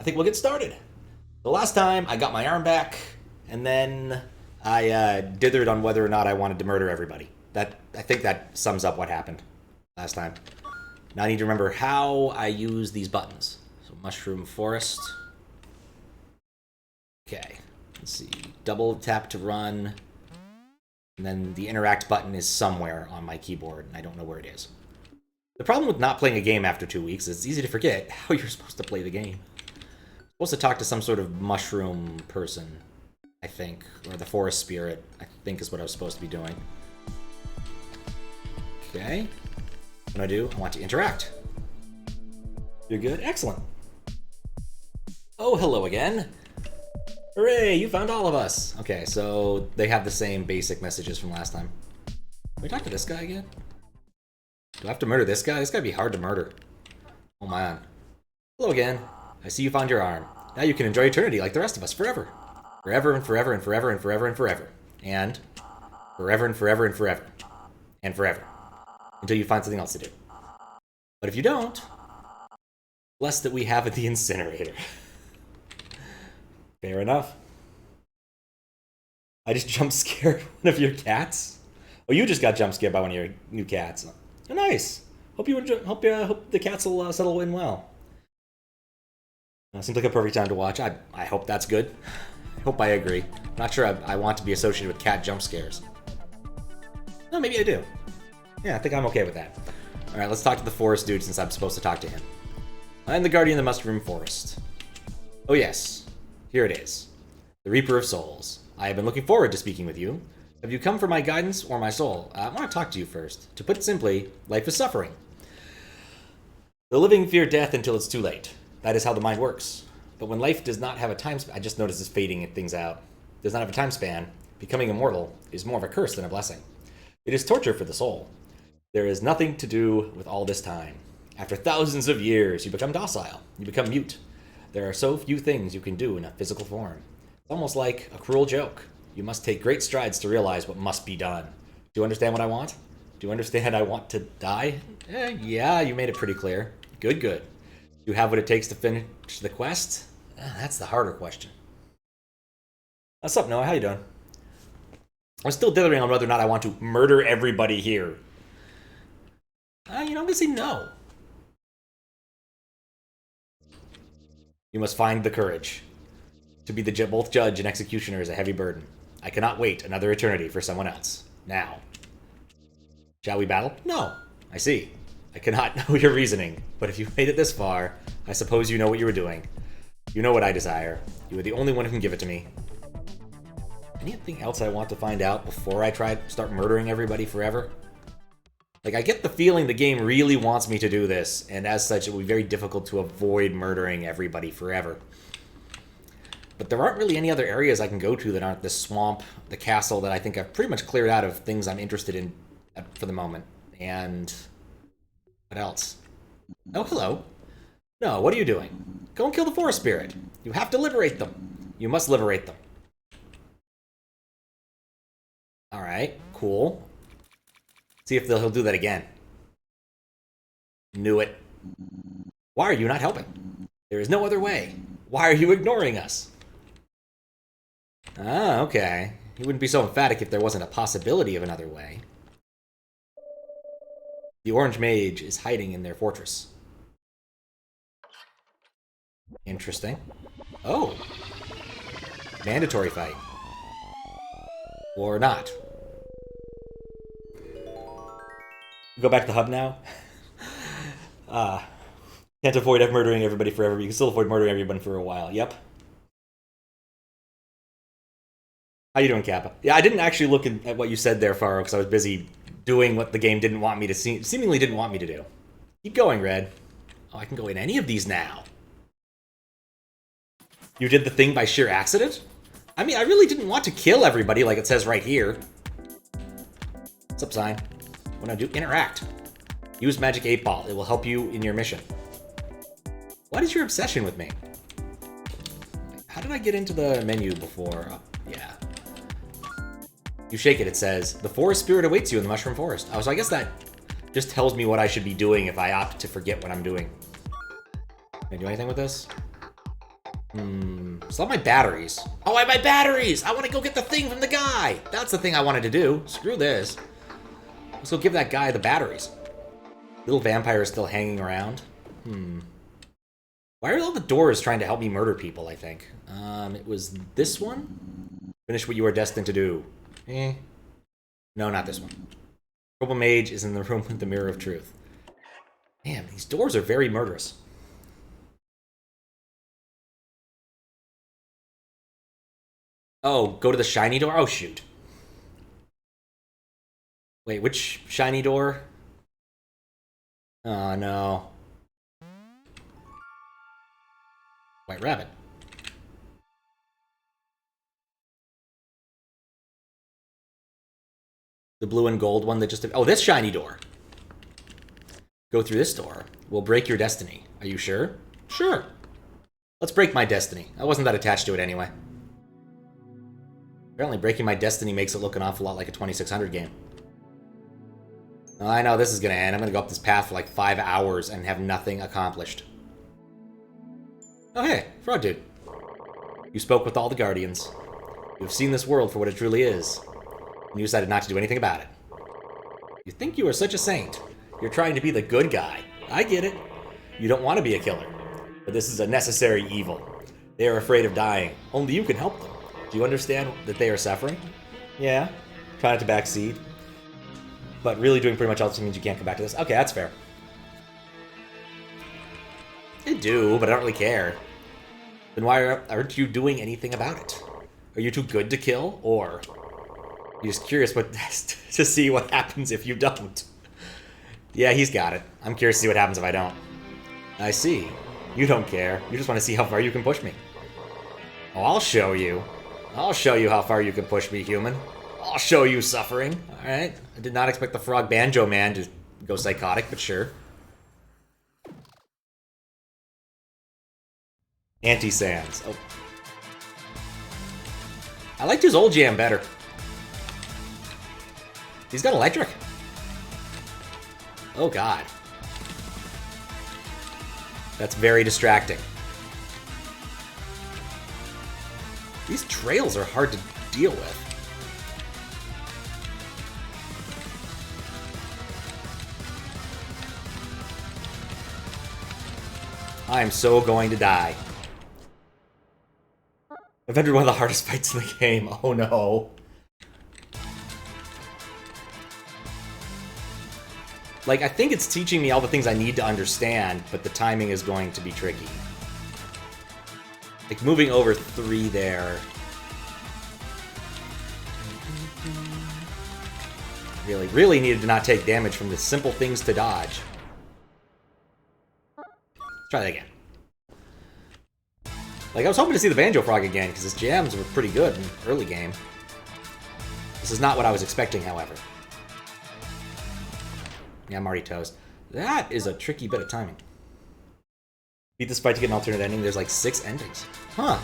think we'll get started. The last time I got my arm back, and then I dithered on whether or not I wanted to murder everybody. I think that sums up what happened last time. Now I need to remember how I use these buttons. So Mushroom Forest. Okay, let's see. Double tap to run. And then the interact button is somewhere on my keyboard, and I don't know where it is. The problem with not playing a game after 2 weeks is it's easy to forget how you're supposed to play the game. I'm supposed to talk to some sort of mushroom person, I think. Or the forest spirit, I think is what I was supposed to be doing. Okay. What do I do? I want to interact. You're good? Excellent. Oh, hello again. Hooray, you found all of us. Okay, so they have the same basic messages from last time. Can we talk to this guy again? Do I have to murder this guy? This guy'd be hard to murder. Oh man. Hello again. I see you found your arm. Now you can enjoy eternity like the rest of us forever. Forever and forever and forever and forever and forever. And forever and forever and forever. And forever. Until you find something else to do. But if you don't, less that we have at the incinerator. Fair enough. I just jump scared one of your cats. Oh, you just got jump scared by one of your new cats. Oh, nice. Hope you enjoy. Hope the cats will settle in well. Seems like a perfect time to watch. I hope that's good. I hope I agree. I'm not sure I want to be associated with cat jump scares. No, maybe I do. Yeah, I think I'm okay with that. All right, let's talk to the forest dude since I'm supposed to talk to him. I'm the guardian of the mushroom forest. Oh yes. Here it is. The Reaper of Souls. I have been looking forward to speaking with you. Have you come for my guidance or my soul? I want to talk to you first. To put it simply, life is suffering. The living fear death until it's too late. That is how the mind works. But when life does not have a time span, I just noticed this fading things out. Does not have a time span. Becoming immortal is more of a curse than a blessing. It is torture for the soul. There is nothing to do with all this time. After thousands of years, you become docile. You become mute. There are so few things you can do in a physical form. It's almost like a cruel joke. You must take great strides to realize what must be done. Do you understand what I want? Do you understand I want to die? Yeah, you made it pretty clear. Good, good. Do you have what it takes to finish the quest? That's the harder question. What's up, Noah? How you doing? I'm still dithering on whether or not I want to murder everybody here. I'm going to say no. You must find the courage. To be both judge and executioner is a heavy burden. I cannot wait another eternity for someone else. Now. Shall we battle? No. I see. I cannot know your reasoning, but if you've made it this far, I suppose you know what you were doing. You know what I desire. You are the only one who can give it to me. Anything else I want to find out before I start murdering everybody forever? Like, I get the feeling the game really wants me to do this, and as such, it will be very difficult to avoid murdering everybody forever. But there aren't really any other areas I can go to that aren't the swamp, the castle, that I think I've pretty much cleared out of things I'm interested in for the moment. And what else? Oh, hello. No, what are you doing? Go and kill the forest spirit. You have to liberate them. You must liberate them. Alright, cool. See if he'll do that again. Knew it. Why are you not helping? There is no other way. Why are you ignoring us? Ah, okay. He wouldn't be so emphatic if there wasn't a possibility of another way. The Orange Mage is hiding in their fortress. Interesting. Oh. Mandatory fight. Or not. Go back to the hub now. Can't avoid murdering everybody forever, but you can still avoid murdering everyone for a while. Yep. How you doing, Kappa? Yeah, I didn't actually look at what you said there, Faro, because I was busy doing what the game didn't want me to seemingly didn't want me to do. Keep going, Red. Oh, I can go in any of these now. You did the thing by sheer accident? I mean, I really didn't want to kill everybody like it says right here. What's up, Sign? What do I do? Interact. Use Magic 8 Ball. It will help you in your mission. What is your obsession with me? How did I get into the menu before? Oh, yeah. You shake it, it says, the forest spirit awaits you in the mushroom forest. Oh, so I guess that just tells me what I should be doing if I opt to forget what I'm doing. Can I do anything with this? Still have my batteries. Oh, I have my batteries! I want to go get the thing from the guy! That's the thing I wanted to do. Screw this. Let's go give that guy the batteries. Little vampire is still hanging around. Why are all the doors trying to help me murder people, I think? It was this one? Finish what you are destined to do. No, not this one. Purple Mage is in the room with the Mirror of Truth. Damn, these doors are very murderous. Oh, go to the shiny door? Oh, shoot. Wait, which shiny door? Oh, no. White Rabbit. The blue and gold one that just... Oh, this shiny door. Go through this door. We'll break your destiny. Are you sure? Sure. Let's break my destiny. I wasn't that attached to it anyway. Apparently breaking my destiny makes it look an awful lot like a 2600 game. Oh, I know this is going to end. I'm going to go up this path for like 5 hours and have nothing accomplished. Oh, hey, Frog Dude. You spoke with all the Guardians. You have seen this world for what it truly is. And you decided not to do anything about it. You think you are such a saint. You're trying to be the good guy. I get it. You don't want to be a killer. But this is a necessary evil. They are afraid of dying. Only you can help them. Do you understand that they are suffering? Yeah. Try not to backseat. But really doing pretty much all this means you can't come back to this. Okay, that's fair. I do, but I don't really care. Then why aren't you doing anything about it? Are you too good to kill, or you're just curious to see what happens if you don't? Yeah, he's got it. I'm curious to see what happens if I don't. I see. You don't care. You just want to see how far you can push me. Oh, I'll show you. I'll show you how far you can push me, human. I'll show you suffering. Alright. I did not expect the Frog Banjo Man to go psychotic, but sure. Anti-Sans. Oh. I liked his old jam better. He's got electric. Oh god. That's very distracting. These trails are hard to deal with. I am so going to die. I've entered one of the hardest fights in the game. Oh no. Like, I think it's teaching me all the things I need to understand, but the timing is going to be tricky. Like, moving over 3 there. Really needed to not take damage from the simple things to dodge. Let's try that again. Like, I was hoping to see the Banjo Frog again, because his jams were pretty good in early game. This is not what I was expecting, however. Yeah, I'm already toast. That is a tricky bit of timing. Beat this fight to get an alternate ending. There's like 6 endings. Huh.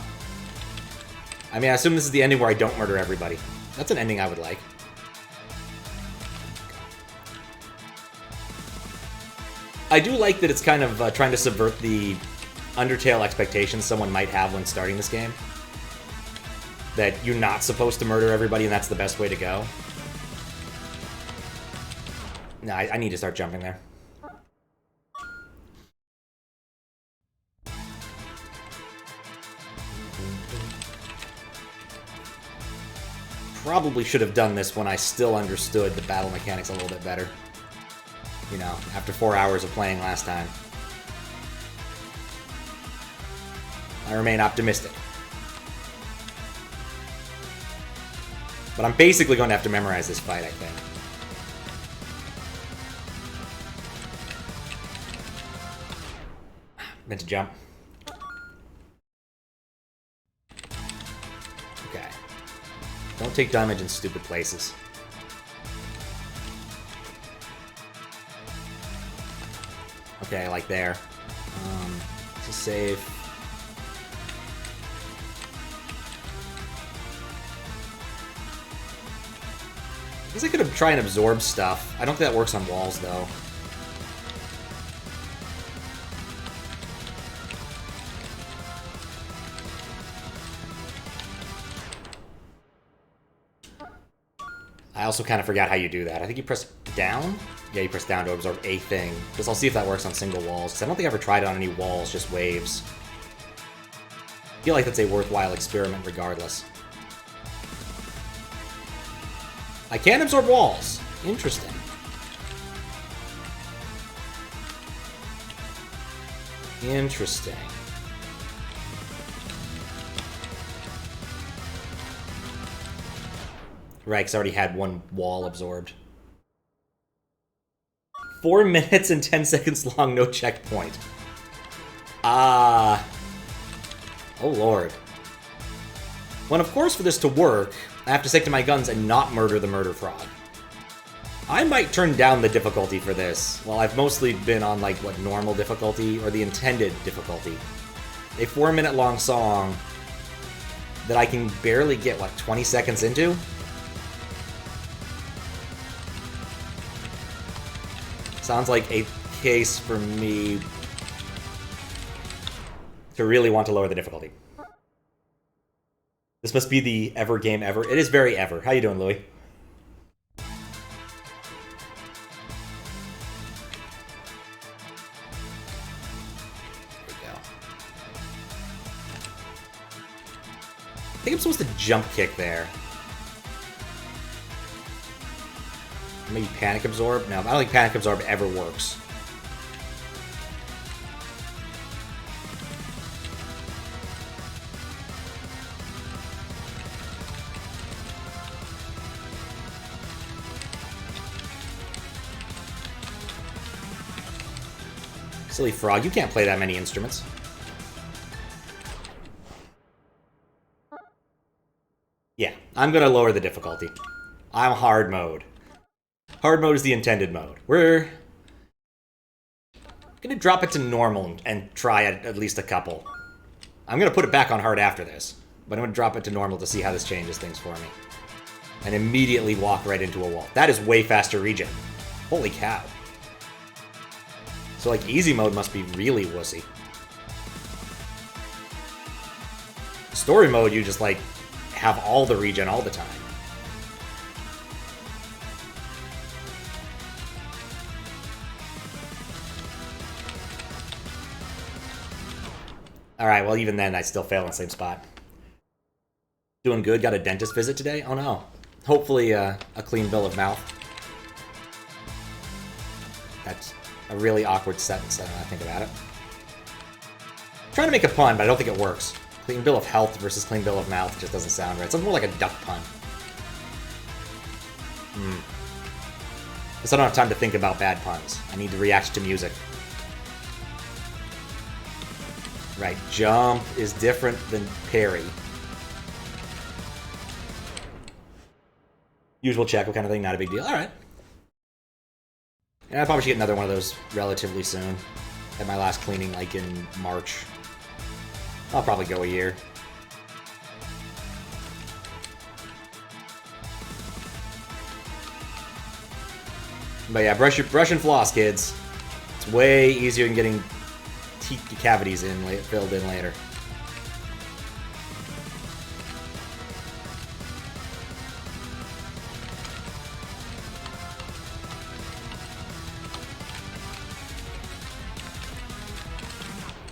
I mean, I assume this is the ending where I don't murder everybody. That's an ending I would like. I do like that it's kind of trying to subvert the Undertale expectations someone might have when starting this game. That you're not supposed to murder everybody and that's the best way to go. No, I need to start jumping there. Probably should have done this when I still understood the battle mechanics a little bit better. You know, after 4 hours of playing last time. I remain optimistic. But I'm basically going to have to memorize this fight, I think. Meant to jump. Okay. Don't take damage in stupid places. Okay, like there. This is safe. I guess I could have tried and absorb stuff. I don't think that works on walls, though. I also kind of forgot how you do that. I think you press down? Yeah, you press down to absorb a thing. Because I'll see if that works on single walls, because I don't think I ever tried it on any walls, just waves. I feel like that's a worthwhile experiment regardless. I can absorb walls. Interesting. Interesting. Right, because I already had one wall absorbed. 4 minutes and 10 seconds long, no checkpoint. Oh, Lord. Well, of course, for this to work, I have to stick to my guns and not murder the murder frog. I might turn down the difficulty for this. Well, I've mostly been on, like, what, normal difficulty? Or the intended difficulty. A 4-minute long song that I can barely get, what, 20 seconds into? Sounds like a case for me to really want to lower the difficulty. This must be the ever game ever. It is very ever. How you doing, Louie? There we go. I think I'm supposed to jump kick there. Maybe Panic Absorb? No, I don't think Panic Absorb ever works. Silly frog, you can't play that many instruments. Yeah, I'm gonna lower the difficulty. I'm hard mode. Hard mode is the intended mode. We're gonna drop it to normal and try at least a couple. I'm gonna put it back on hard after this, but I'm gonna drop it to normal to see how this changes things for me. And immediately walk right into a wall. That is way faster regen. Holy cow. So, like, easy mode must be really wussy. Story mode, you just, like, have all the regen all the time. Alright, well, even then, I still fail in the same spot. Doing good. Got a dentist visit today? Oh, no. Hopefully, a clean bill of mouth. That's a really awkward sentence, I don't know how to think about it. I'm trying to make a pun, but I don't think it works. Clean bill of health versus clean bill of mouth just doesn't sound right. It sounds more like a duck pun. Because I don't have time to think about bad puns. I need to react to music. Right, jump is different than parry. Usual check, kind of thing, not a big deal. Alright. And I probably should get another one of those relatively soon. Had my last cleaning, like, in March. I'll probably go a year. But yeah, brush and floss, kids. It's way easier than getting teeth cavities filled in later.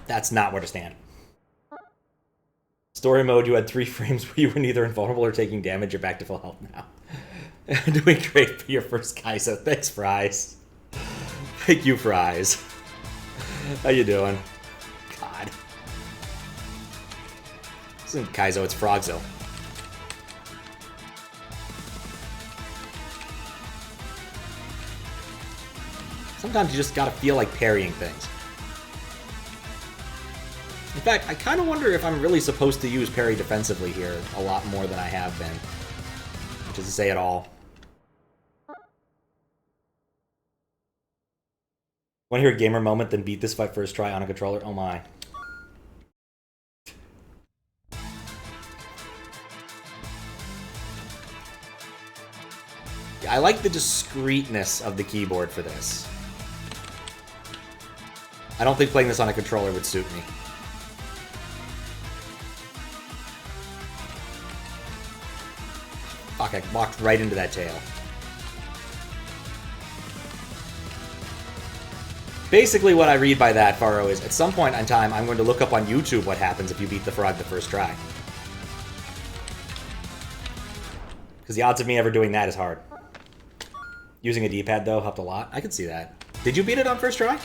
That's not where to stand. Story mode, you had 3 frames where you were neither invulnerable or taking damage. You're back to full health now. Doing great for your first Kaizo. Thanks, Fries. Thank you, Fries. How you doing? God. This isn't Kaizo, it's Frogzo. Sometimes you just gotta feel like parrying things. In fact, I kind of wonder if I'm really supposed to use parry defensively here a lot more than I have been. Which is to say it all. Want to hear a gamer moment, then beat this fight first try on a controller? Oh my. I like the discreetness of the keyboard for this. I don't think playing this on a controller would suit me. Fuck, I walked right into that tail. Basically, what I read by that, Faro, is at some point in time, I'm going to look up on YouTube what happens if you beat the frog the first try. Because the odds of me ever doing that is hard. Using a D-pad, though, helped a lot. I could see that. Did you beat it on first try?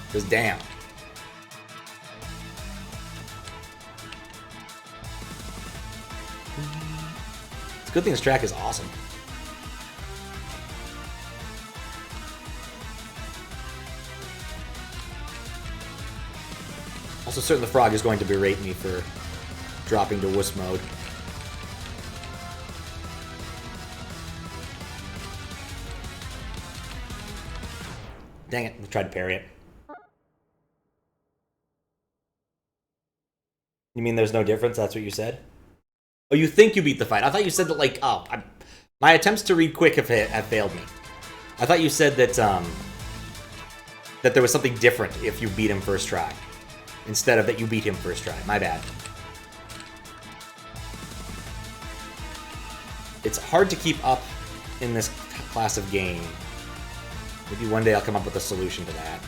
Because damn. It's a good thing this track is awesome. Also certain the frog is going to berate me for dropping to wuss mode. Dang it, I tried to parry it. You mean there's no difference? That's what you said? Oh, you think you beat the fight. I thought you said that, like, oh, my attempts to read quick have failed me. I thought you said that, that there was something different if you beat him first try. Instead of that you beat him first try. My bad. It's hard to keep up in this class of game. Maybe one day I'll come up with a solution to that.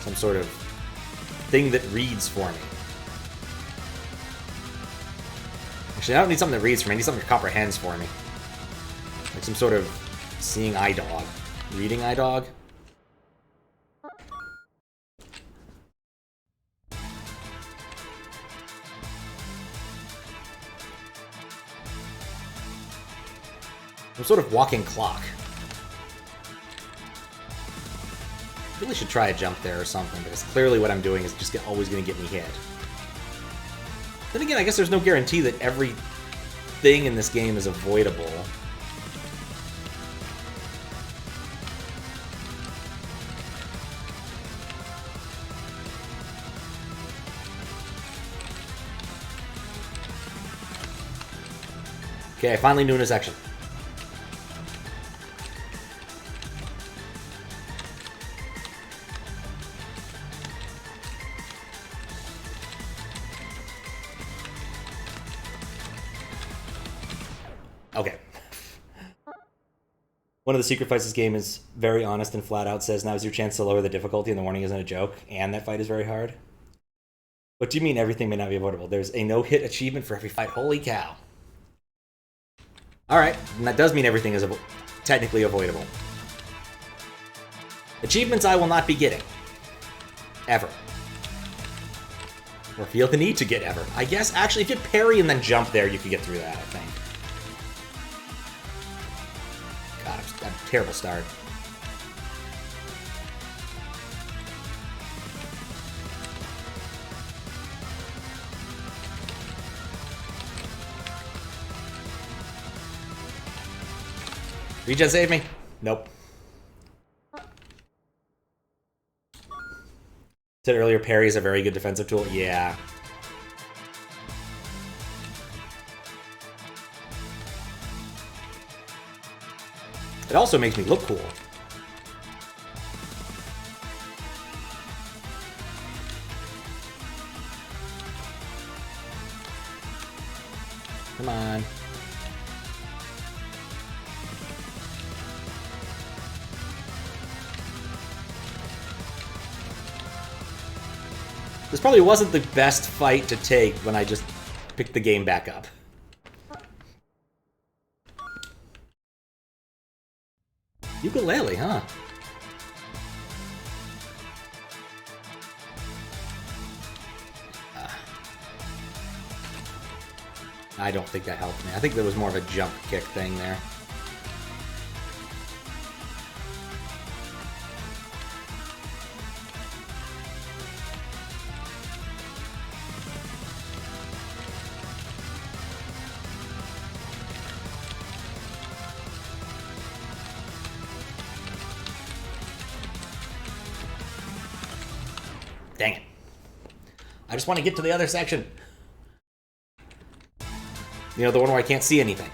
Some sort of thing that reads for me. Actually, I don't need something that reads for me. I need something that comprehends for me. Like some sort of seeing eye dog. Reading eye dog? Some sort of walking clock. I really should try a jump there or something, because clearly what I'm doing is just always going to get me hit. Then again, I guess there's no guarantee that everything in this game is avoidable. Okay, I finally knew in a section. Okay. One of the secret fights this game is very honest and flat out says, now's your chance to lower the difficulty and the warning isn't a joke, and that fight is very hard. What do you mean everything may not be avoidable? There's a no-hit achievement for every fight. Holy cow. Alright, and that does mean everything is technically avoidable. Achievements I will not be getting. Ever. Or feel the need to get ever. I guess, actually, if you parry and then jump there, you could get through that, I think. God, I'm a terrible start. Regen save me? Nope. Said earlier, parry is a very good defensive tool. Yeah. It also makes me look cool. Come on. This probably wasn't the best fight to take when I just picked the game back up. Ukulele, huh? I don't think that helped me. I think there was more of a jump kick thing there. Dang it. I just want to get to the other section. You know, the one where I can't see anything.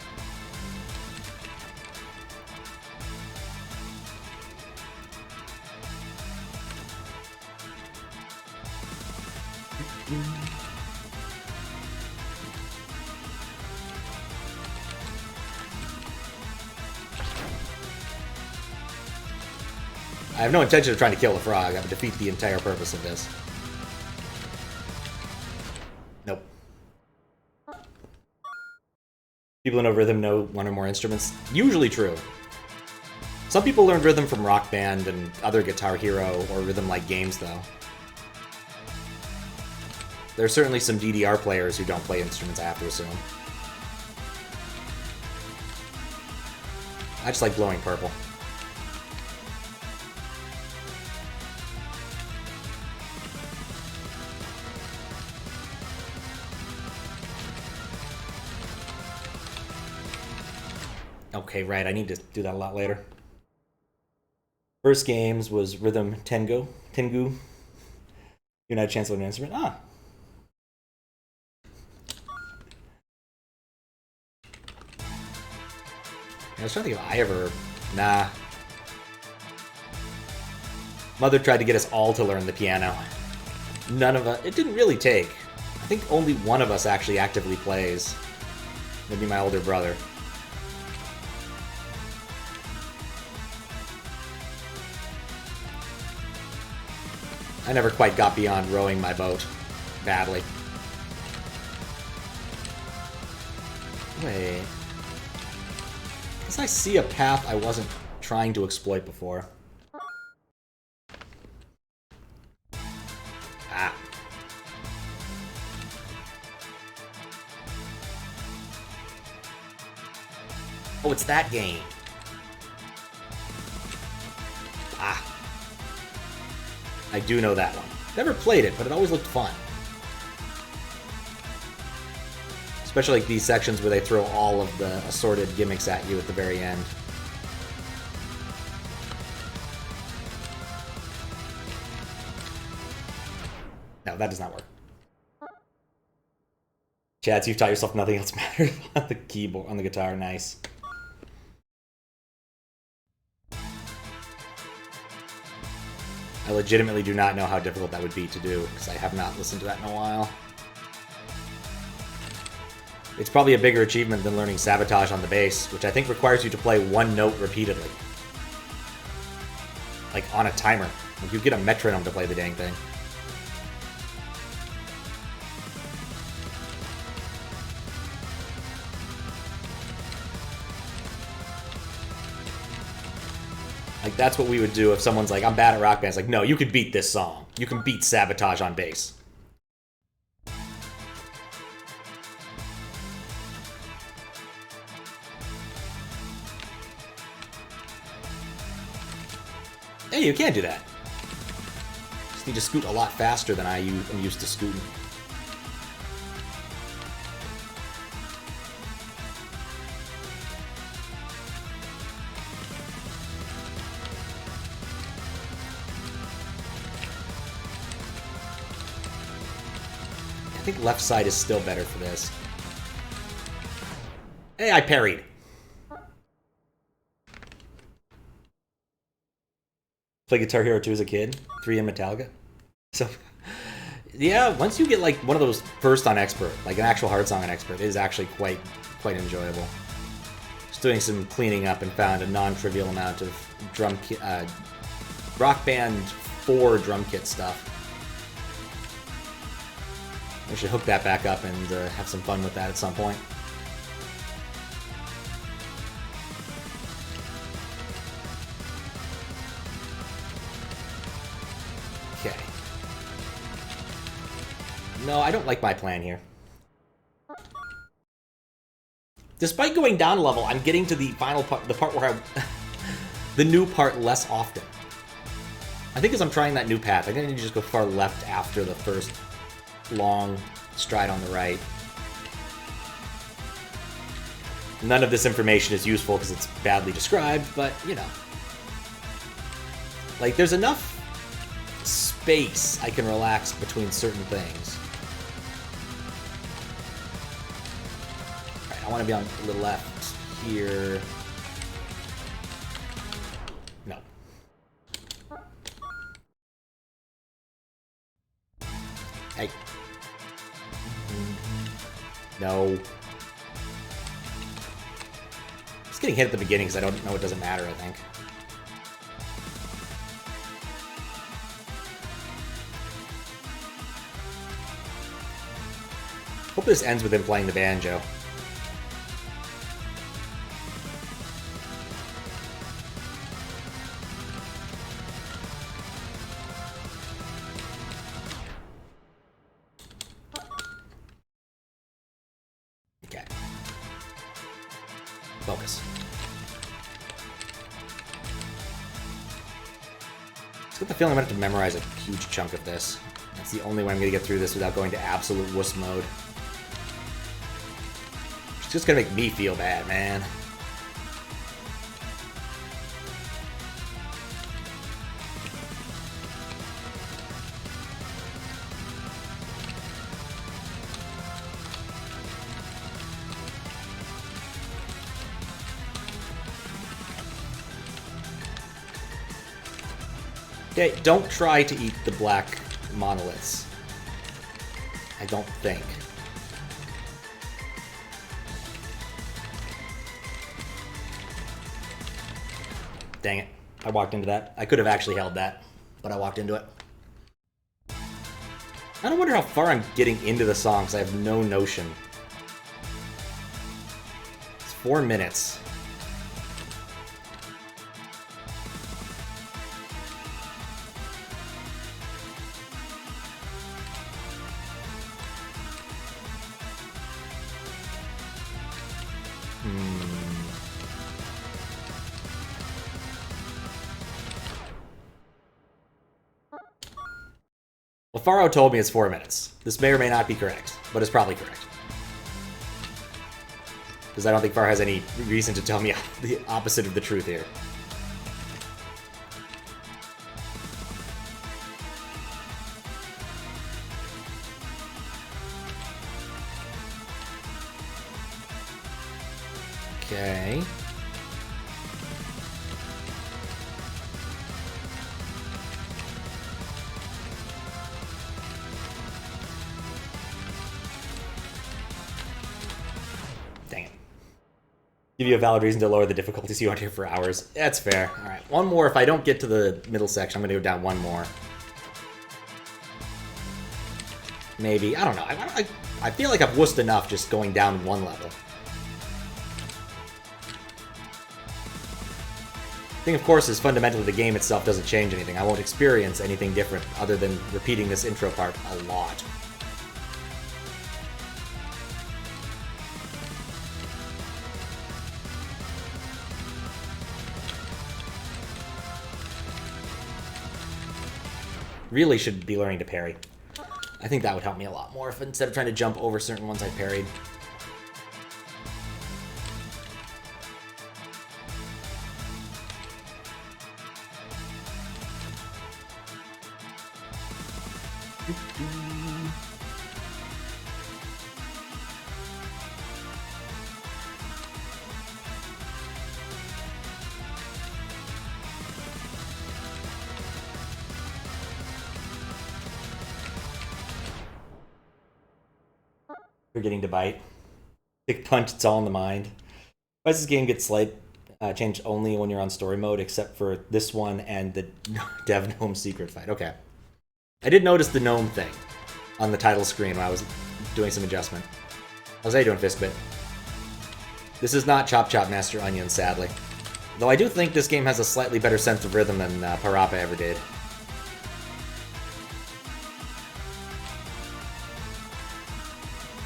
I have no intention of trying to kill the frog. That would defeat the entire purpose of this. Nope. People who know rhythm know one or more instruments. Usually true. Some people learned rhythm from Rock Band and other Guitar Hero or rhythm-like games, though. There are certainly some DDR players who don't play instruments, I have to assume. I just like blowing purple. Okay, right, I need to do that a lot later. First games was Rhythm Tengu. You had a chance to learn an instrument? Ah. I was trying to think if I ever... Nah. Mother tried to get us all to learn the piano. None of us... It didn't really take. I think only one of us actually actively plays. Maybe my older brother. I never quite got beyond rowing my boat. Badly. Wait... I see a path I wasn't trying to exploit before. Ah. Oh, it's that game. Ah. I do know that one. Never played it, but it always looked fun. Especially like these sections where they throw all of the assorted gimmicks at you at the very end. No, that does not work. Chad, you've taught yourself nothing else matters on the keyboard, on the guitar. Nice. I legitimately do not know how difficult that would be to do, because I have not listened to that in a while. It's probably a bigger achievement than learning Sabotage on the bass, which I think requires you to play one note repeatedly. Like, on a timer. Like, you get a metronome to play the dang thing. Like, that's what we would do if someone's like, I'm bad at Rock Band. It's like, no, you can beat this song. You can beat Sabotage on bass. Hey, you can do that. Just need to scoot a lot faster than I am used to scooting. I think left side is still better for this. Hey, I parried. Play Guitar Hero 2 as a kid, 3 in Metallica. So, yeah, once you get like one of those first on Expert, like an actual hard song on Expert, it is actually quite enjoyable. Just doing some cleaning up and found a non-trivial amount of drum kit, Rock Band 4 drum kit stuff. We should hook that back up and have some fun with that at some point. Okay. No, I don't like my plan here. Despite going down a level, I'm getting to the final part, the part where I... the new part less often. I think as I'm trying that new path, I think I need to just go far left after the first long stride on the right. None of this information is useful because it's badly described, but, you know. Like, there's enough space I can relax between certain things. Alright, I want to be on the left here. No. Hey. No. Just getting hit at the beginning because I don't know it doesn't matter, I think. Hope this ends with him playing the banjo. Okay. Focus. I've got the feeling I'm going to have to memorize a huge chunk of this. That's the only way I'm going to get through this without going to absolute wuss mode. It's just going to make me feel bad, man. Okay, don't try to eat the black monoliths. I don't think. Dang it. I walked into that. I could have actually held that, but I walked into it. I don't wonder how far I'm getting into the song, because I have no notion. It's 4 minutes. Well, Faro told me it's 4 minutes. This may or may not be correct, but it's probably correct. Because I don't think Faro has any reason to tell me the opposite of the truth here. Okay. Dang it. Give you a valid reason to lower the difficulty so you aren't here for hours. That's fair. Alright, one more. If I don't get to the middle section, I'm going to go down one more. Maybe. I don't know. I feel like I've wussed enough just going down one level. The thing, of course, is fundamentally the game itself doesn't change anything. I won't experience anything different other than repeating this intro part a lot. Really should be learning to parry. I think that would help me a lot more if instead of trying to jump over certain ones I parried. Forgetting to bite. Big punch, it's all in the mind. Why does this game get changed only when you're on story mode, except for this one and the Dev Gnome secret fight? Okay. I did notice the gnome thing on the title screen when I was doing some adjustment. How's that doing, Fistbit? This is not Chop Chop Master Onion, sadly. Though I do think this game has a slightly better sense of rhythm than Parappa ever did.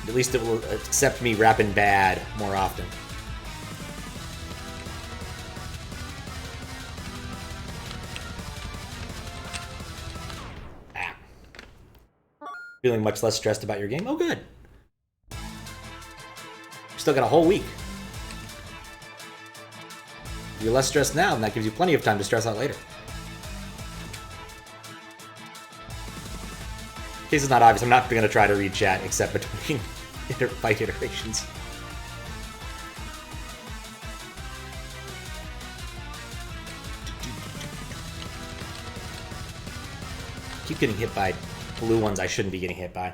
At least it will accept me rapping bad more often. Ah. Feeling much less stressed about your game? Oh, good. Still got a whole week. If you're less stressed now, and that gives you plenty of time to stress out later. In case it's not obvious, I'm not going to try to read chat except between fight iterations. Keep getting hit by blue ones I shouldn't be getting hit by.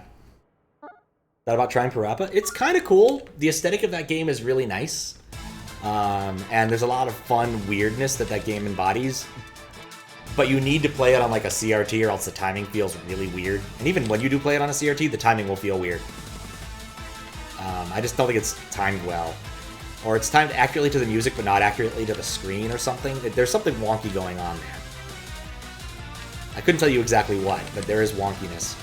Thought about trying Parappa? It's kind of cool. The aesthetic of that game is really nice. And there's a lot of fun weirdness that game embodies. But you need to play it on like a CRT or else the timing feels really weird. And even when you do play it on a CRT, the timing will feel weird. I just don't think it's timed well. Or it's timed accurately to the music, but not accurately to the screen or something. There's something wonky going on there. I couldn't tell you exactly what, but there is wonkiness.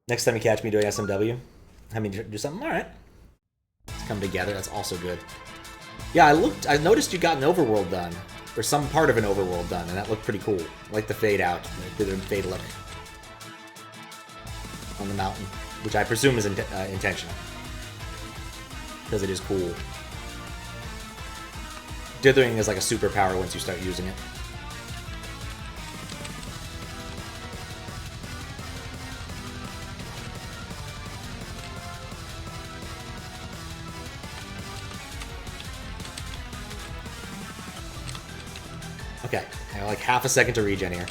Next time you catch me doing SMW, have me do something. All right, let's come together. That's also good. Yeah, I noticed you got an overworld done, or some part of an overworld done, and that looked pretty cool. I like the fade out, the fade look on the mountain, which I presume is intentional, because it is cool. Dithering is like a superpower once you start using it. Okay, I have like half a second to regen here.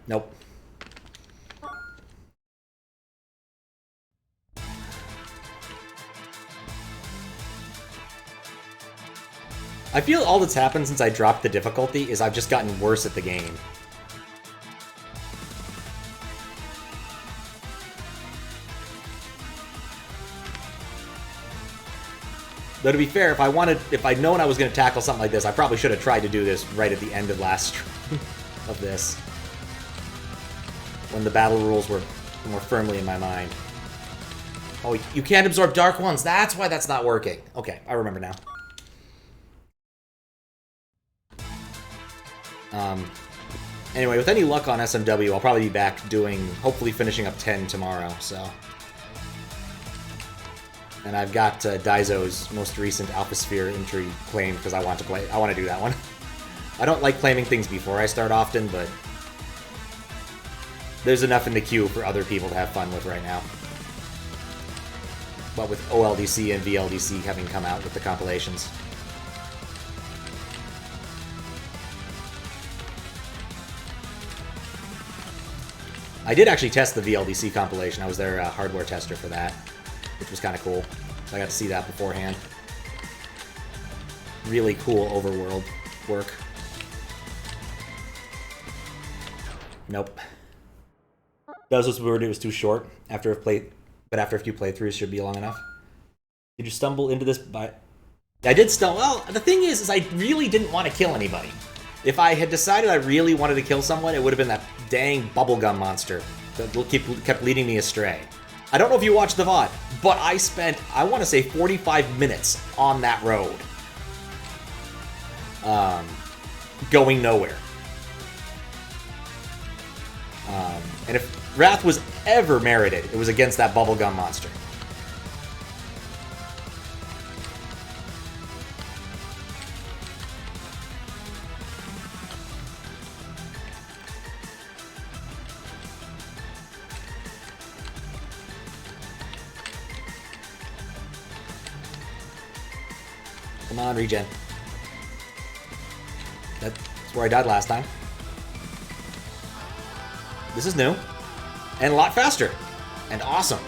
Nope. I feel all that's happened since I dropped the difficulty is I've just gotten worse at the game. Though to be fair, if I'd known I was going to tackle something like this, I probably should have tried to do this right at the end of last stream of this, when the battle rules were more firmly in my mind. Oh, you can't absorb dark ones. That's why that's not working. Okay, I remember now. Anyway, with any luck on SMW, I'll probably be back hopefully finishing up 10 tomorrow, so. And I've got Daizo's most recent Alpha Sphere entry claimed because I want to do that one. I don't like claiming things before I start often, but there's enough in the queue for other people to have fun with right now. But with OLDC and VLDC having come out with the compilations. I did actually test the VLDC compilation. I was their hardware tester for that, which was kind of cool. So I got to see that beforehand. Really cool overworld work. Nope. That was weird. It was too short. But after a few playthroughs, should be long enough. Did you stumble into this by? I did stumble. Well, the thing is I really didn't want to kill anybody. If I had decided I really wanted to kill someone, it would have been that dang bubblegum monster that kept leading me astray. I don't know if you watched the VOD, but I spent, I want to say, 45 minutes on that road. Going nowhere. And if Wrath was ever merited, it was against that bubblegum monster. Come on, regen. That's where I died last time. This is new. And a lot faster. And awesome.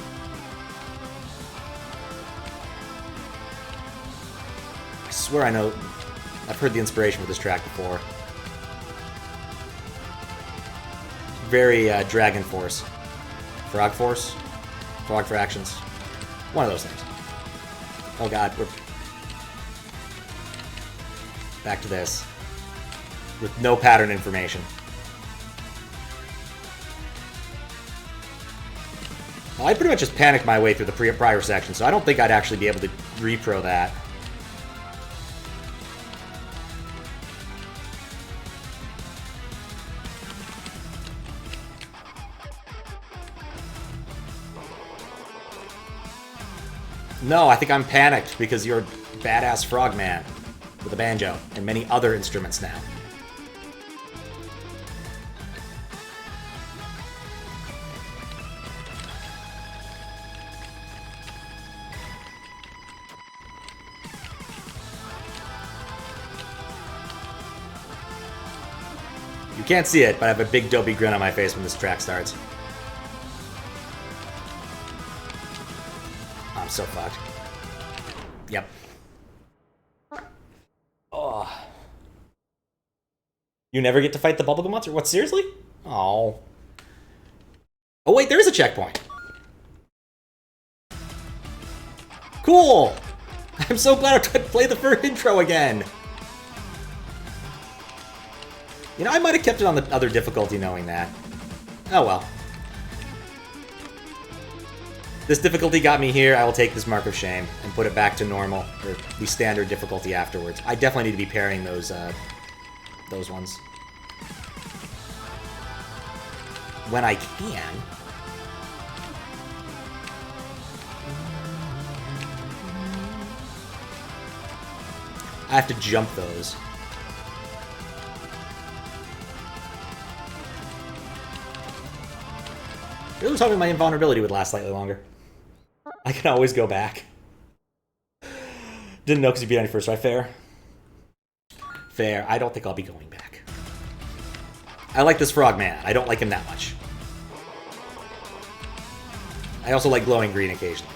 I swear I know. I've heard the inspiration for this track before. Very Dragon Force. Frog Force? Frog Fractions. One of those things. Oh god, we're back to this. With no pattern information. Well, I pretty much just panicked my way through the prior section, so I don't think I'd actually be able to repro that. No, I think I'm panicked because you're a badass frogman with a banjo and many other instruments now. You can't see it, but I have a big dopey grin on my face when this track starts. I'm so fucked. Yep. Oh. You never get to fight the bubblegum monster? What, seriously? Oh. Oh, wait, there is a checkpoint. Cool! I'm so glad I tried to play the first intro again. You know, I might have kept it on the other difficulty knowing that. Oh well. This difficulty got me here. I will take this mark of shame and put it back to normal, or the standard difficulty afterwards. I definitely need to be pairing those ones. When I can. I have to jump those. I really was hoping my invulnerability would last slightly longer. I can always go back. Didn't know because you beat on your first try. Fair. Fair. I don't think I'll be going back. I like this frog man. I don't like him that much. I also like glowing green occasionally.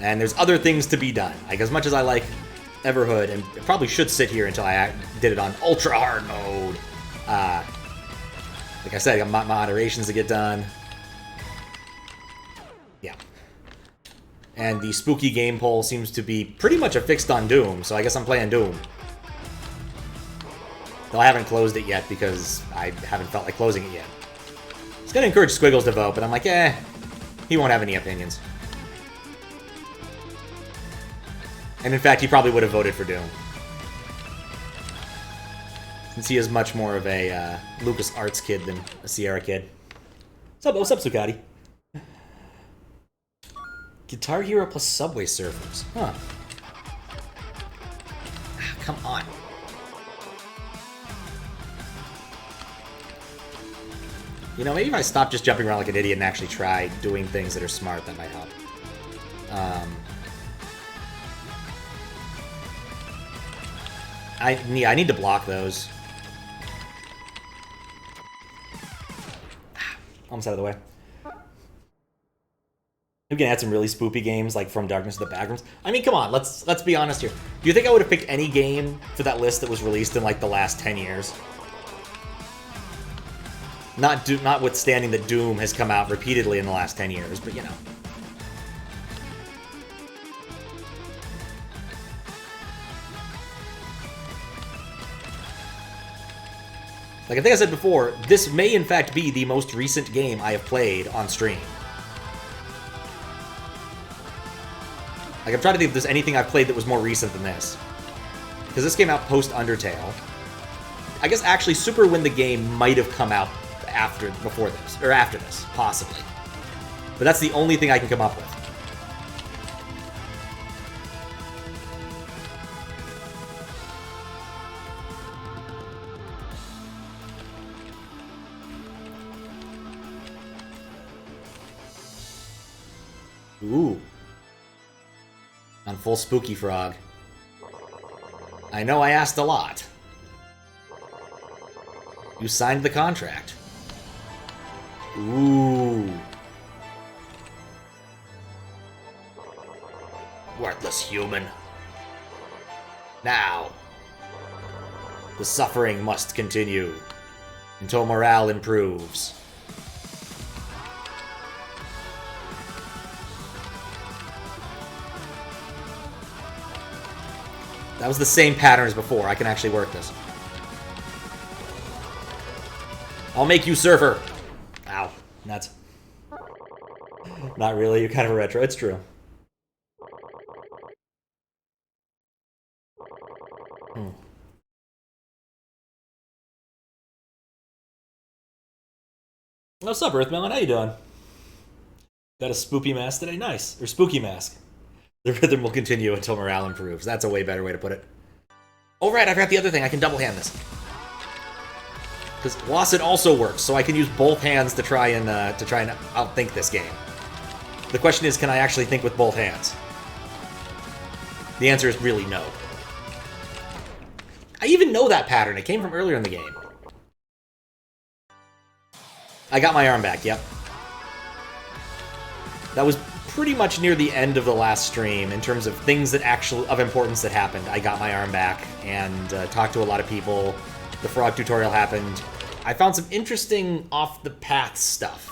And there's other things to be done. Like, as much as I like Everhood, and I probably should sit here until I did it on ultra hard mode. Like I said, I got moderations to get done. Yeah. And the spooky game poll seems to be pretty much affixed on Doom, so I guess I'm playing Doom. Though I haven't closed it yet because I haven't felt like closing it yet. I was gonna encourage Squiggles to vote, but I'm like, he won't have any opinions. And in fact, he probably would have voted for Doom. Since he is much more of a LucasArts kid than a Sierra kid. What's up, Zucati? Guitar Hero plus Subway Surfers. Huh. Come on. You know, maybe if I stop just jumping around like an idiot and actually try doing things that are smart, that might help. I need to block those. Almost out of the way. We can add some really spoopy games like From Darkness to the Backrooms. I mean, come on, let's be honest here. Do you think I would have picked any game for that list that was released in like the last 10 years? Notwithstanding that Doom has come out repeatedly in the last 10 years, but you know. Like I think I said before, this may in fact be the most recent game I have played on stream. Like I'm trying to think if there's anything I've played that was more recent than this. Because this came out post-Undertale. I guess actually Super Win the Game might have come out after this, possibly. But that's the only thing I can come up with. Ooh. On full Spooky Frog. I know I asked a lot. You signed the contract. Ooh. Worthless human. Now, the suffering must continue until morale improves. That was the same pattern as before. I can actually work this. I'll make you surfer. Ow. Nuts. Not really. You're kind of a retro. It's true. What's up, Earthmelon? How you doing? Got a spoopy mask today? Nice. Or spooky mask. The rhythm will continue until morale improves. That's a way better way to put it. Oh, right, I forgot the other thing. I can double hand this. Because Wasset also works, so I can use both hands to try and outthink this game. The question is, can I actually think with both hands? The answer is really no. I even know that pattern. It came from earlier in the game. I got my arm back, yep. That was pretty much near the end of the last stream in terms of things that actually of importance that happened. I got my arm back and talked to a lot of people. The frog tutorial happened. I found some interesting off-the-path stuff.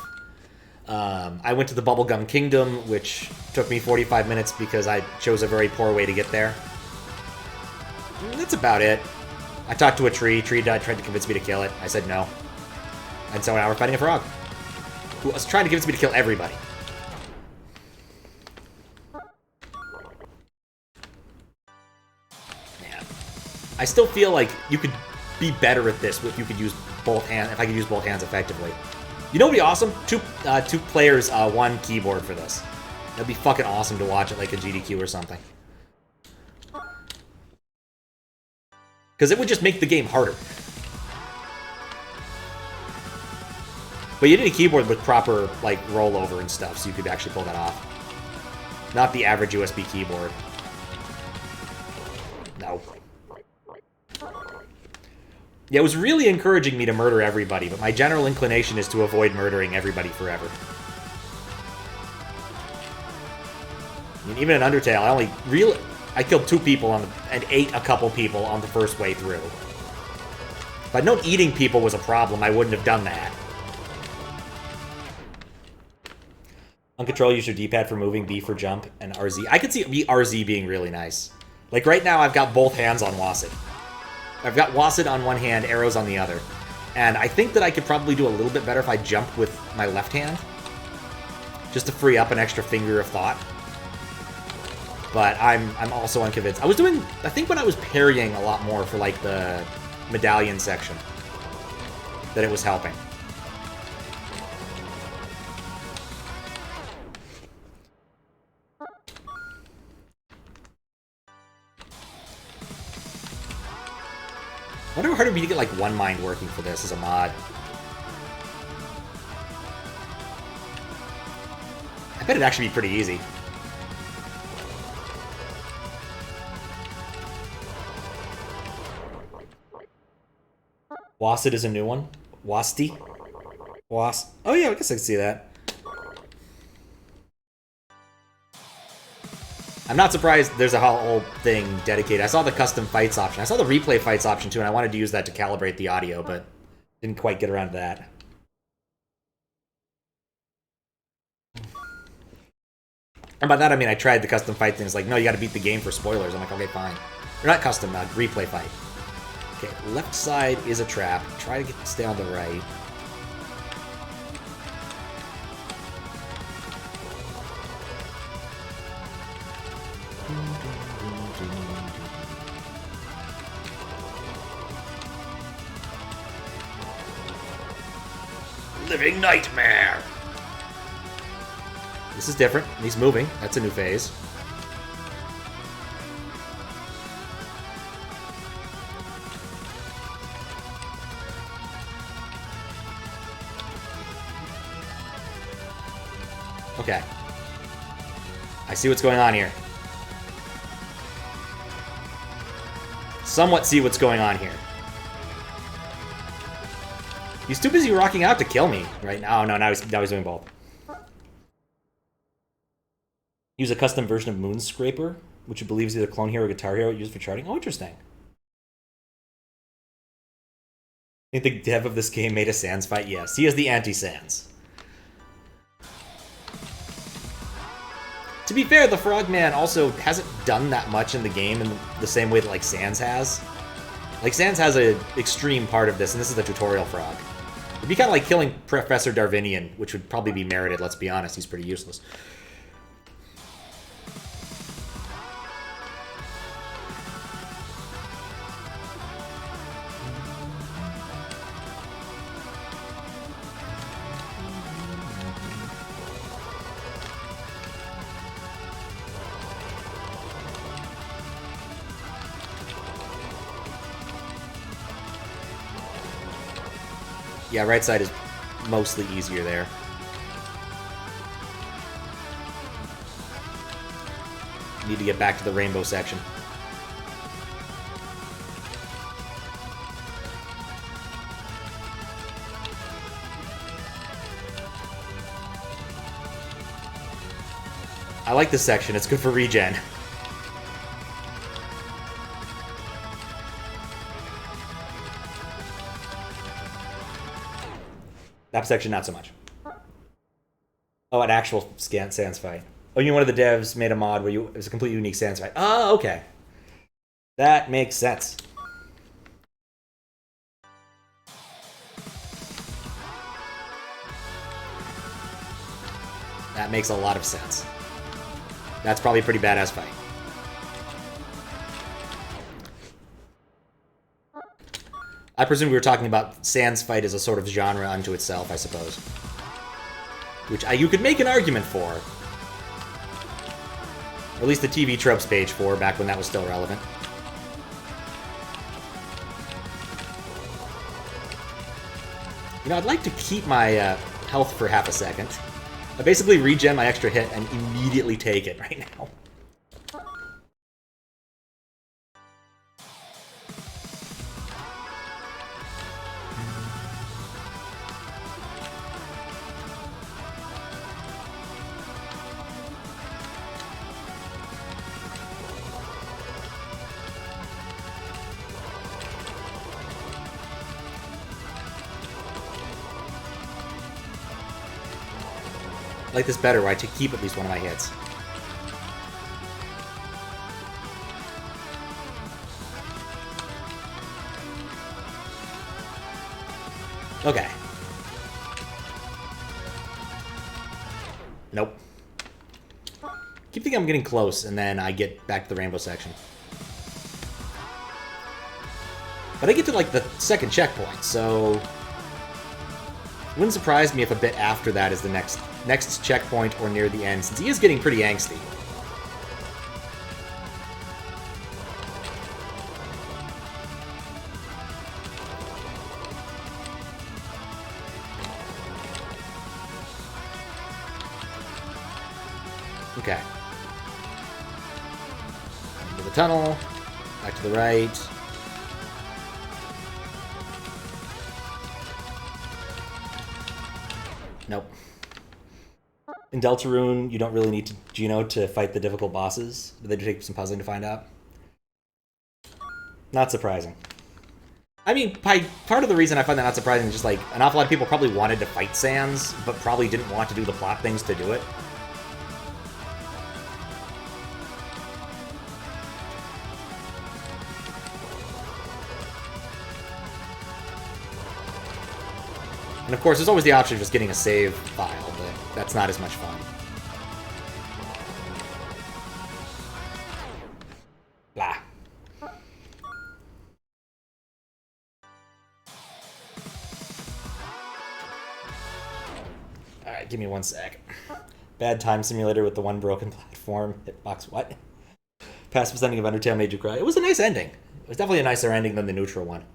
I went to the Bubblegum Kingdom, which took me 45 minutes because I chose a very poor way to get there. And that's about it. I talked to a tree. Tree tried to convince me to kill it. I said no. And so now we're fighting a frog who was trying to convince me to kill everybody. Man. I still feel like you could be better at this if you could use both hands, if I could use both hands effectively. You know what would be awesome? Two players, one keyboard for this. That'd be fucking awesome to watch at like a GDQ or something. Because it would just make the game harder. But you need a keyboard with proper like rollover and stuff, so you could actually pull that off. Not the average USB keyboard. No. Yeah, it was really encouraging me to murder everybody, but my general inclination is to avoid murdering everybody forever. I mean, even in Undertale, I killed 2 people and ate a couple people on the first way through. If I'd known eating people was a problem, I wouldn't have done that. On control, use your D-pad for moving, B for jump, and RZ. I could see RZ being really nice. Like right now, I've got both hands on Wasset. I've got Wasset on one hand, arrows on the other. And I think that I could probably do a little bit better if I jumped with my left hand. Just to free up an extra finger of thought. But I'm also unconvinced. I was doing, I think when I was parrying a lot more for like the medallion section, that it was helping. I wonder how hard it would be to get like one mind working for this as a mod. I bet it'd actually be pretty easy. Wasset is a new one. Wasti? Oh yeah, I guess I can see that. I'm not surprised there's a whole thing dedicated. I saw the custom fights option. I saw the replay fights option too, and I wanted to use that to calibrate the audio, but didn't quite get around to that. And by that I mean I tried the custom fight thing. It's like, no, you gotta beat the game for spoilers. I'm like, okay, fine. Or not custom, replay fight. Okay, left side is a trap. Try to stay on the right. Living nightmare! This is different. He's moving. That's a new phase. Okay. I see what's going on here. Somewhat see what's going on here. He's too busy rocking out to kill me right now. Oh, no, now he's doing both. Use a custom version of Moonscraper, which it believes is either Clone Hero or Guitar Hero used for charting. Oh, interesting. I think the dev of this game made a Sans fight. Yes, he is the anti-Sans. To be fair, the Frogman also hasn't done that much in the game in the same way that like Sans has. Like Sans has an extreme part of this, and this is the tutorial frog. It'd be kind of like killing Professor Darwinian, which would probably be merited, let's be honest. He's pretty useless. Yeah, right side is mostly easier there. Need to get back to the rainbow section. I like this section. It's good for regen. That section, not so much. Oh, an actual Sans fight. Oh, you know, one of the devs made a mod where it was a completely unique Sans fight. Oh, okay. That makes sense. That makes a lot of sense. That's probably a pretty badass fight. I presume we were talking about Sans fight as a sort of genre unto itself, I suppose. Which you could make an argument for. Or at least the TV Tropes page for, back when that was still relevant. You know, I'd like to keep my health for half a second. I basically regen my extra hit and immediately take it right now. I like this better, where I keep at least one of my hits. Okay. Nope. Keep thinking I'm getting close, and then I get back to the rainbow section. But I get to, like, the second checkpoint, so... It wouldn't surprise me if a bit after that is the next checkpoint or near the end, since he is getting pretty angsty. Okay. Into the tunnel. Back to the right. Nope. In Deltarune, you don't really need to Geno to fight the difficult bosses, but they do take some puzzling to find out. Not surprising. I mean, part of the reason I find that not surprising is just like, an awful lot of people probably wanted to fight Sans, but probably didn't want to do the plot things to do it. And of course, there's always the option of just getting a save file, but that's not as much fun. Blah. Alright, give me one sec. Bad time simulator with the one broken platform. Hitbox what? Passive ending of Undertale made you cry. It was a nice ending. It was definitely a nicer ending than the neutral one.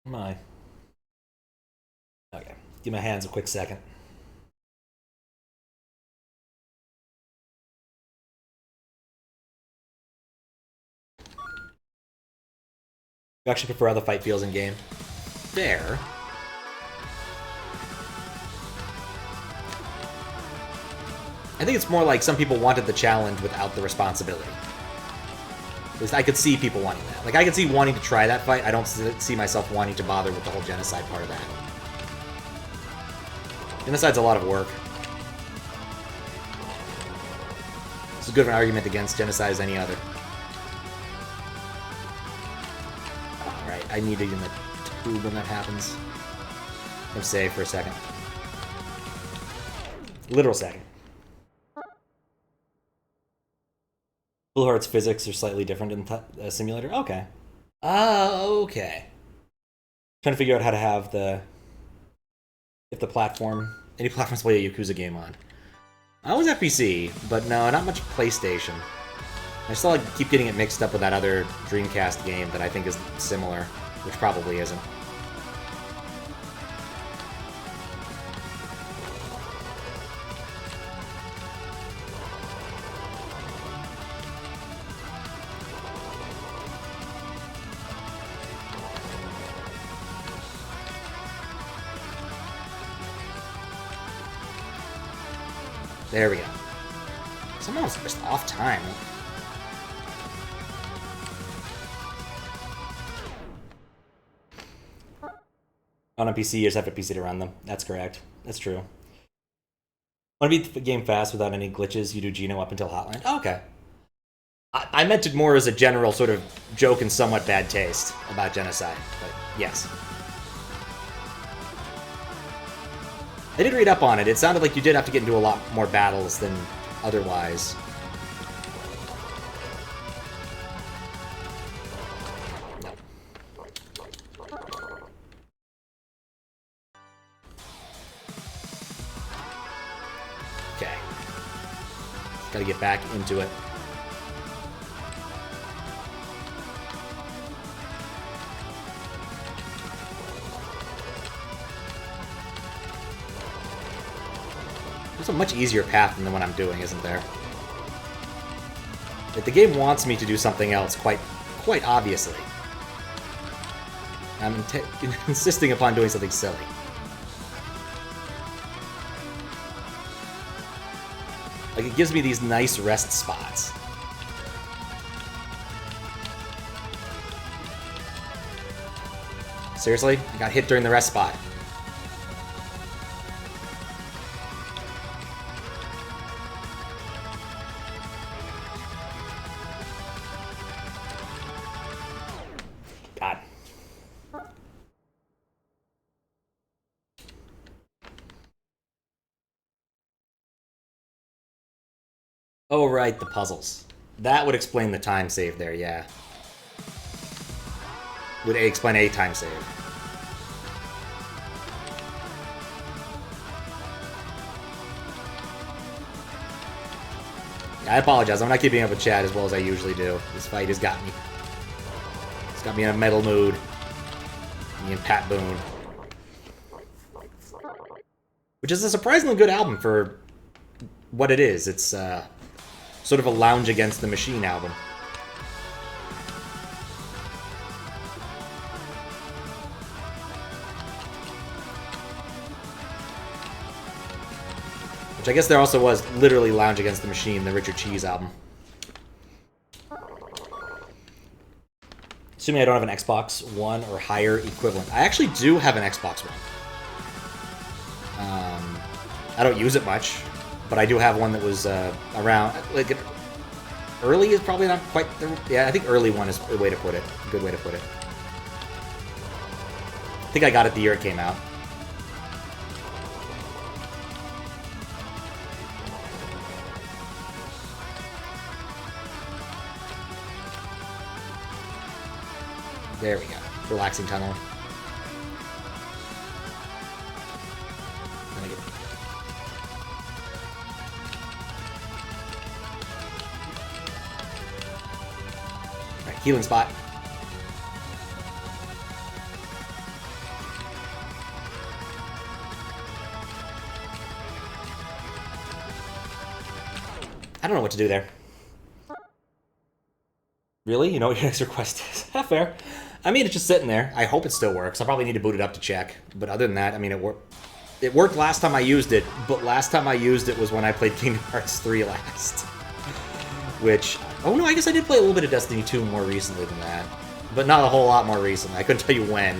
My. Okay. Give my hands a quick second. You actually prefer how the fight feels in game? Fair. I think it's more like some people wanted the challenge without the responsibility. At least I could see people wanting that. Like, I could see wanting to try that fight. I don't see myself wanting to bother with the whole genocide part of that. Genocide's a lot of work. It's as good of an argument against genocide as any other. Alright, I need to get in the tube when that happens. I'm safe for a second. Literal second. Blue Heart's physics are slightly different in the simulator? Okay. Okay. Trying to figure out how to have if the platform... Any platforms to play a Yakuza game on. I always have PC, but no, not much PlayStation. I still keep getting it mixed up with that other Dreamcast game that I think is similar, which probably isn't. There we go. Someone's just off time. On a PC, you just have a PC to run them. That's correct. That's true. Want to beat the game fast without any glitches? You do Geno up until Hotline. Oh, okay. I meant it more as a general sort of joke and somewhat bad taste about genocide, but yes. I did read up on it. It sounded like you did have to get into a lot more battles than otherwise. No. Okay. Gotta get back into it. There's a much easier path than the one I'm doing, isn't there? But the game wants me to do something else, quite obviously. I'm insisting upon doing something silly. Like, it gives me these nice rest spots. Seriously? I got hit during the rest spot. God. Oh, right, the puzzles. That would explain the time save there, yeah. Would explain a time save. I apologize, I'm not keeping up with chat as well as I usually do. This fight has got me. It's got me in a metal mood. Me and Pat Boone. Which is a surprisingly good album for what it is. It's sort of a Lounge Against the Machine album. Which I guess there also was literally Lounge Against the Machine, the Richard Cheese album. Assuming I don't have an Xbox One or higher equivalent. I actually do have an Xbox One. I don't use it much, but I do have one that was around. Like, early is probably not quite. Yeah, I think early one is a way to put it. A good way to put it. I think I got it the year it came out. There we go. Relaxing tunnel. Alright, healing spot. I don't know what to do there. Really? You know what your next request is? Fair. I mean, it's just sitting there. I hope it still works. I'll probably need to boot it up to check. But other than that, I mean, it worked. It worked last time I used it, but last time I used it was when I played Kingdom Hearts 3 last. Which, oh no, I guess I did play a little bit of Destiny 2 more recently than that. But not a whole lot more recently. I couldn't tell you when.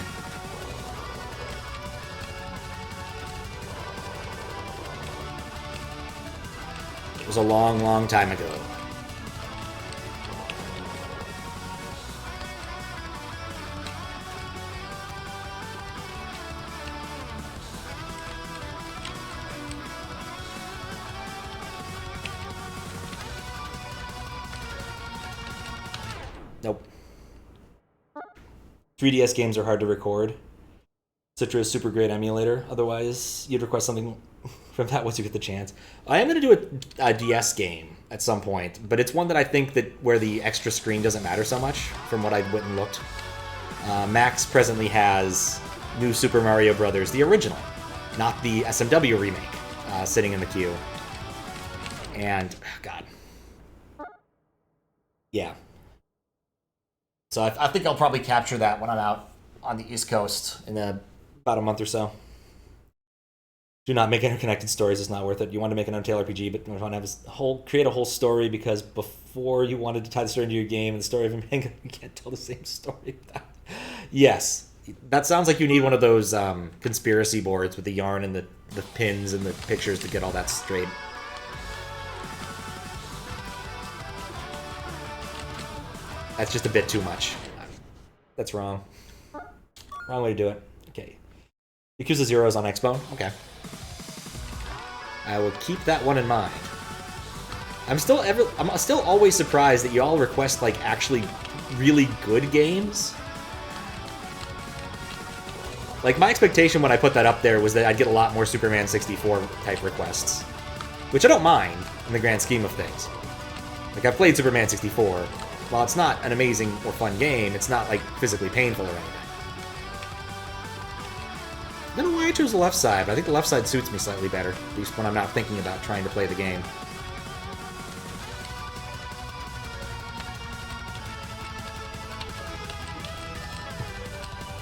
It was a long, long time ago. Nope. 3DS games are hard to record. Citra is super great emulator. Otherwise, you'd request something from that once you get the chance. I am going to do a DS game at some point, but it's one that I think that where the extra screen doesn't matter so much, from what I went and looked. Max presently has New Super Mario Bros., the original, not the SMW remake, sitting in the queue. And, God. Yeah. So I think I'll probably capture that when I'm out on the East Coast in about a month or so. Do not make interconnected stories. It's not worth it. You want to make an Undertale RPG, but you want to have create a whole story because before you wanted to tie the story into your game and the story of a manga, you can't tell the same story. Yes, that sounds like you need one of those conspiracy boards with the yarn and the pins and the pictures to get all that straight. That's just a bit too much. That's wrong. Wrong way to do it. Okay. Yakuza 0 is on Xbone? Okay. I will keep that one in mind. I'm still always surprised that y'all request like actually really good games. Like my expectation when I put that up there was that I'd get a lot more Superman 64 type requests, which I don't mind in the grand scheme of things. Like I've played Superman 64. While it's not an amazing or fun game, it's not like physically painful or anything. I don't know why I chose the left side, but I think the left side suits me slightly better, at least when I'm not thinking about trying to play the game.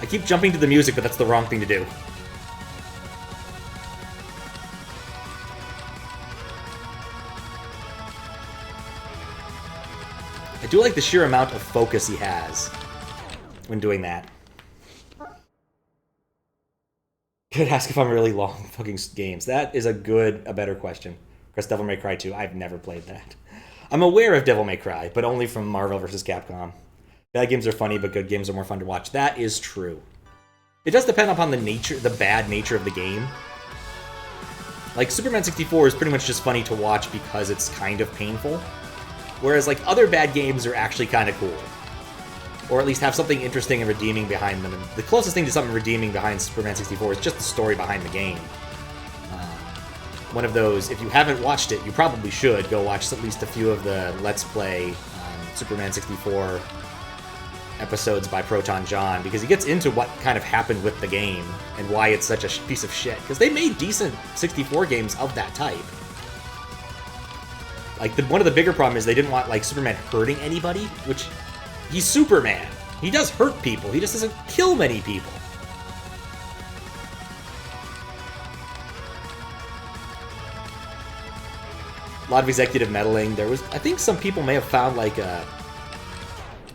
I keep jumping to the music, but that's the wrong thing to do. I do like the sheer amount of focus he has when doing that. Could ask if I'm really long fucking games. That is a better question. Chris, Devil May Cry 2. I've never played that. I'm aware of Devil May Cry, but only from Marvel vs. Capcom. Bad games are funny, but good games are more fun to watch. That is true. It does depend upon the bad nature of the game. Like, Superman 64 is pretty much just funny to watch because it's kind of painful. Whereas, like, other bad games are actually kind of cool. Or at least have something interesting and redeeming behind them. And the closest thing to something redeeming behind Superman 64 is just the story behind the game. One of those, if you haven't watched it, you probably should go watch at least a few of the Let's Play Superman 64 episodes by Proton John, because he gets into what kind of happened with the game and why it's such a piece of shit. Because they made decent 64 games of that type. Like, one of the bigger problems is they didn't want, like, Superman hurting anybody, which... He's Superman. He does hurt people. He just doesn't kill many people. A lot of executive meddling. There was... I think some people may have found, like, a...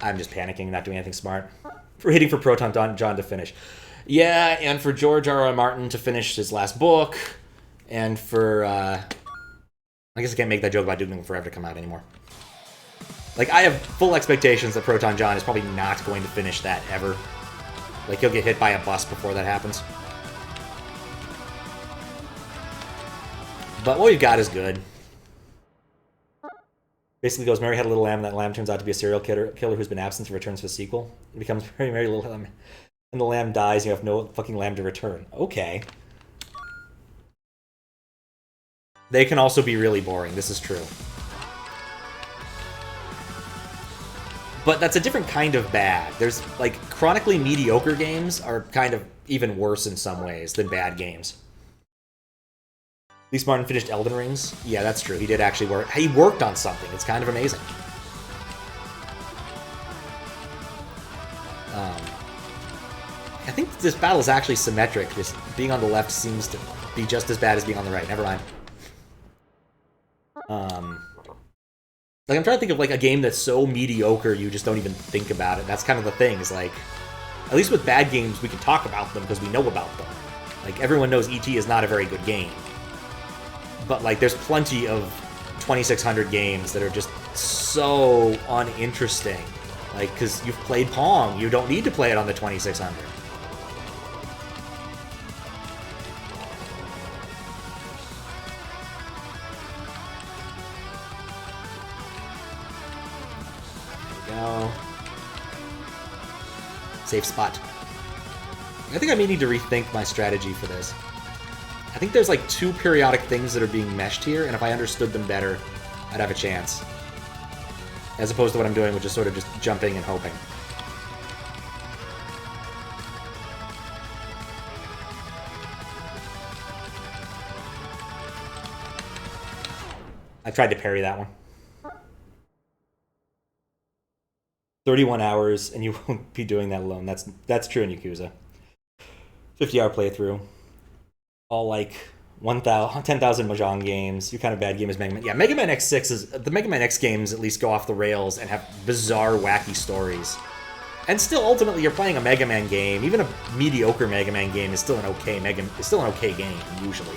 I'm just panicking, not doing anything smart. For hitting for Proton John to finish. Yeah, and for George R.R. Martin to finish his last book. And for, I guess I can't make that joke about Doom Forever to come out anymore. Like, I have full expectations that Proton John is probably not going to finish that ever. Like, he'll get hit by a bus before that happens. But what we've got is good. Basically goes, Mary had a little lamb, and that lamb turns out to be a serial killer who's been absent and returns for the sequel. It becomes Mary, Mary, little lamb. And the lamb dies, and you have no fucking lamb to return. Okay. They can also be really boring, this is true. But that's a different kind of bad. There's, like, chronically mediocre games are kind of even worse in some ways than bad games. At least Martin finished Elden Rings. Yeah, that's true. He did actually work. He worked on something. It's kind of amazing. I think this battle is actually symmetric. Just being on the left seems to be just as bad as being on the right. Never mind. Like, I'm trying to think of, like, a game that's so mediocre you just don't even think about it. That's kind of the thing, is, like... At least with bad games, we can talk about them because we know about them. Like, everyone knows E.T. is not a very good game. But, like, there's plenty of 2600 games that are just so uninteresting. Like, because you've played Pong. You don't need to play it on the 2600. Go. Safe spot. I think I may need to rethink my strategy for this. I think there's like two periodic things that are being meshed here, and if I understood them better, I'd have a chance. As opposed to what I'm doing, which is sort of just jumping and hoping. I tried to parry that one. 31 hours, and you won't be doing that alone. That's true in Yakuza. 50-hour playthrough. All, like, 10,000 Mahjong games. Your kind of bad game is Mega Man. Yeah, Mega Man X6 is... The Mega Man X games at least go off the rails and have bizarre, wacky stories. And still, ultimately, you're playing a Mega Man game. Even a mediocre Mega Man game is still an okay game, usually.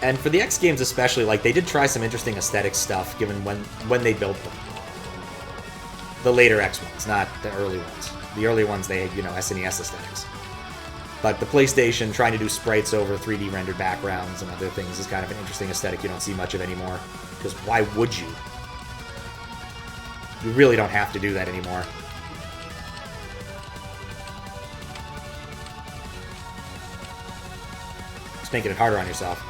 And for the X games especially, like, they did try some interesting aesthetic stuff, given when they built them. The later X ones, not the early ones. The early ones, they had, SNES aesthetics. But the PlayStation trying to do sprites over 3D rendered backgrounds and other things is kind of an interesting aesthetic you don't see much of anymore. Because why would you? You really don't have to do that anymore. Just making it harder on yourself.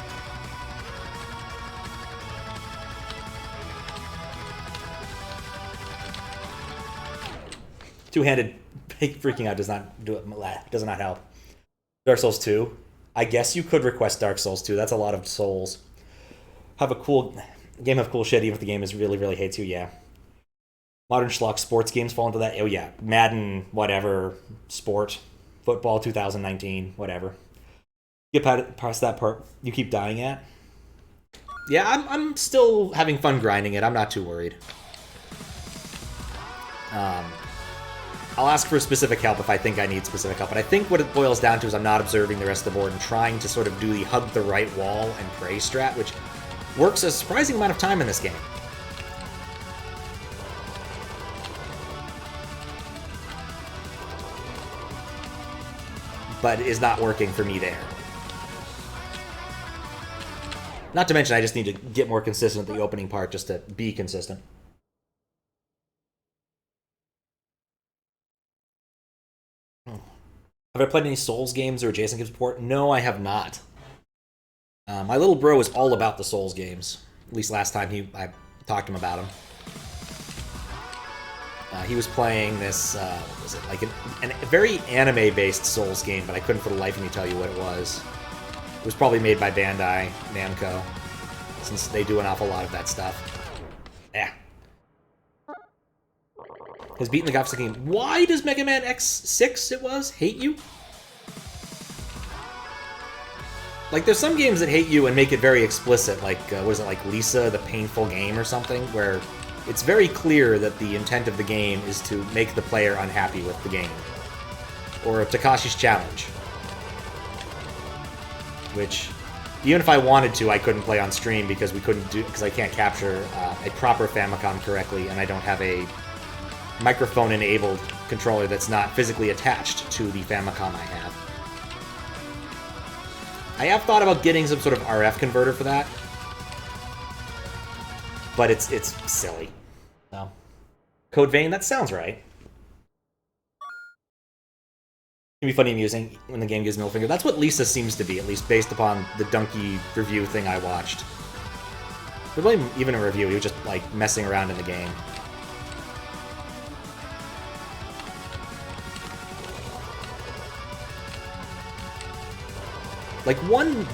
Two-handed freaking out does not help. Dark Souls 2. I guess you could request Dark Souls 2. That's a lot of souls. Have a cool game, have cool shit, even if the game is really, really hates you, yeah. Modern schlock sports games fall into that. Oh yeah, Madden, whatever, sport, football 2019, whatever. Get past that part you keep dying at. Yeah, I'm still having fun grinding it. I'm not too worried. I'll ask for specific help if I think I need specific help, but I think what it boils down to is I'm not observing the rest of the board and trying to sort of do the hug the right wall and pray strat, which works a surprising amount of time in this game. But is not working for me there. Not to mention, I just need to get more consistent with the opening part just to be consistent. Have I played any Souls games or Jason games before? No, I have not. My little bro is all about the Souls games. At least last time I talked to him about them. He was playing this, what was it, like a very anime-based Souls game, but I couldn't for the life of me tell you what it was. It was probably made by Bandai Namco, since they do an awful lot of that stuff. Yeah. Has beaten the guy for game. Why does Mega Man X6, it was, hate you? Like, there's some games that hate you and make it very explicit, like, what is it, like Lisa, the Painful Game or something, where it's very clear that the intent of the game is to make the player unhappy with the game. Or Takashi's Challenge. Which, even if I wanted to, I couldn't play on stream because because I can't capture a proper Famicom correctly, and I don't have a microphone-enabled controller that's not physically attached to the Famicom I have. I have thought about getting some sort of RF converter for that, but it's silly. So, Code Vein, that sounds right. It can be funny and amusing when the game gives middle finger. That's what Lisa seems to be, at least based upon the Donkey review thing I watched. It wasn't even a review, he was just like messing around in the game. Like, one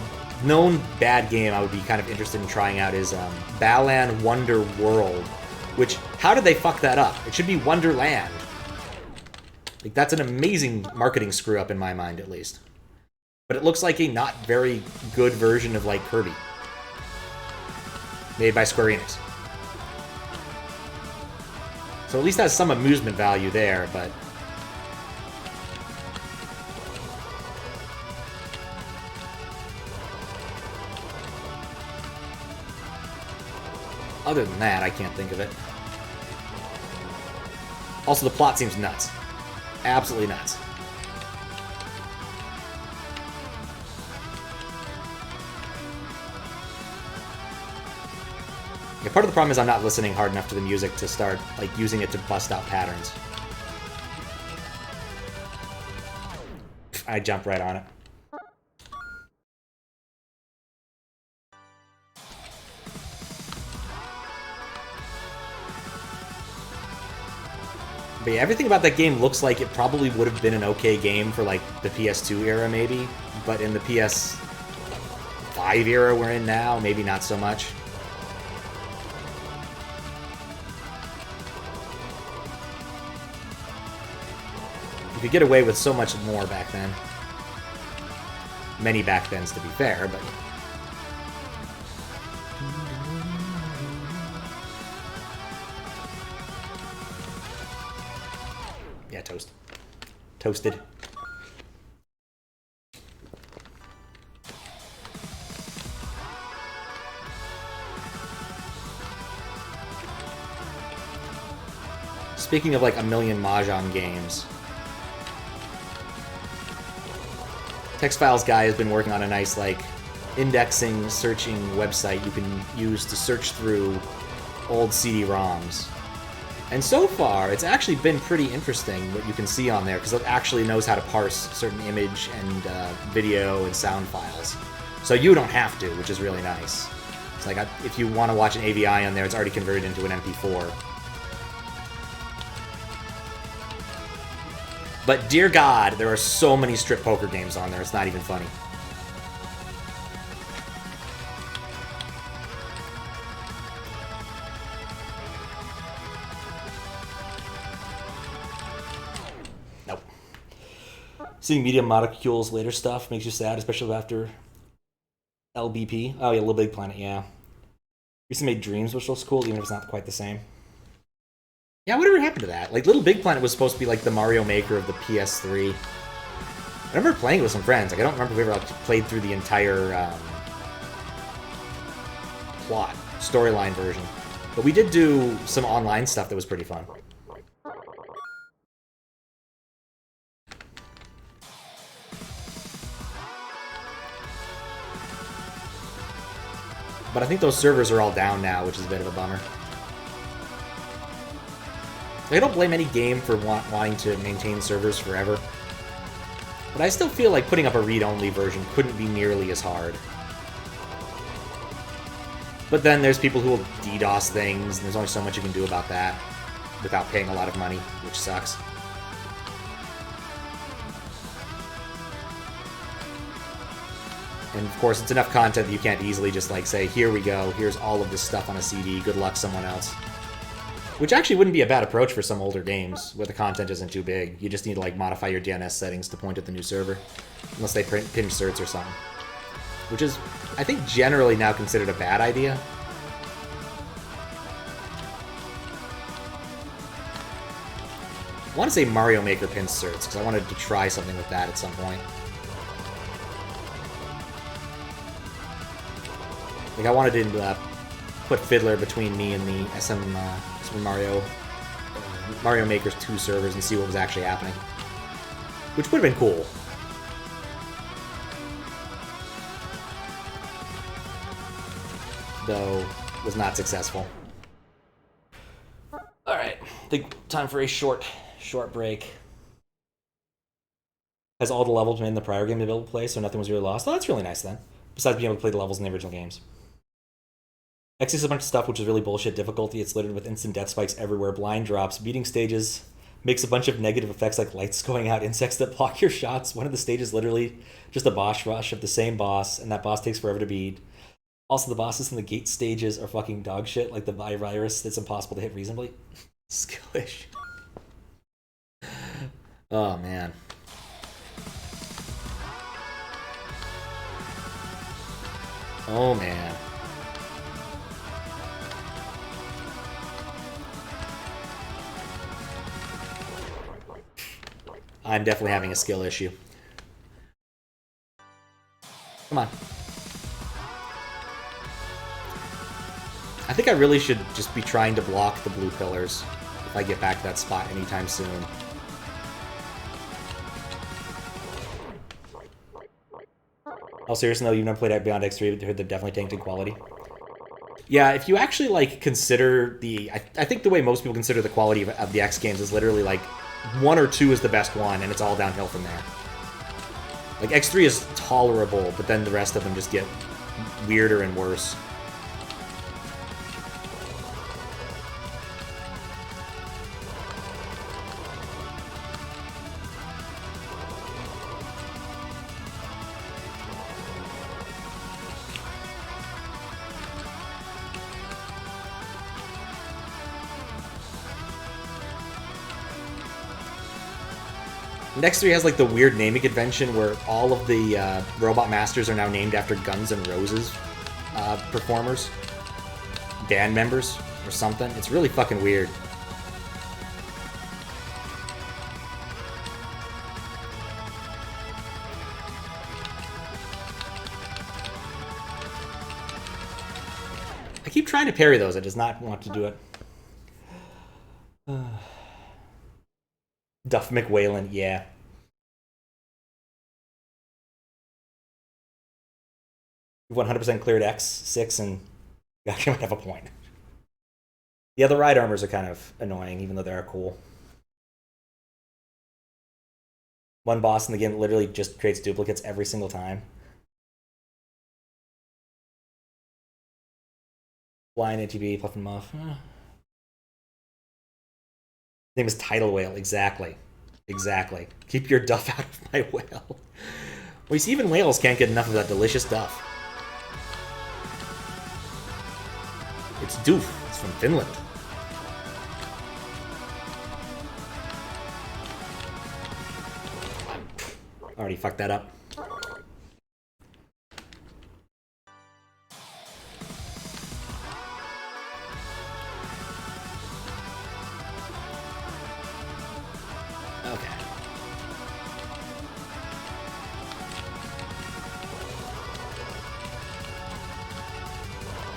known bad game I would be kind of interested in trying out is Balan Wonder World, which, how did they fuck that up? It should be Wonderland. Like, that's an amazing marketing screw-up in my mind, at least. But it looks like a not very good version of, like, Kirby. Made by Square Enix. So at least has some amusement value there, but... other than that, I can't think of it. Also, the plot seems nuts. Absolutely nuts. Yeah, part of the problem is I'm not listening hard enough to the music to start, like, using it to bust out patterns. I jumped right on it. But yeah, everything about that game looks like it probably would have been an okay game for, like, the PS2 era, maybe. But in the PS5 era we're in now, maybe not so much. could get away with so much more back then. Many back thens, to be fair, but... Yeah, toast. Toasted. Speaking of like a million Mahjong games, Textfiles guy has been working on a nice like indexing, searching website you can use to search through old CD-ROMs. And so far, it's actually been pretty interesting what you can see on there, because it actually knows how to parse certain image and video and sound files. So you don't have to, which is really nice. It's like if you want to watch an AVI on there, it's already converted into an MP4. But dear God, there are so many strip poker games on there, it's not even funny. Nope. Seeing Medium Molecules' later stuff makes you sad, especially after LBP. Oh yeah, Little Big Planet, yeah. Recently made Dreams, which looks cool, even if it's not quite the same. Yeah, whatever happened to that? Like, Little Big Planet was supposed to be like the Mario Maker of the PS3. I remember playing it with some friends. Like, I don't remember if we ever like, played through the entire plot, storyline version. But we did do some online stuff that was pretty fun. But I think those servers are all down now, which is a bit of a bummer. I don't blame any game for wanting to maintain servers forever. But I still feel like putting up a read-only version couldn't be nearly as hard. But then there's people who will DDoS things, and there's only so much you can do about that without paying a lot of money, which sucks. And of course, it's enough content that you can't easily just like say, here we go, here's all of this stuff on a CD, good luck someone else. Which actually wouldn't be a bad approach for some older games, where the content isn't too big. You just need to like modify your DNS settings to point at the new server. Unless they pinch certs or something. Which is, I think, generally now considered a bad idea. I want to say Mario Maker pins certs, because I wanted to try something with that at some point. Like, I wanted to put Fiddler between me and the Super Mario Maker's 2 servers and see what was actually happening. Which would have been cool. Though, was not successful. Alright, I think time for a short break. Has all the levels been in the prior game to be able to play, so nothing was really lost? Oh, that's really nice then. Besides being able to play the levels in the original games. X is a bunch of stuff which is really bullshit difficulty. It's littered with instant death spikes everywhere, blind drops, beating stages, makes a bunch of negative effects like lights going out, insects that block your shots. One of the stages literally just a boss rush of the same boss, and that boss takes forever to beat. Also, the bosses in the gate stages are fucking dog shit, like the virus that's impossible to hit reasonably. Skillish. Oh, man. Oh, man. I'm definitely having a skill issue. Come on. I think I really should just be trying to block the blue pillars if I get back to that spot anytime soon. Oh, seriously, no, you've never played Beyond X3, they're definitely tanked in quality. Yeah, if you actually, like, consider the... I think the way most people consider the quality of the X games is literally, like, 1 or 2 is the best one, and it's all downhill from there. Like, X3 is tolerable, but then the rest of them just get weirder and worse. Next 3 has like the weird naming convention where all of the robot masters are now named after Guns N' Roses performers, band members, or something. It's really fucking weird. I keep trying to parry those. It does not want to do it. Duff McWhalen, yeah. 100% cleared X6 and you might have a point. Yeah, the ride armors are kind of annoying, even though they are cool. One boss in the game literally just creates duplicates every single time. Blind ATB, Puff and Muff. Name is Tidal Whale, exactly. Exactly. Keep your duff out of my whale. Well, you see, even whales can't get enough of that delicious duff. It's doof. It's from Finland. Already fucked that up. Okay.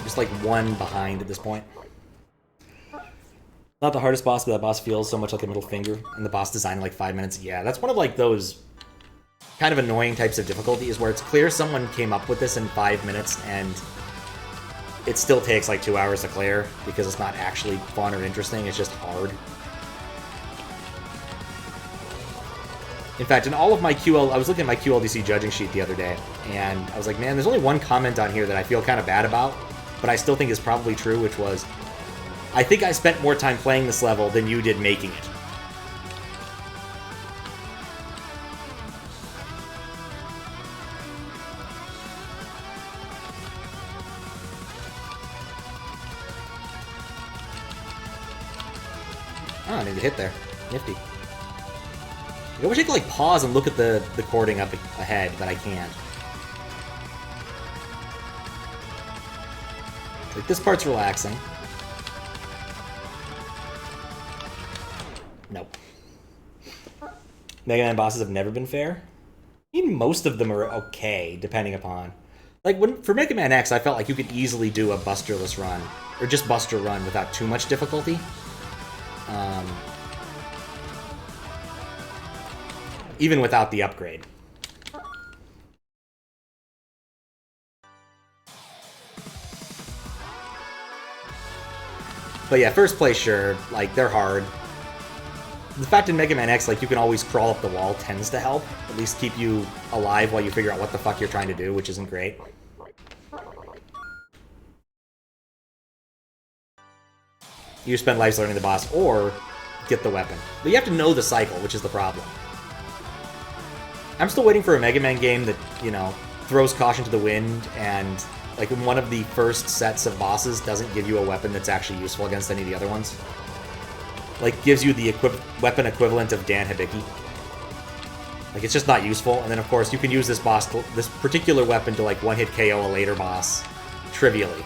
Just like one behind at this point. Not the hardest boss, but that boss feels so much like a middle finger. And the boss design in like 5 minutes. Yeah, that's one of like those kind of annoying types of difficulties where it's clear someone came up with this in 5 minutes and it still takes like 2 hours to clear because it's not actually fun or interesting, it's just hard. In fact, in all of my QL, I was looking at my QLDC judging sheet the other day, and I was like, man, there's only one comment on here that I feel kind of bad about, but I still think is probably true, which was, I think I spent more time playing this level than you did making it. Oh, I need to hit there. Nifty. I wish I could like pause and look at the cording up ahead, but I can't. Like, this part's relaxing. Nope. Mega Man bosses have never been fair. I mean, most of them are okay, depending upon. Like, for Mega Man X, I felt like you could easily do a Busterless run, or just Buster run without too much difficulty. Even without the upgrade. But yeah, first place, sure. Like, they're hard. The fact in Mega Man X, like, you can always crawl up the wall tends to help. At least keep you alive while you figure out what the fuck you're trying to do, which isn't great. You spend lives learning the boss, or get the weapon. But you have to know the cycle, which is the problem. I'm still waiting for a Mega Man game that, you know, throws caution to the wind and, like, in one of the first sets of bosses doesn't give you a weapon that's actually useful against any of the other ones. Like, gives you the weapon equivalent of Dan Hibiki. Like, it's just not useful. And then, of course, you can use this particular weapon to, like, one-hit KO a later boss trivially.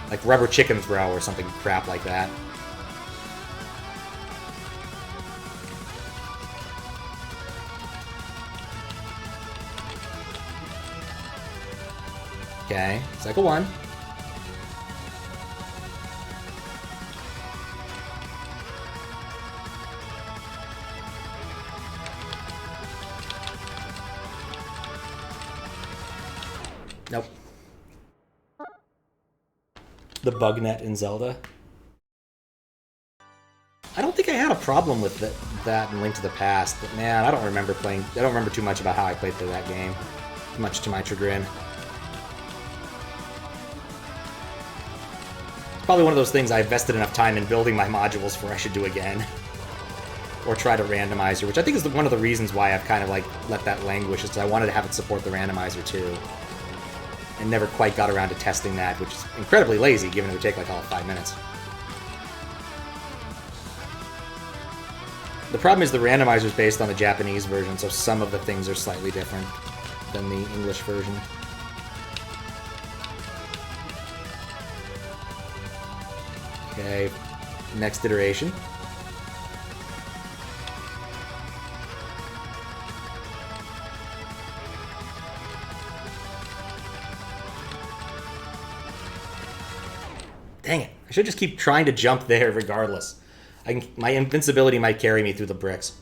Like Rubber Chicken Throw or something crap like that. Okay, cycle 1. Nope. The bug net in Zelda. I don't think I had a problem with that in Link to the Past, but man, I don't remember too much about how I played through that game. Much to my chagrin. Probably one of those things I invested enough time in building my modules for I should do again. Or try to randomizer, which I think is one of the reasons why I've kind of like let that languish, is because I wanted to have it support the randomizer too. And never quite got around to testing that, which is incredibly lazy given it would take like all of 5 minutes. The problem is the randomizer is based on the Japanese version, so some of the things are slightly different than the English version. Okay, next iteration. Dang it. I should just keep trying to jump there regardless. My invincibility might carry me through the bricks.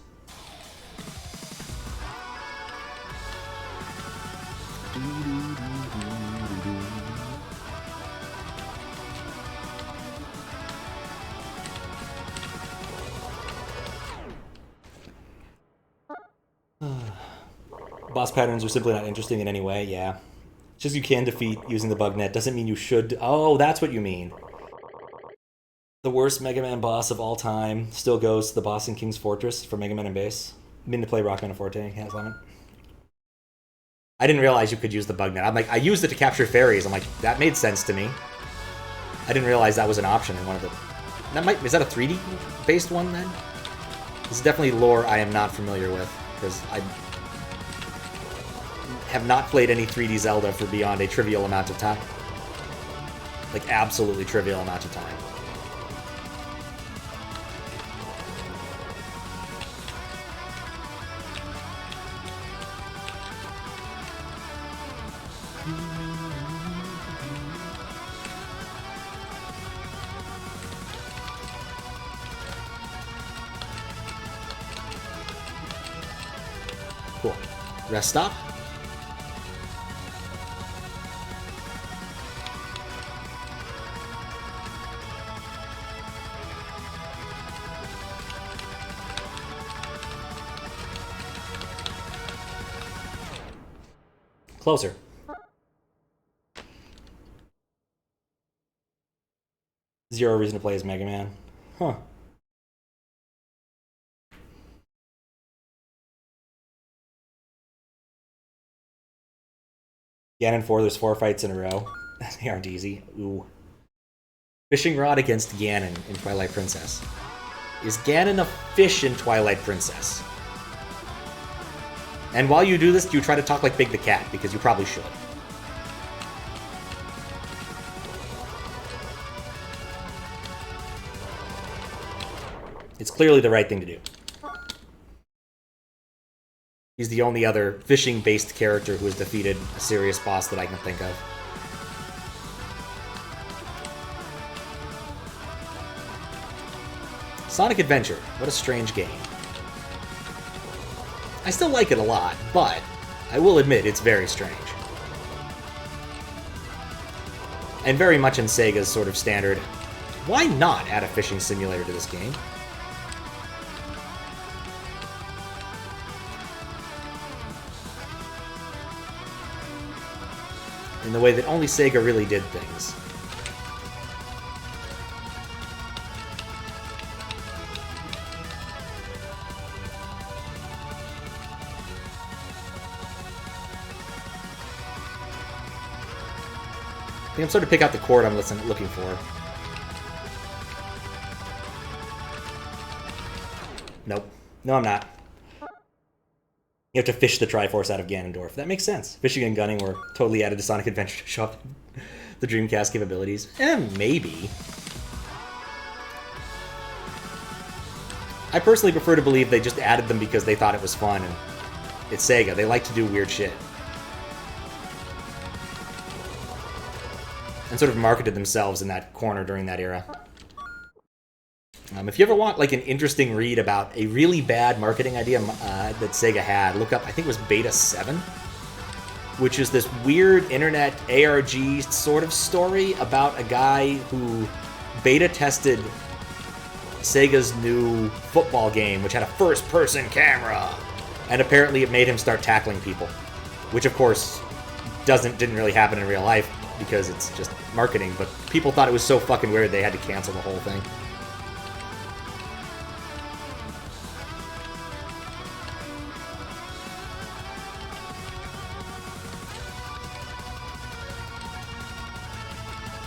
Boss patterns are simply not interesting in any way, yeah. Just you can defeat using the bug net doesn't mean you should. Oh, that's what you mean. The worst Mega Man boss of all time still goes to the boss in King's Fortress for Mega Man and Bass. Mean to play Rockman Forte, has Lemon. I didn't realize you could use the bug net. I'm like, I used it to capture fairies. I'm like, that made sense to me. I didn't realize that was an option in one of the... Is that a 3D based one then? This is definitely lore I am not familiar with, because I have not played any 3D Zelda for beyond a trivial amount of time. Like, absolutely trivial amount of time. Cool. Rest stop. Closer. Zero reason to play as Mega Man. Huh. Ganon 4, there's 4 fights in a row. They aren't easy. Ooh. Fishing rod against Ganon in Twilight Princess. Is Ganon a fish in Twilight Princess? And while you do this, do you try to talk like Big the Cat? Because you probably should. It's clearly the right thing to do. He's the only other fishing-based character who has defeated a serious boss that I can think of. Sonic Adventure. What a strange game. I still like it a lot, but I will admit it's very strange. And very much in Sega's sort of standard, why not add a fishing simulator to this game? In the way that only Sega really did things. I think I'm starting to pick out the chord I'm looking for. Nope. No, I'm not. You have to fish the Triforce out of Ganondorf. That makes sense. Fishing and gunning were totally added to Sonic Adventure to show up the Dreamcast capabilities. Maybe. I personally prefer to believe they just added them because they thought it was fun, and it's Sega. They like to do weird shit. And sort of marketed themselves in that corner during that era. If you ever want like an interesting read about a really bad marketing idea that Sega had, look up, I think it was Beta 7, which is this weird internet ARG sort of story about a guy who beta tested Sega's new football game, which had a first-person camera, and apparently it made him start tackling people, which of course didn't really happen in real life because it's just marketing, but people thought it was so fucking weird they had to cancel the whole thing.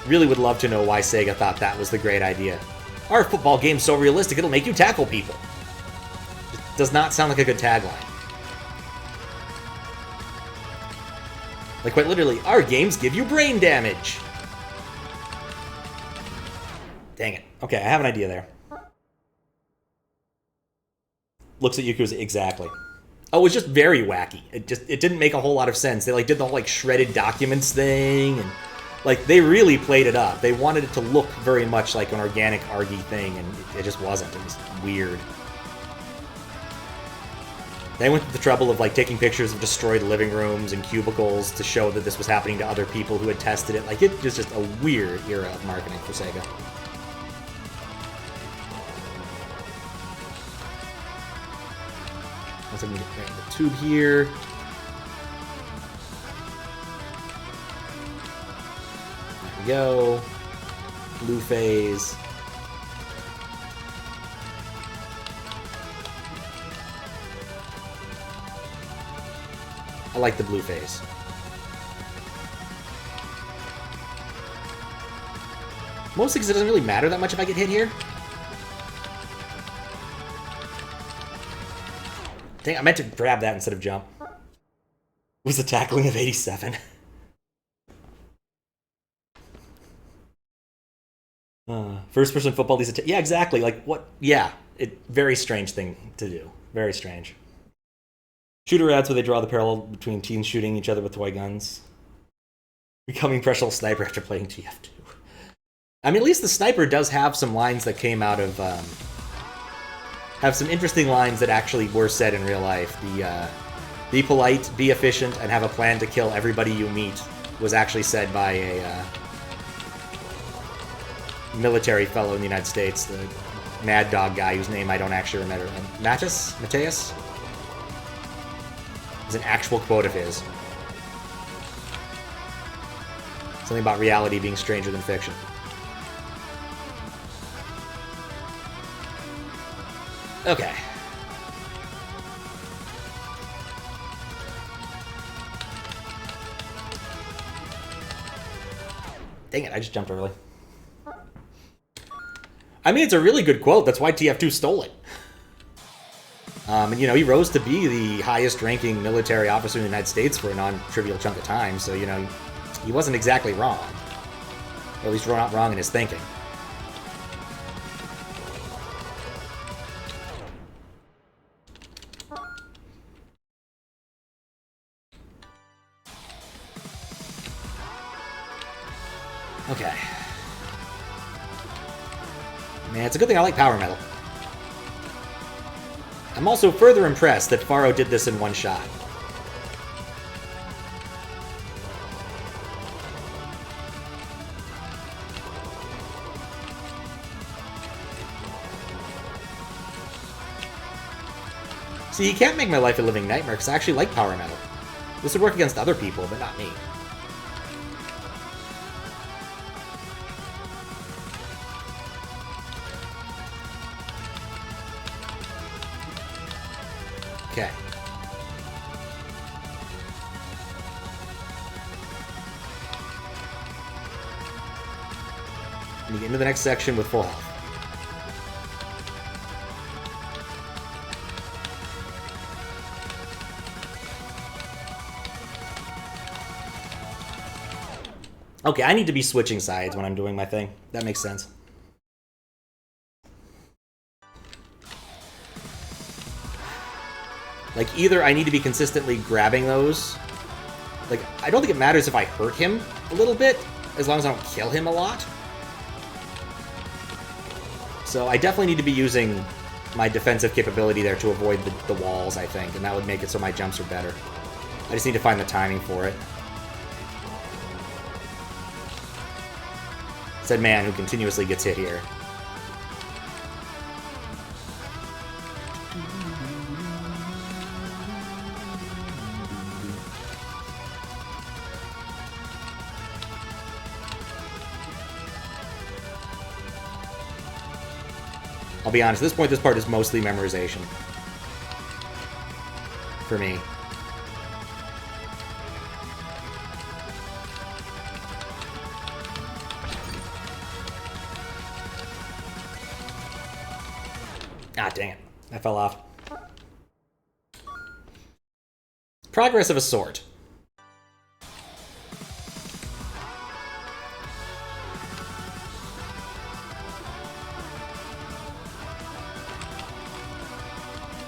Really would love to know why Sega thought that was the great idea. Our football game's so realistic, it'll make you tackle people. does not sound like a good tagline. Like, quite literally, our games give you brain damage. Dang it. Okay, I have an idea there. Looks at Yakuza, exactly. Oh, it was just very wacky. It didn't make a whole lot of sense. They like did the whole like shredded documents thing, and like they really played it up. They wanted it to look very much like an organic Argy thing, and it just wasn't. It was weird. They went to the trouble of like taking pictures of destroyed living rooms and cubicles to show that this was happening to other people who had tested it. Like, it was just a weird era of marketing for Sega. Once I'm going to get the tube here. There we go. Blue phase. I like the blue phase. Mostly because it doesn't really matter that much if I get hit here. Dang, I meant to grab that instead of jump. It was the tackling of 87. First-person football, these yeah, exactly. Like, what? Yeah, very strange thing to do. Very strange. Shooter ads where they draw the parallel between teens shooting each other with toy guns. Becoming professional sniper after playing TF2. I mean, at least the sniper does have some lines that came out of... have some interesting lines that actually were said in real life. The, be polite, be efficient, and have a plan to kill everybody you meet was actually said by a military fellow in the United States, the Mad Dog guy whose name I don't actually remember. Mateus? It's an actual quote of his. Something about reality being stranger than fiction. Okay. Dang it, I just jumped early. I mean, it's a really good quote. That's why TF2 stole it. And, you know, he rose to be the highest-ranking military officer in the United States for a non-trivial chunk of time, so, you know, he wasn't exactly wrong. Or at least not wrong in his thinking. Okay. Man, it's a good thing I like power metal. I'm also further impressed that Faro did this in one shot. See, you can't make my life a living nightmare because I actually like power metal. This would work against other people, but not me. Okay. And you get into the next section with full health. Okay, I need to be switching sides when I'm doing my thing. That makes sense. Like, either I need to be consistently grabbing those. Like, I don't think it matters if I hurt him a little bit, as long as I don't kill him a lot. So I definitely need to be using my defensive capability there to avoid the walls, I think, and that would make it so my jumps are better. I just need to find the timing for it. Said man who continuously gets hit here. I'll be honest, at this point, this part is mostly memorization. For me. Ah, dang it. I fell off. Progress of a sort.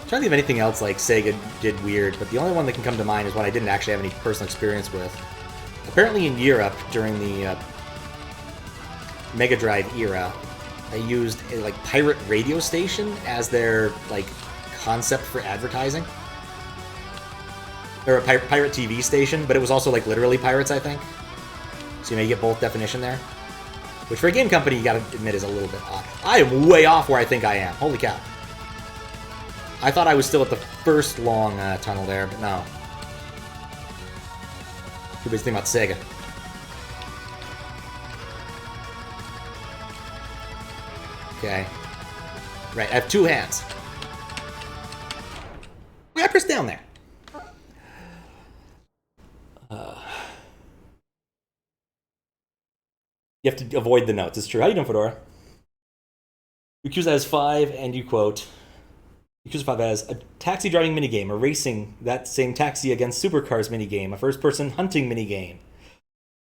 I'm trying to think of anything else like Sega did weird, but the only one that can come to mind is one I didn't actually have any personal experience with. Apparently in Europe, during the Mega Drive era, they used a like pirate radio station as their like concept for advertising. Or a pirate TV station, but it was also like literally pirates, I think. So you get both definition there. Which for a game company, you gotta admit is a little bit odd. I am way off where I think I am. Holy cow. I thought I was still at the first long tunnel there, but no. Too busy thinking about Sega. Okay. Right, I have two hands. Why I press down there? You have to avoid the notes. It's true. How you doing, Fedora? Yakuza has 5, and you quote, Yakuza 5 has a taxi driving minigame, a racing that same taxi against supercars minigame, a first-person hunting minigame.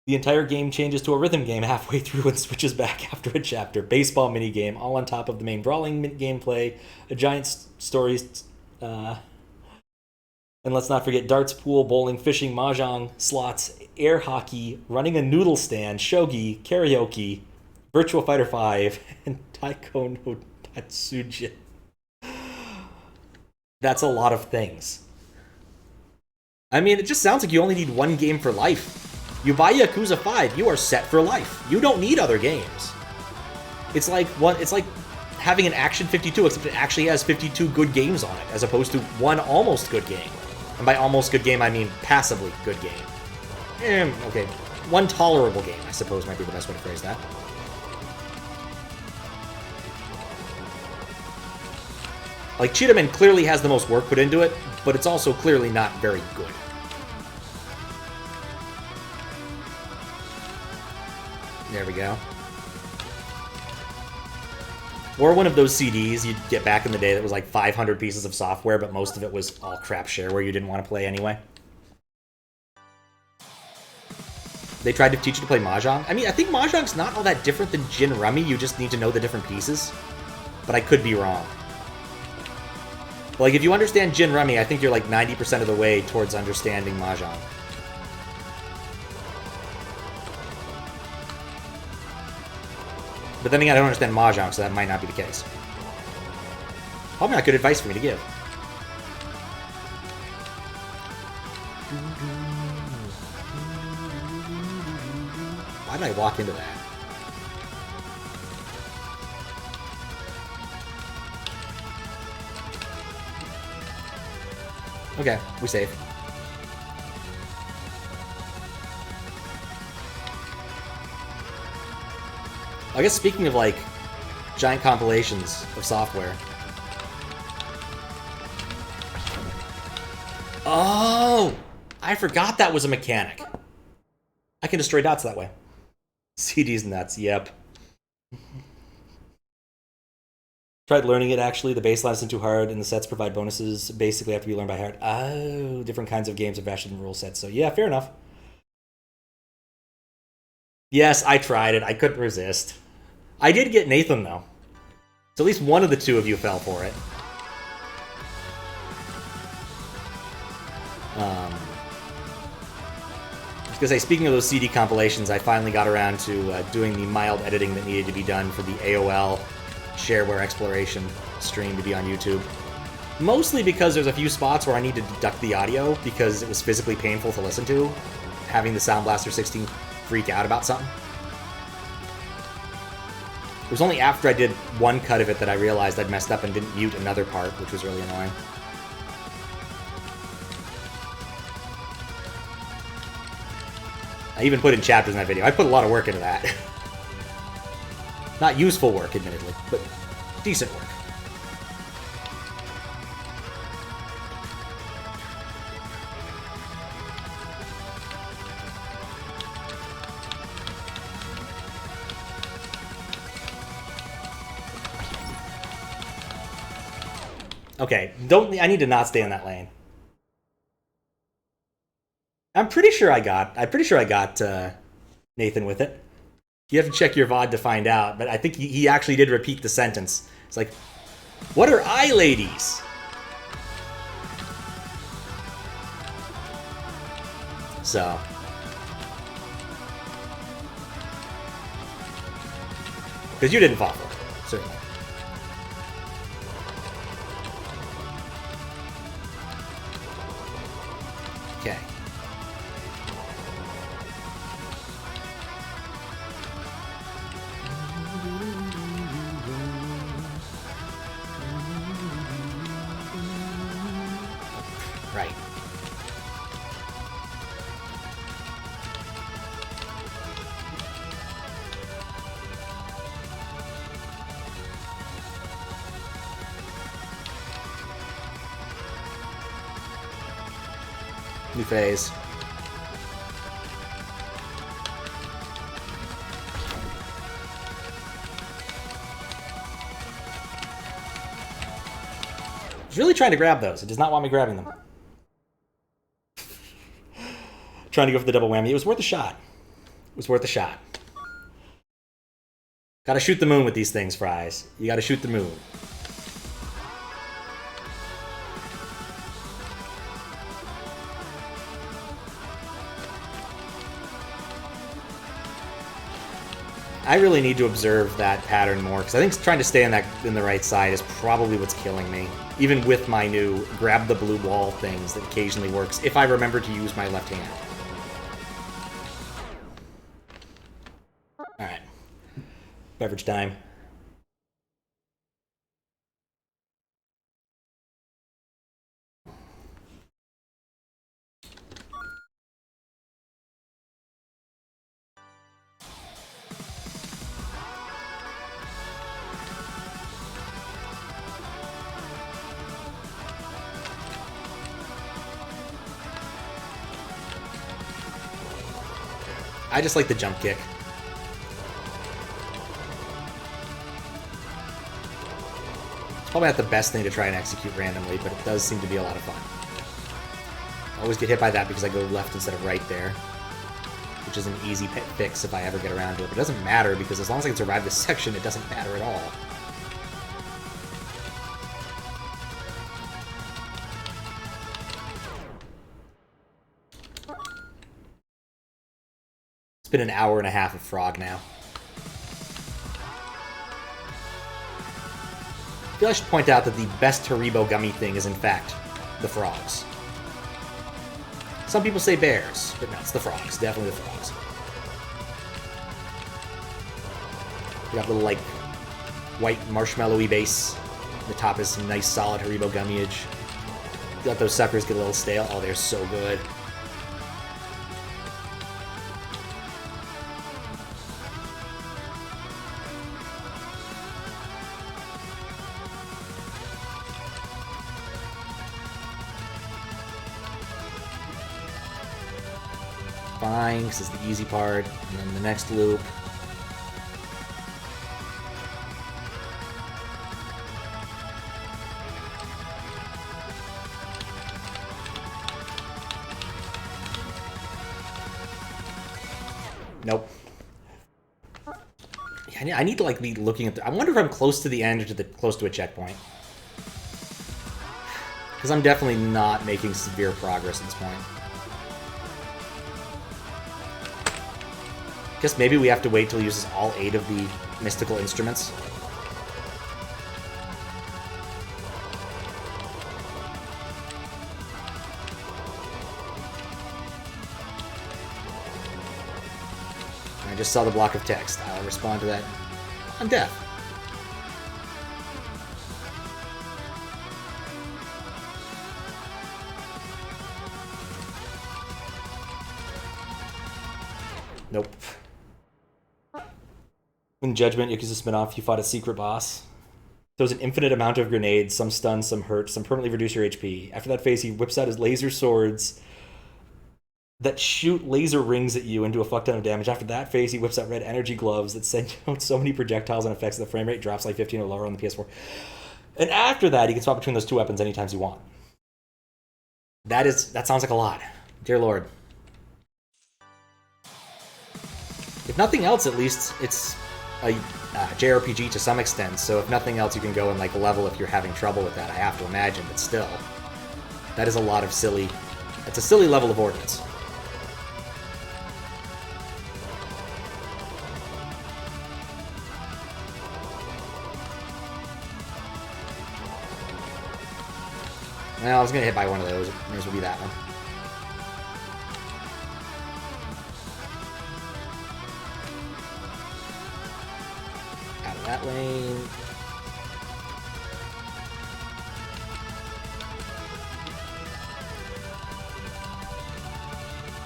The entire game changes to a rhythm game halfway through and switches back after a chapter. Baseball minigame, all on top of the main brawling gameplay, a giant story, and let's not forget darts, pool, bowling, fishing, mahjong, slots, air hockey, running a noodle stand, shogi, karaoke, Virtua Fighter 5, and Taiko no Tatsujin. That's a lot of things. I mean, it just sounds like you only need one game for life. You buy Yakuza 5, you are set for life. You don't need other games. It's like having an Action 52, except it actually has 52 good games on it, as opposed to one almost good game. And by almost good game, I mean passably good game. Okay, one tolerable game, I suppose, might be the best way to phrase that. Like, Cheetahman clearly has the most work put into it, but it's also clearly not very good. There we go. Or one of those CDs you'd get back in the day that was like 500 pieces of software, but most of it was all crap shareware you didn't want to play anyway. They tried to teach you to play Mahjong. I mean, I think Mahjong's not all that different than Gin Rummy, you just need to know the different pieces. But I could be wrong. Like, if you understand Gin Rummy, I think you're like 90% of the way towards understanding Mahjong. But then again, I don't understand Mahjong, so that might not be the case. Probably not good advice for me to give. Why did I walk into that? Okay, we save. I guess speaking of, like, giant compilations of software. Oh! I forgot that was a mechanic. I can destroy dots that way. CD's nuts, yep. Tried learning it, actually. The baseline isn't too hard, and the sets provide bonuses. Basically have to be learned by heart. Oh, different kinds of games have fashioned rule sets. So, yeah, fair enough. Yes, I tried it. I couldn't resist. I did get Nathan, though. So at least one of the two of you fell for it. I was gonna say, speaking of those CD compilations, I finally got around to doing the mild editing that needed to be done for the AOL shareware exploration stream to be on YouTube. Mostly because there's a few spots where I need to deduct the audio because it was physically painful to listen to, having the Sound Blaster 16 freak out about something. It was only after I did one cut of it that I realized I'd messed up and didn't mute another part, which was really annoying. I even put in chapters in that video. I put a lot of work into that. Not useful work, admittedly, but decent work. Okay, I need to not stay in that lane. I'm pretty sure I got Nathan with it. You have to check your VOD to find out, but I think he actually did repeat the sentence. It's like, what are eye ladies? So. Because you didn't fall for it, certainly. Okay. Right. New phase. I was really trying to grab those. It does not want me grabbing them. Trying to go for the double whammy. It was worth a shot. It was worth a shot. Gotta shoot the moon with these things, Fries. You gotta shoot the moon. I really need to observe that pattern more, because I think trying to stay on the right side is probably what's killing me. Even with my new grab the blue ball things that occasionally works, if I remember to use my left hand. Alright. Beverage time. I just like the jump kick. It's probably not the best thing to try and execute randomly, but it does seem to be a lot of fun. I always get hit by that because I go left instead of right there, which is an easy fix if I ever get around to it. But it doesn't matter, because as long as I can survive this section, it doesn't matter at all. It's been an hour and a half of Frog now. I feel I should point out that the best Haribo gummy thing is, in fact, the frogs. Some people say bears, but no, it's the frogs. Definitely the frogs. We got the, like, white marshmallowy base. The top is some nice solid Haribo gummyage. Let those suckers get a little stale. Oh, they're so good. Fine, this is the easy part, and then the next loop. Nope. Yeah, I need to like be looking at I wonder if I'm close to the end or close to a checkpoint. Because I'm definitely not making severe progress at this point. Guess maybe we have to wait till he uses all 8 of the mystical instruments. I just saw the block of text. I'll respond to that. I'm deaf. Nope. In Judgment, Yakuza spinoff, you fought a secret boss. Throws an infinite amount of grenades, some stun, some hurt, some permanently reduce your HP. After that phase, he whips out his laser swords that shoot laser rings at you and do a fuck ton of damage. After that phase, he whips out red energy gloves that send out so many projectiles and effects that the frame rate drops like 15 or lower on the PS4. And after that, you can swap between those 2 weapons anytime you want. That sounds like a lot. Dear Lord. If nothing else, at least it's a JRPG to some extent, so if nothing else, you can go and like level if you're having trouble with that, I have to imagine, but still. That is a lot of silly... That's a silly level of ordnance. Well, I was gonna hit by one of those. May as well be that one. Out of that lane.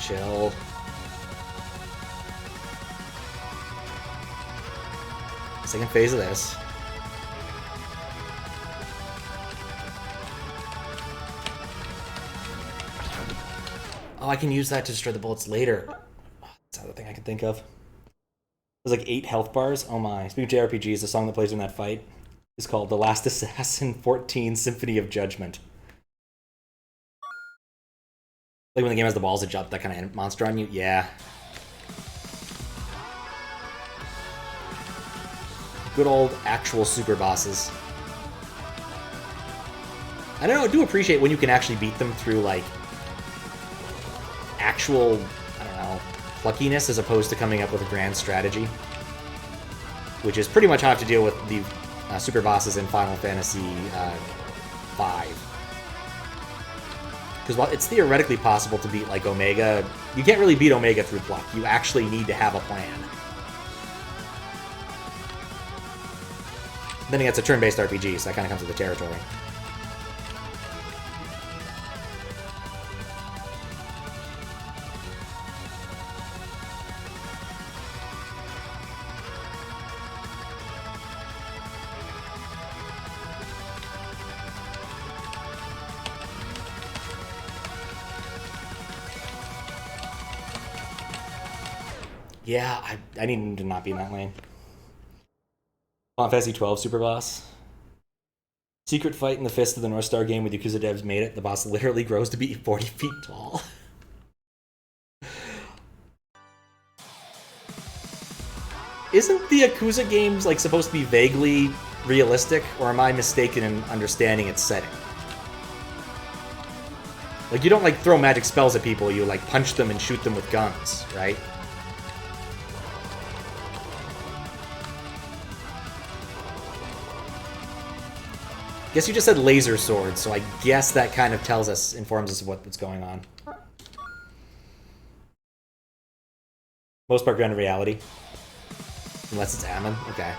Chill. Second phase of this. Oh, I can use that to destroy the bullets later. Oh, that's another thing I can think of. There's like 8 health bars. Oh my. Speaking of JRPGs, the song that plays in that fight is called The Last Assassin 14 Symphony of Judgment. Like when the game has the balls that jump that kind of monster on you? Yeah. Good old actual super bosses. I don't know, I do appreciate when you can actually beat them through like actual, I don't know, pluckiness as opposed to coming up with a grand strategy. Which is pretty much how I have to deal with the super bosses in Final Fantasy V. Because while it's theoretically possible to beat, like, Omega, you can't really beat Omega through pluck. You actually need to have a plan. Then again, it's a turn-based RPG, so that kind of comes with the territory. Yeah, I need him to not be in that lane. Final Fantasy 12 Super Boss. Secret fight in the Fist of the North Star game with Yakuza devs made it. The boss literally grows to be 40 feet tall. Isn't the Yakuza games like supposed to be vaguely realistic, or am I mistaken in understanding its setting? Like, you don't like throw magic spells at people, you like punch them and shoot them with guns, right? Guess you just said laser swords, so I guess that kind of tells us, informs us of what's going on. Most part grounded reality. Unless it's Ammon. Okay.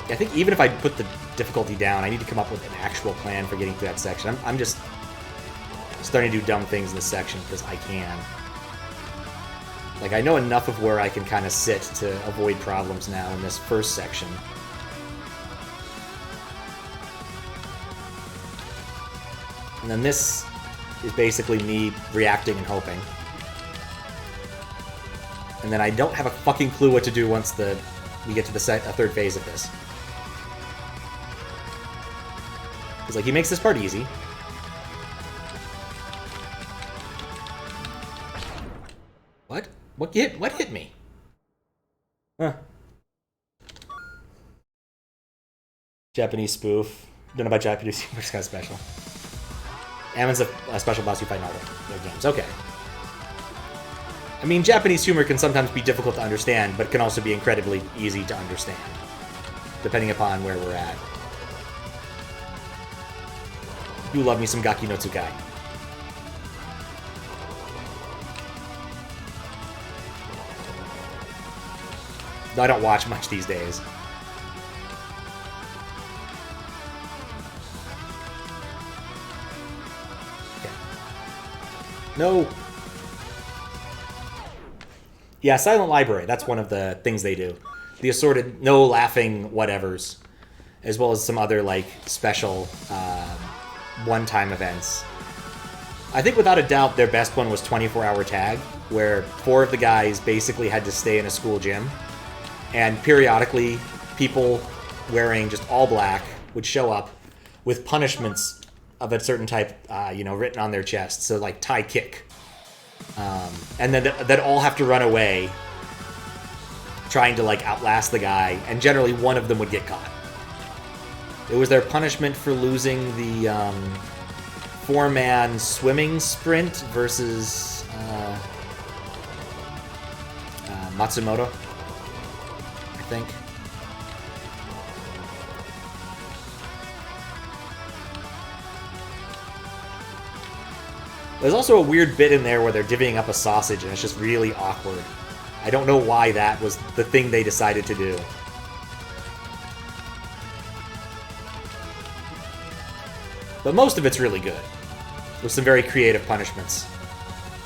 I think even if I put the difficulty down, I need to come up with an actual plan for getting through that section. I'm just starting to do dumb things in this section because I can. Like, I know enough of where I can kind of sit to avoid problems now in this first section. And then this is basically me reacting and hoping. And then I don't have a fucking clue what to do once we get to the third phase of this. Because, like, he makes this part easy. What? What hit me? Huh. Japanese spoof. Don't know about Japanese humor, it's kind of special. Ammon's a special boss you fight in all their games. Okay. I mean, Japanese humor can sometimes be difficult to understand, but can also be incredibly easy to understand. Depending upon where we're at. You love me some Gaki no Tsukai. Though I don't watch much these days. Okay. No! Yeah, Silent Library, that's one of the things they do. The assorted no laughing whatevers. As well as some other, like, special one-time events. I think without a doubt their best one was 24-hour tag, where 4 of the guys basically had to stay in a school gym And periodically, people wearing just all black would show up with punishments of a certain type, written on their chest. So like Thai kick. And then they'd all have to run away, trying to like outlast the guy, and generally one of them would get caught. It was their punishment for losing the 4-man swimming sprint versus Matsumoto, I think. There's also a weird bit in there where they're divvying up a sausage, and it's just really awkward. I don't know why that was the thing they decided to do. But most of it's really good, with some very creative punishments,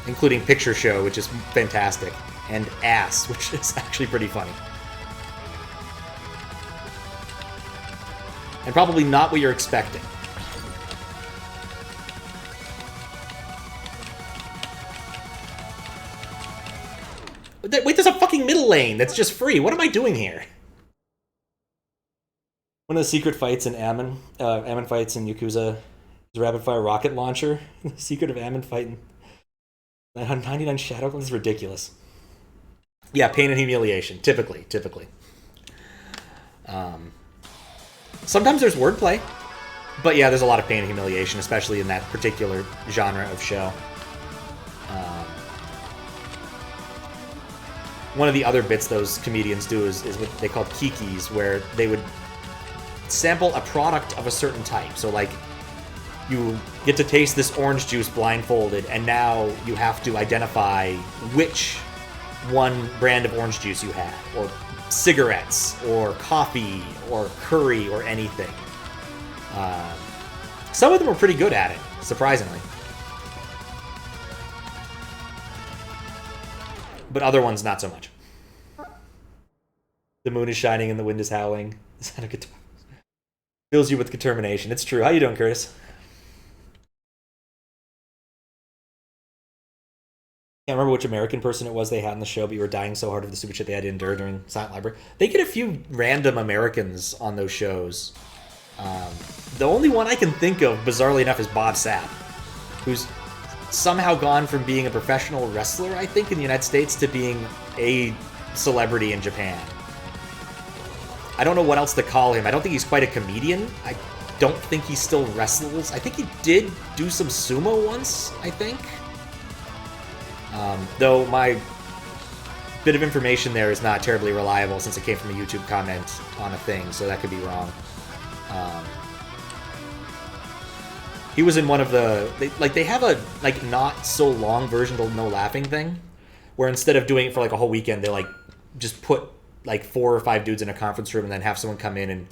including Picture Show, which is fantastic, and Ass, which is actually pretty funny. And probably not what you're expecting. Wait, there's a fucking middle lane that's just free. What am I doing here? One of the secret fights in Ammon fights in Yakuza is a rapid-fire rocket launcher. The secret of Ammon fighting 99 Shadow? This is ridiculous. Yeah, pain and humiliation. Typically. Sometimes there's wordplay. But yeah, there's a lot of pain and humiliation, especially in that particular genre of show. One of the other bits those comedians do is what they call kikis, where they would sample a product of a certain type. So, like, you get to taste this orange juice blindfolded, and now you have to identify which one brand of orange juice you had, or cigarettes, or coffee, or curry, or anything. Some of them are pretty good at it, surprisingly. But other ones, not so much. The moon is shining and the wind is howling. The sound of guitar fills you with determination. It's true. How you doing, Curtis? Can't remember which American person it was they had in the show, but you were dying so hard of the stupid shit they had to endure during Silent Library. They get a few random Americans on those shows. The only one I can think of, bizarrely enough, is Bob Sapp, who's somehow gone from being a professional wrestler, I think, in the United States to being a celebrity in Japan. I don't know what else to call him. I don't think he's quite a comedian. I don't think he still wrestles. I think he did do some sumo once, I think. Though my bit of information there is not terribly reliable since it came from a YouTube comment on a thing, so that could be wrong. He was in one of the... They have a, not so long version of the No Laughing thing, where instead of doing it for, a whole weekend, they, just put, 4 or 5 dudes in a conference room and then have someone come in and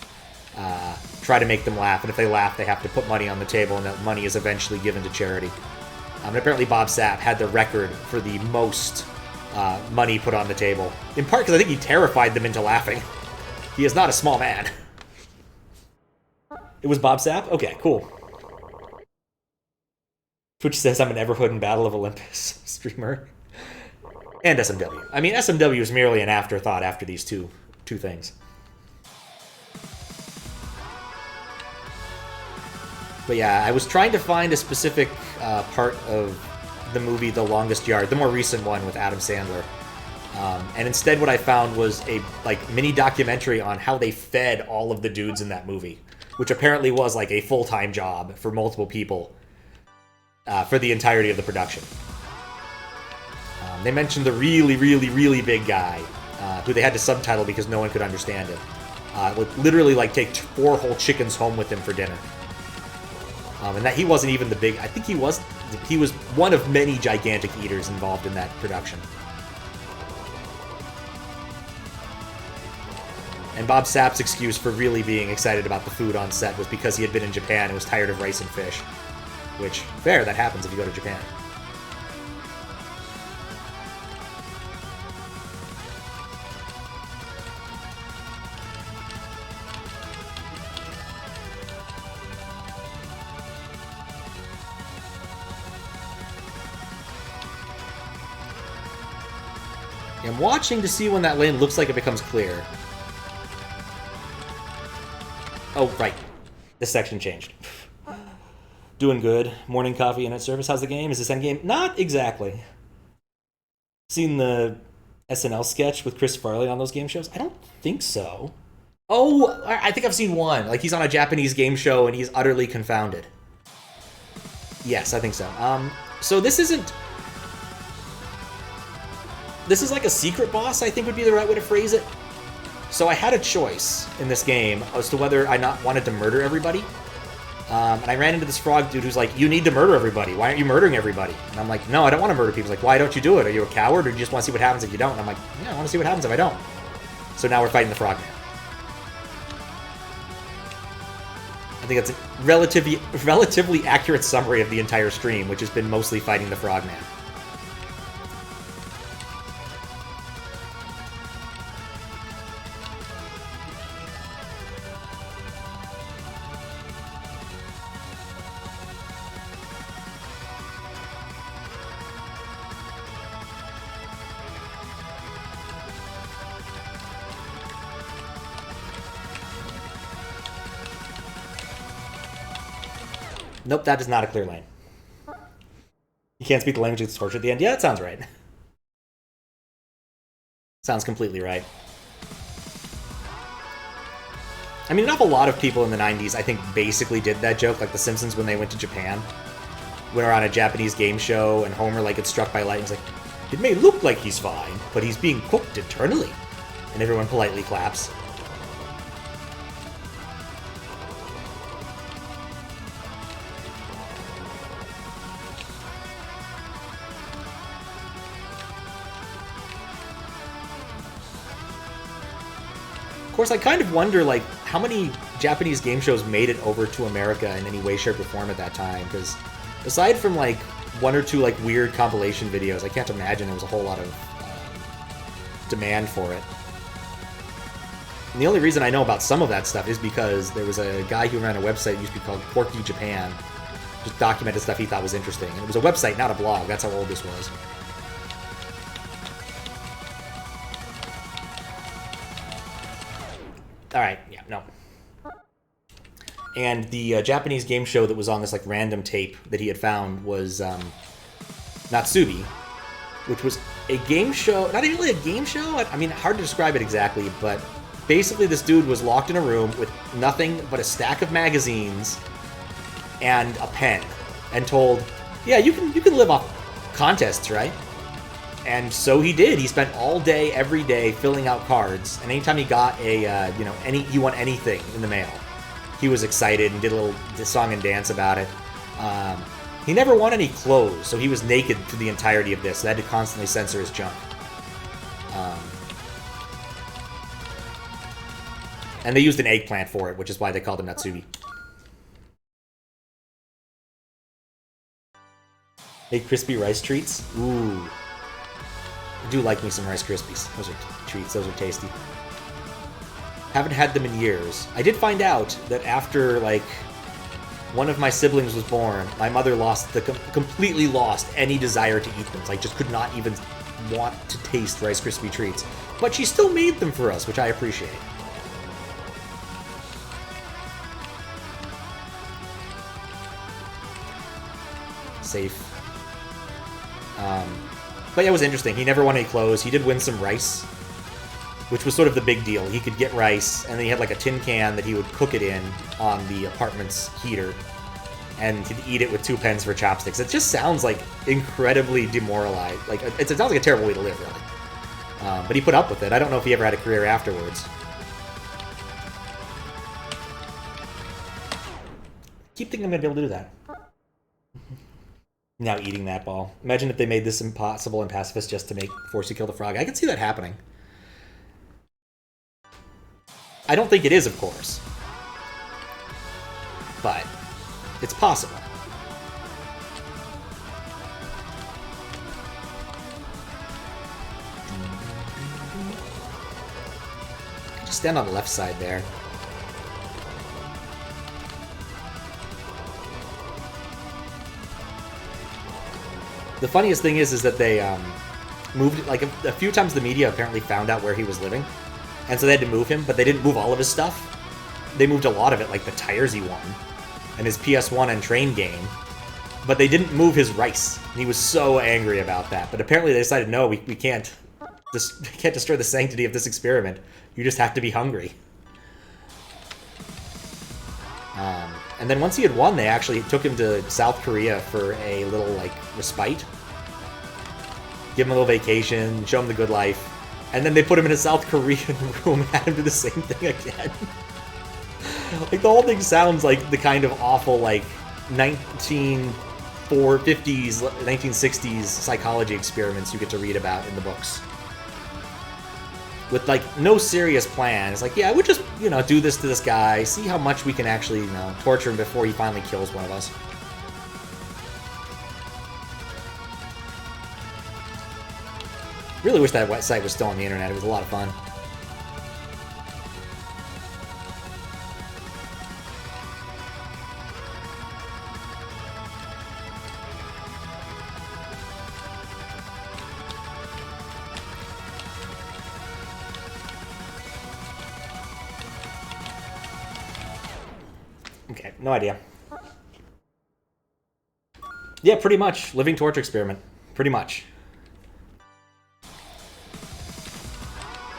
try to make them laugh. And if they laugh, they have to put money on the table, and that money is eventually given to charity. And apparently Bob Sapp had the record for the most money put on the table. In part because I think he terrified them into laughing. He is not a small man. It was Bob Sapp? Okay, cool. Twitch says I'm an Everhood and Battle of Olympus streamer. And SMW. I mean, SMW is merely an afterthought after these two things. But yeah, I was trying to find a specific part of the movie The Longest Yard, the more recent one with Adam Sandler. And instead what I found was a mini documentary on how they fed all of the dudes in that movie, which apparently was a full-time job for multiple people for the entirety of the production. They mentioned the really, really, really big guy, who they had to subtitle because no one could understand him. Would literally take 4 whole chickens home with him for dinner. And that he wasn't even the big... I think he was one of many gigantic eaters involved in that production. And Bob Sapp's excuse for really being excited about the food on set was because he had been in Japan and was tired of rice and fish. Which, fair, that happens if you go to Japan. I'm watching to see when that lane looks like it becomes clear. Oh, right. This section changed. Doing good. Morning coffee and at service. How's the game? Is this endgame? Not exactly. Seen the SNL sketch with Chris Farley on those game shows? I don't think so. Oh, I think I've seen one. Like, he's on a Japanese game show and he's utterly confounded. Yes, I think so. So this isn't... This is like a secret boss, I think would be the right way to phrase it. So I had a choice in this game as to whether I not wanted to murder everybody. And I ran into this frog dude who's like, you need to murder everybody. Why aren't you murdering everybody? And I'm like, no, I don't want to murder people. He's like, why don't you do it? Are you a coward or do you just want to see what happens if you don't? And I'm like, yeah, I want to see what happens if I don't. So now we're fighting the frog man. I think that's a relatively accurate summary of the entire stream, which has been mostly fighting the frog man. Nope, that is not a clear lane. You can't speak the language of the torture at the end. Yeah, that sounds right. Sounds completely right. I mean, an awful lot of people in the 90s, I think, basically did that joke, like The Simpsons when they went to Japan. When they're on a Japanese game show, and Homer, like, gets struck by lightning. He's like, it may look like he's fine, but he's being cooked eternally. And everyone politely claps. Of course, I kind of wonder, like, how many Japanese game shows made it over to America in any way, shape, or form at that time, because aside from, like, one or two, like, weird compilation videos, I can't imagine there was a whole lot of demand for it. And the only reason I know about some of that stuff is because there was a guy who ran a website that used to be called Porky Japan, just documented stuff he thought was interesting. And it was a website, not a blog. That's how old this was. Alright, yeah, no. And the Japanese game show that was on this, like, random tape that he had found was Natsubi, which was a game show, not even really a game show, I mean, hard to describe it exactly, but basically this dude was locked in a room with nothing but a stack of magazines and a pen, and told, yeah, you can live off contests, right? And so he did. He spent all day, every day, filling out cards. And anytime he got a, he won anything in the mail, he was excited and did a little song and dance about it. He never won any clothes, so he was naked through the entirety of this. So they had to constantly censor his junk. And they used an eggplant for it, which is why they called him Natsubi. Make crispy rice treats? Ooh. I do like me some Rice Krispies. Those are treats. Those are tasty. Haven't had them in years. I did find out that after, like, one of my siblings was born, my mother completely lost any desire to eat them. Like, just could not even want to taste Rice Krispie treats. But she still made them for us, which I appreciate. Safe. But yeah, it was interesting. He never won any clothes. He did win some rice, which was sort of the big deal. He could get rice, and then he had like a tin can that he would cook it in on the apartment's heater, and he'd eat it with 2 pens for chopsticks. It just sounds like incredibly demoralized. Like, it sounds like a terrible way to live, really. But he put up with it. I don't know if he ever had a career afterwards. Keep thinking I'm going to be able to do that. Now eating that ball. Imagine if they made this impossible and pacifist just to force you kill the frog. I can see that happening. I don't think it is, of course. But it's possible. Just stand on the left side there. The funniest thing is that they moved, like, a few times the media apparently found out where he was living, and so they had to move him, but they didn't move all of his stuff. They moved a lot of it, like the tires he won, and his PS1 and train game, but they didn't move his rice, and he was so angry about that. But apparently they decided, no, we can't destroy the sanctity of this experiment. You just have to be hungry. And then once he had won, they actually took him to South Korea for a little, like, respite. Give him a little vacation, show him the good life. And then they put him in a South Korean room and had him do the same thing again. Like, the whole thing sounds like the kind of awful, like, 1950s, 1960s psychology experiments you get to read about in the books. With, like, no serious plan. It's like, yeah, we'll just, you know, do this to this guy, see how much we can actually, you know, torture him before he finally kills one of us. Really wish that website was still on the internet. It was a lot of fun. Okay, no idea. Yeah, pretty much. Living torture experiment. Pretty much.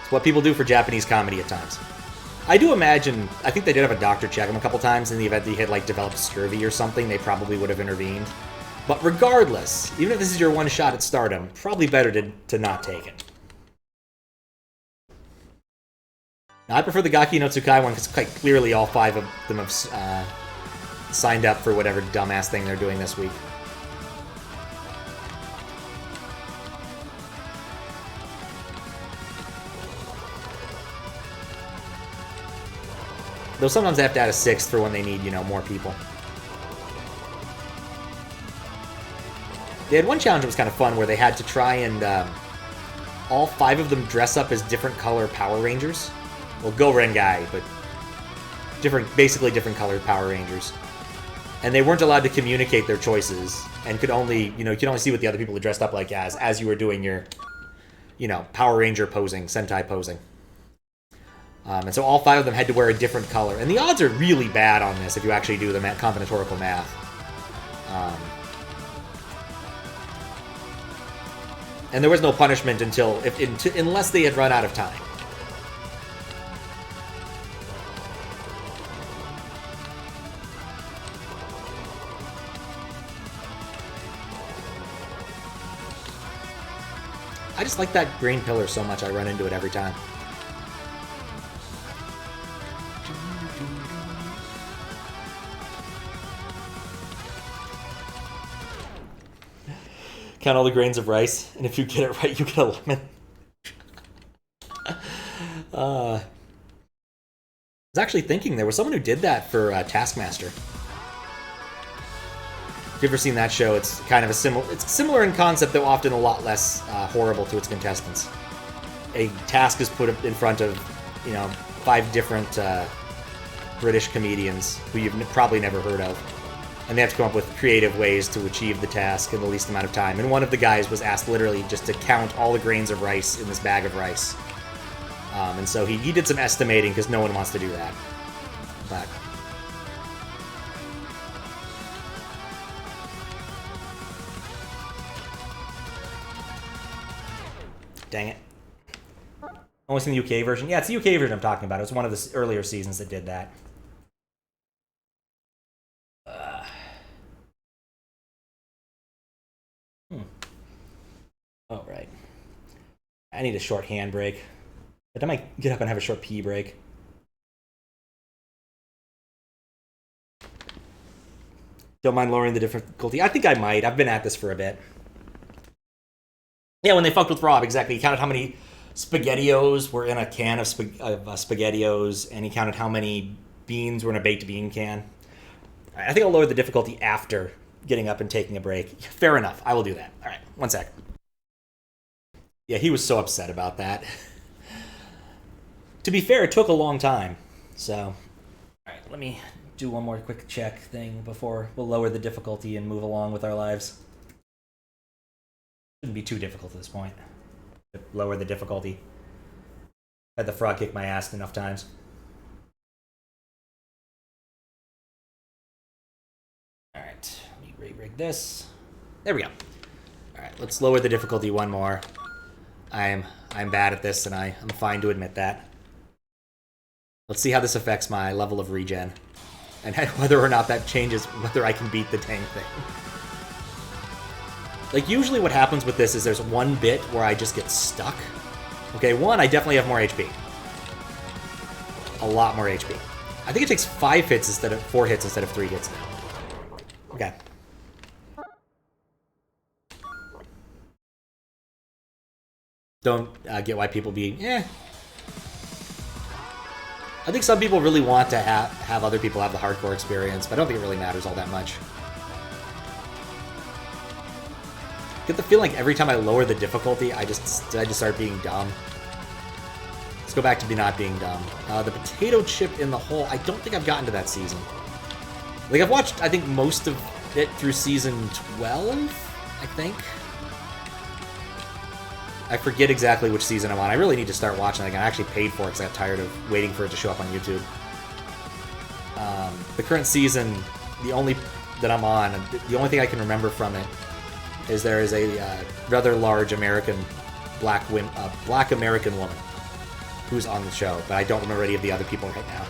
It's what people do for Japanese comedy at times. I do imagine, I think they did have a doctor check him a couple times in the event that he had, like, developed scurvy or something. They probably would have intervened. But regardless, even if this is your one shot at stardom, probably better to not take it. Now, I prefer the Gaki no Tsukai one because quite clearly all 5 of them have signed up for whatever dumbass thing they're doing this week. Though sometimes they have to add a 6th for when they need, you know, more people. They had one challenge that was kind of fun where they had to try and all 5 of them dress up as different color Power Rangers. Well, Go Rengai, but basically different colored Power Rangers. And they weren't allowed to communicate their choices, and could only, you know, you could only see what the other people were dressed up like as you were doing your, you know, Power Ranger posing, Sentai posing. And so all 5 of them had to wear a different color. And the odds are really bad on this if you actually do the combinatorial math. And there was no punishment unless they had run out of time. I just like that green pillar so much, I run into it every time. Count all the grains of rice, and if you get it right, you get a lemon. I was actually thinking there was someone who did that for Taskmaster. If you've ever seen that show, it's kind of it's similar in concept, though often a lot less horrible to its contestants. A task is put in front of, you know, 5 different British comedians who you've probably never heard of. And they have to come up with creative ways to achieve the task in the least amount of time. And one of the guys was asked literally just to count all the grains of rice in this bag of rice. And so he did some estimating because no one wants to do that. But dang it. Only seen the UK version? Yeah, it's the UK version I'm talking about. It was one of the earlier seasons that did that. Oh, right. I need a short hand break. But I might get up and have a short pee break. Don't mind lowering the difficulty. I think I might. I've been at this for a bit. Yeah, when they fucked with Rob, exactly. He counted how many SpaghettiOs were in a can of SpaghettiOs, and he counted how many beans were in a baked bean can. All right, I think I'll lower the difficulty after getting up and taking a break. Fair enough. I will do that. All right, one sec. Yeah, he was so upset about that. To be fair, it took a long time. So, all right, let me do one more quick check thing before we'll lower the difficulty and move along with our lives. Shouldn't be too difficult at this point. Lower the difficulty. Had the frog kick my ass enough times. Alright, let me re-rig this. There we go. Alright, let's lower the difficulty one more. I'm bad at this, and I'm fine to admit that. Let's see how this affects my level of regen. And whether or not that changes whether I can beat the dang thing. Like, usually what happens with this is there's one bit where I just get stuck. Okay, one, I definitely have more HP. A lot more HP. I think it takes 5 hits instead of 4 hits instead of 3 hits now. Okay. Don't get why people be, I think some people really want to have other people have the hardcore experience, but I don't think it really matters all that much. I get the feeling like every time I lower the difficulty, I just start being dumb. Let's go back to not being dumb. The potato chip in the hole, I don't think I've gotten to that season. Like, I've watched, I think, most of it through season 12, I think. I forget exactly which season I'm on. I really need to start watching it again. I actually paid for it because I got tired of waiting for it to show up on YouTube. The current season, the only that I'm on, the only thing I can remember from it is there is a rather large American black American woman who's on the show, but I don't remember any of the other people right now.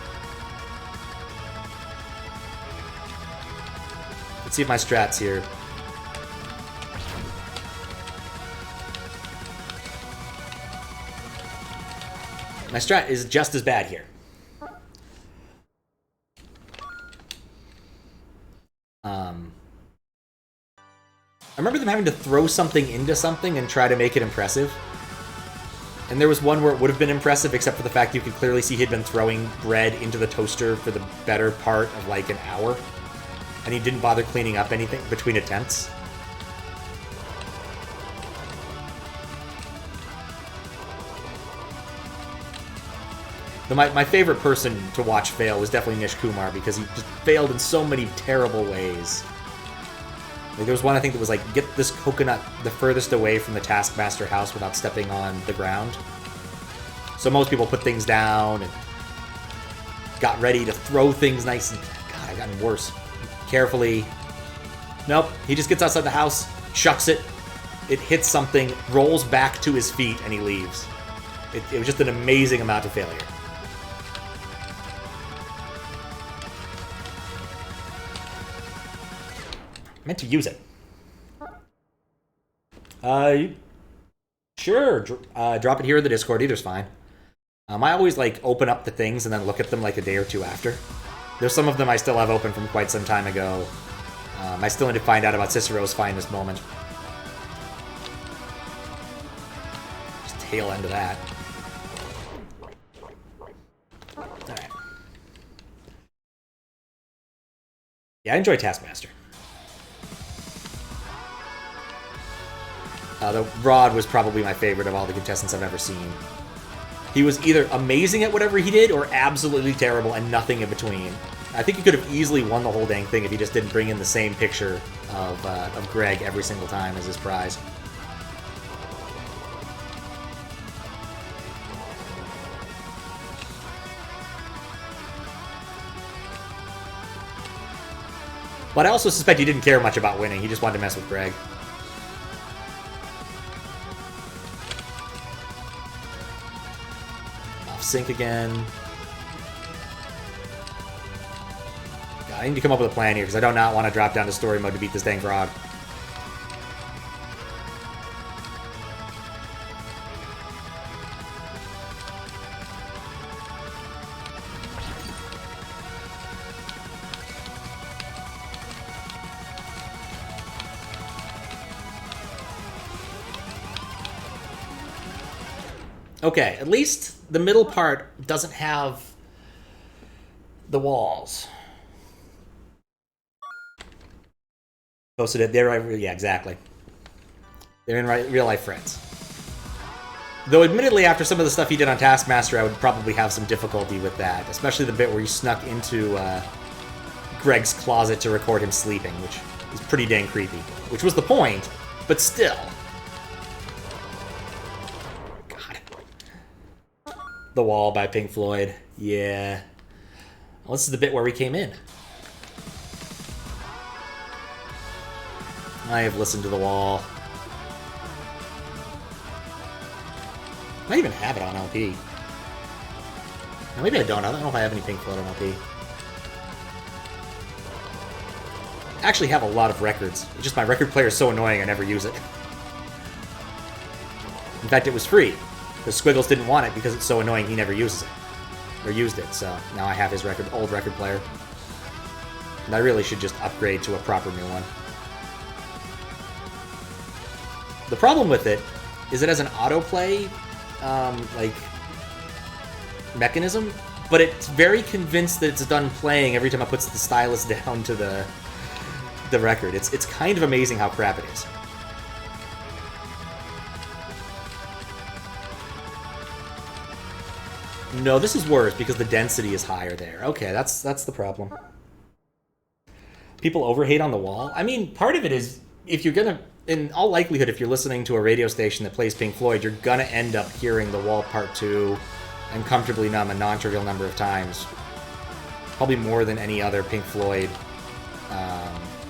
Let's see if my strat's here. My strat is just as bad here. I remember them having to throw something into something and try to make it impressive. And there was one where it would have been impressive, except for the fact you could clearly see he'd been throwing bread into the toaster for the better part of like an hour. And he didn't bother cleaning up anything between attempts. My favorite person to watch fail was definitely Nish Kumar, because he just failed in so many terrible ways. Like, there was one, I think, that was like, get this coconut the furthest away from the Taskmaster house without stepping on the ground. So most people put things down and got ready to throw things nice and... God, I've gotten worse. Carefully. Nope. He just gets outside the house, chucks it, it hits something, rolls back to his feet, and he leaves. It was just an amazing amount of failure. I meant to use it. Sure. Drop it here in the Discord. Either's fine. I always like open up the things and then look at them like a day or two after. There's some of them I still have open from quite some time ago. I still need to find out about Cicero's finest moment. Just tail end of that. Alright. Yeah, I enjoy Taskmaster. The Rod was probably my favorite of all the contestants I've ever seen. He was either amazing at whatever he did or absolutely terrible and nothing in between. I think he could have easily won the whole dang thing if he just didn't bring in the same picture of Greg every single time as his prize. But I also suspect he didn't care much about winning. He just wanted to mess with Greg. Sync again. God, I need to come up with a plan here, because I do not want to drop down to story mode to beat this dang frog. Okay, at least the middle part doesn't have the walls. Posted it there. Yeah, exactly. They're in real life friends. Though, admittedly, after some of the stuff he did on Taskmaster, I would probably have some difficulty with that, especially the bit where he snuck into Greg's closet to record him sleeping, which is pretty dang creepy. Which was the point, but still. The Wall by Pink Floyd. Yeah. Well, this is the bit where we came in. I have listened to The Wall. I might even have it on LP. No, maybe I don't. I don't know if I have any Pink Floyd on LP. I actually have a lot of records. It's just my record player is so annoying I never use it. In fact, it was free. Because Squiggles didn't want it because it's so annoying he never uses it. Or used it, so now I have his old record player. And I really should just upgrade to a proper new one. The problem with it is it has an autoplay, mechanism, but it's very convinced that it's done playing every time I put the stylus down to the record. It's kind of amazing how crap it is. No, this is worse because the density is higher there. Okay, that's the problem. People overhate on The Wall. I mean, part of it is if you're gonna, in all likelihood, if you're listening to a radio station that plays Pink Floyd, you're gonna end up hearing The Wall Part 2 and Comfortably Numb a non-trivial number of times. Probably more than any other Pink Floyd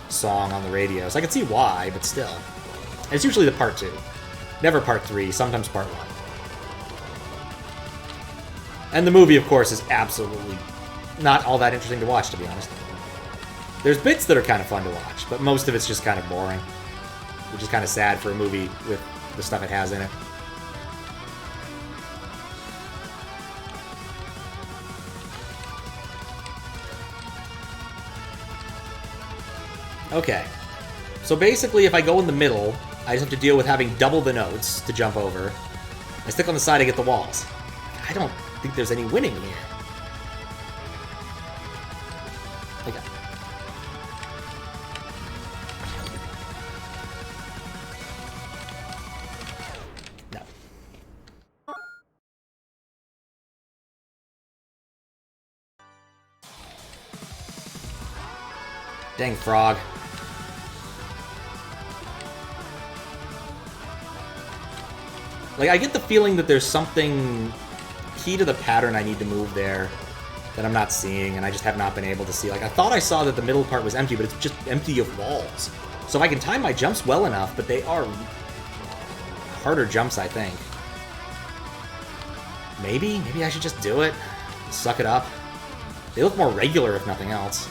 song on the radio. So I can see why, but still. And it's usually the Part 2. Never Part 3, sometimes Part 1. And the movie, of course, is absolutely not all that interesting to watch, to be honest. There's bits that are kind of fun to watch, but most of it's just kind of boring. Which is kind of sad for a movie with the stuff it has in it. Okay. So basically, if I go in the middle, I just have to deal with having double the notes to jump over. I stick on the side, I get the walls. I don't think there's any winning here. Okay. No. Dang frog. Like, I get the feeling that there's something key to the pattern I need to move there that I'm not seeing, and I just have not been able to see. Like, I thought I saw that the middle part was empty, but it's just empty of walls. So if I can time my jumps well enough, but they are harder jumps, I think. Maybe I should just do it. Suck it up. They look more regular, if nothing else.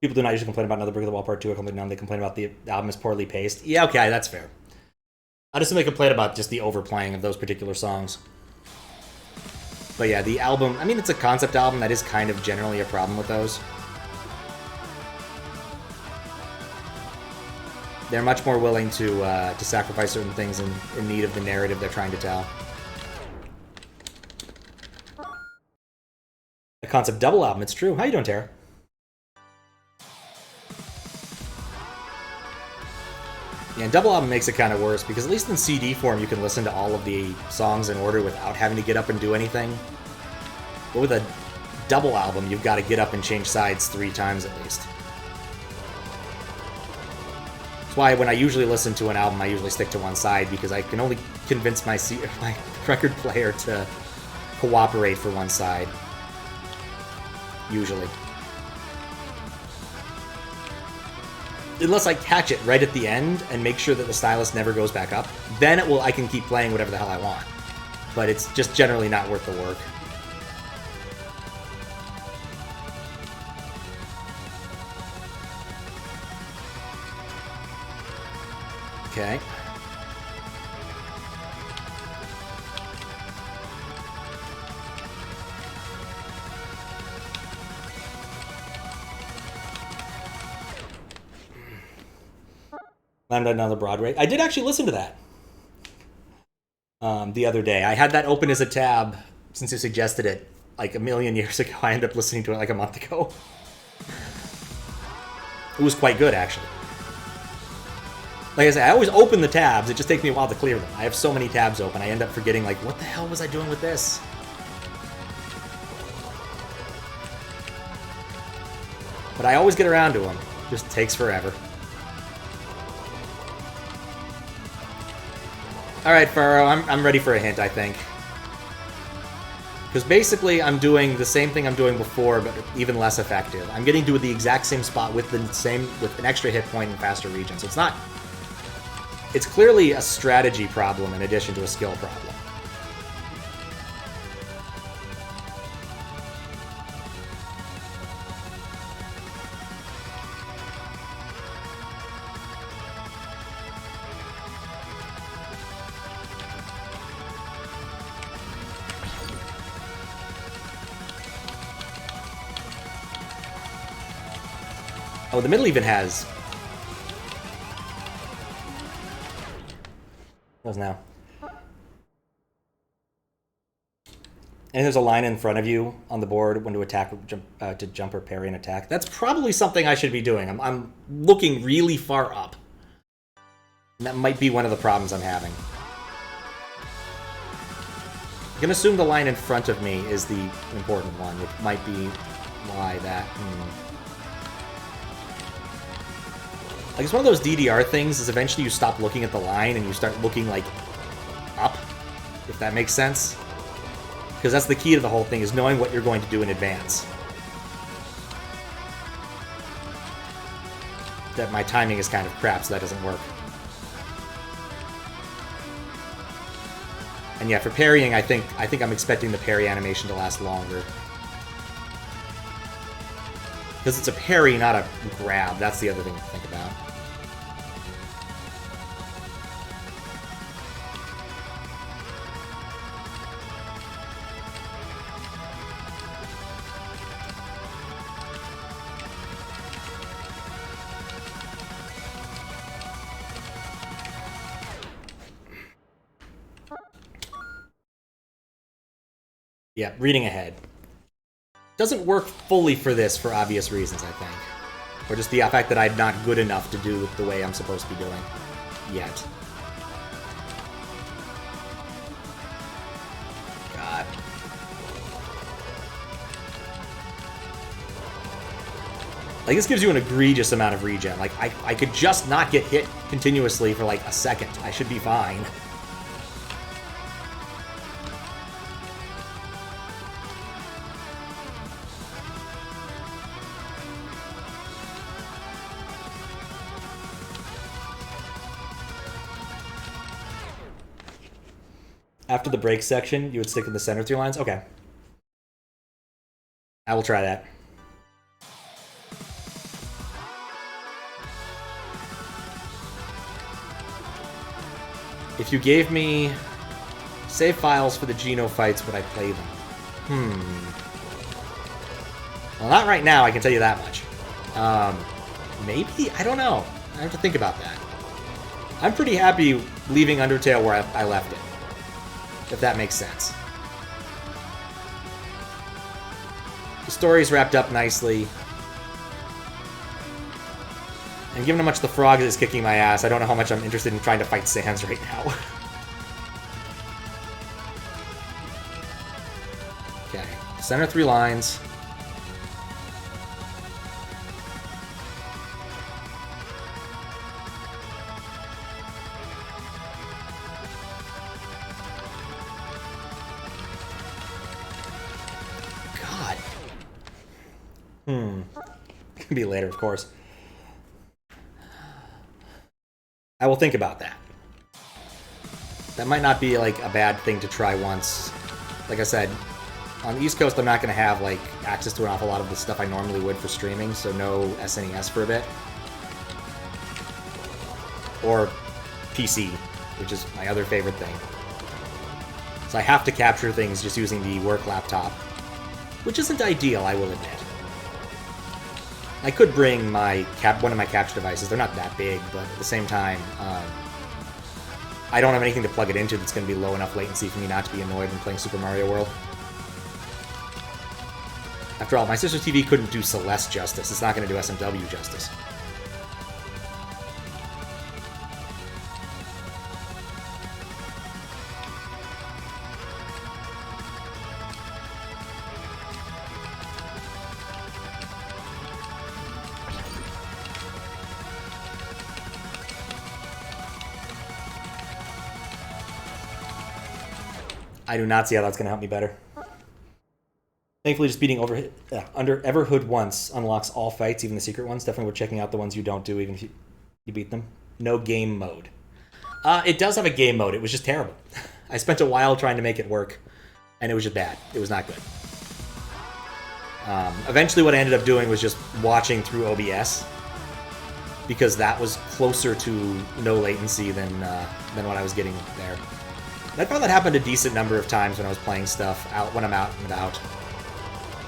People do not usually complain about Another Brick of the Wall Part 2 or Complete Numb. They complain about the album is poorly paced. Yeah, okay, that's fair. I just simply complain about just the overplaying of those particular songs. But yeah, the album, I mean, it's a concept album. That is kind of generally a problem with those. They're much more willing to sacrifice certain things in need of the narrative they're trying to tell. A concept double album, it's true. How you doing, Tara? Yeah, and double album makes it kind of worse, because at least in CD form you can listen to all of the songs in order without having to get up and do anything. But with a double album, you've got to get up and change sides 3 times at least. That's why when I usually listen to an album, I usually stick to one side, because I can only convince my record player to cooperate for one side. Usually. Unless I catch it right at the end and make sure that the stylus never goes back up, then I can keep playing whatever the hell I want. But it's just generally not worth the work. Okay. Lambda Another Broadway. I did actually listen to that. the other day. I had that open as a tab since you suggested it like a million years ago. I ended up listening to it like a month ago. It was quite good, actually. Like I said, I always open the tabs. It just takes me a while to clear them. I have so many tabs open, I end up forgetting, like, what the hell was I doing with this? But I always get around to them. Just takes forever. Alright, Faro, I'm ready for a hint, I think. Because basically, I'm doing the same thing I'm doing before, but even less effective. I'm getting to the exact same spot with with an extra hit point and faster regen. So it's not... It's clearly a strategy problem in addition to a skill problem. Oh, the middle even has... Those now. And there's a line in front of you on the board when to attack, to jump or parry an attack. That's probably something I should be doing. I'm looking really far up. And that might be one of the problems I'm having. I'm gonna assume the line in front of me is the important one, which might be why that... Like, it's one of those DDR things, is eventually you stop looking at the line and you start looking, like, up, if that makes sense. Because that's the key to the whole thing, is knowing what you're going to do in advance. That my timing is kind of crap, so that doesn't work. And yeah, for parrying, I think I'm expecting the parry animation to last longer. Because it's a parry, not a grab. That's the other thing to think about. Yeah, reading ahead. Doesn't work fully for this for obvious reasons, I think. Or just the fact that I'm not good enough to do it the way I'm supposed to be doing. Yet. God. Like, this gives you an egregious amount of regen. Like, I could just not get hit continuously for, like, a second. I should be fine. After the break section, you would stick in the center 3 lines? Okay. I will try that. If you gave me save files for the Geno fights, would I play them? Well, not right now, I can tell you that much. Maybe? I don't know. I have to think about that. I'm pretty happy leaving Undertale where I left it. If that makes sense. The story's wrapped up nicely. And given how much the frog is kicking my ass, I don't know how much I'm interested in trying to fight Sans right now. Okay. Center 3 lines. It can be later, of course. I will think about that. That might not be, like, a bad thing to try once. Like I said, on the East Coast, I'm not going to have, like, access to an awful lot of the stuff I normally would for streaming, so no SNES for a bit. Or PC, which is my other favorite thing. So I have to capture things just using the work laptop, which isn't ideal, I will admit. I could bring my one of my capture devices. They're not that big, but at the same time, I don't have anything to plug it into that's going to be low enough latency for me not to be annoyed when playing Super Mario World. After all, my sister's TV couldn't do Celeste justice. It's not going to do SMW justice. I do not see how that's going to help me better. Thankfully, just beating under Everhood once unlocks all fights, even the secret ones. Definitely worth checking out the ones you don't do, even if you beat them. No game mode. It does have a game mode. It was just terrible. I spent a while trying to make it work, and it was just bad. It was not good. Eventually, what I ended up doing was just watching through OBS, because that was closer to no latency than what I was getting there. And I found that happened a decent number of times when I was playing stuff when I'm out and about.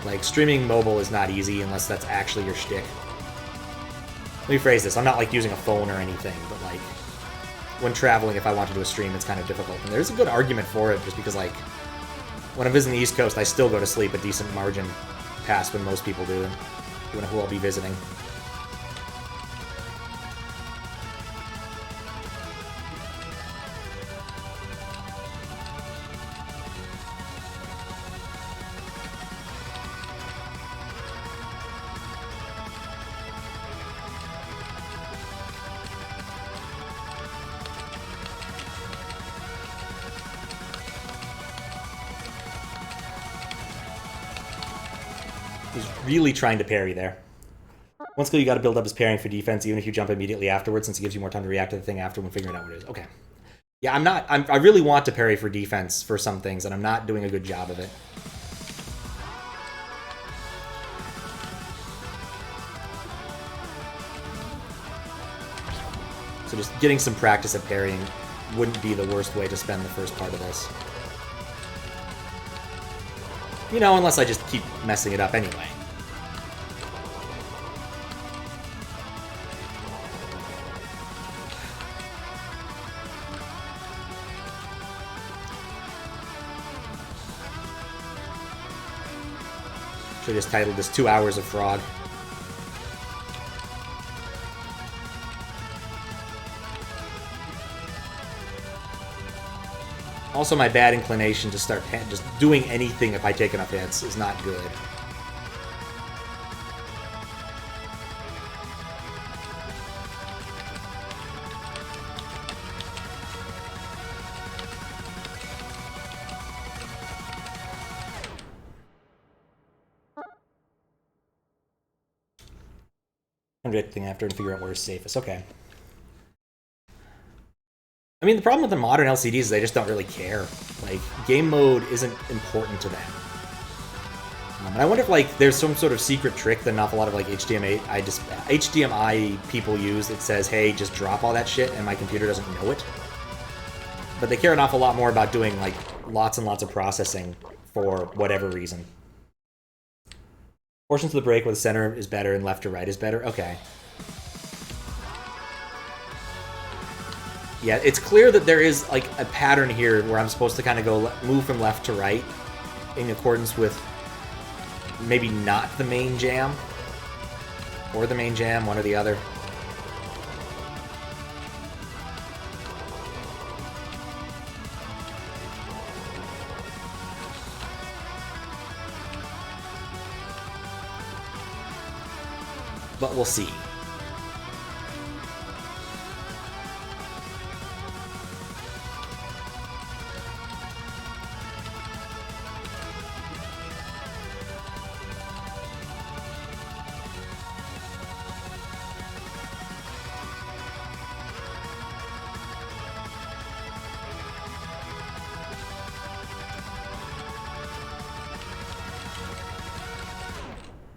Like, streaming mobile is not easy unless that's actually your shtick. Let me phrase this. I'm not, like, using a phone or anything, but, like, when traveling, if I want to do a stream, it's kind of difficult. And there's a good argument for it, just because, like, when I'm visiting the East Coast, I still go to sleep a decent margin past when most people do, and who I'll be visiting. Really trying to parry there. One skill you got to build up is parrying for defense, even if you jump immediately afterwards, since it gives you more time to react to the thing after when figuring out what it is. Okay. Yeah, I really want to parry for defense for some things, and I'm not doing a good job of it. So just getting some practice at parrying wouldn't be the worst way to spend the first part of this. You know, unless I just keep messing it up anyway. Should have just titled this 2 Hours of Frog. Also, my bad inclination to start just doing anything if I take enough hits is not good. I'm reacting after and figure out where's safest. Okay. I mean, the problem with the modern LCDs is they just don't really care. Like, game mode isn't important to them. And I wonder if, like, there's some sort of secret trick that an awful lot of, like, HDMI people use that says, hey, just drop all that shit, and my computer doesn't know it. But they care an awful lot more about doing, like, lots and lots of processing for whatever reason. Portions of the break where the center is better and left to right is better? Okay. Yeah, it's clear that there is, like, a pattern here where I'm supposed to kind of go move from left to right in accordance with maybe not the main jam or the main jam, one or the other. But we'll see.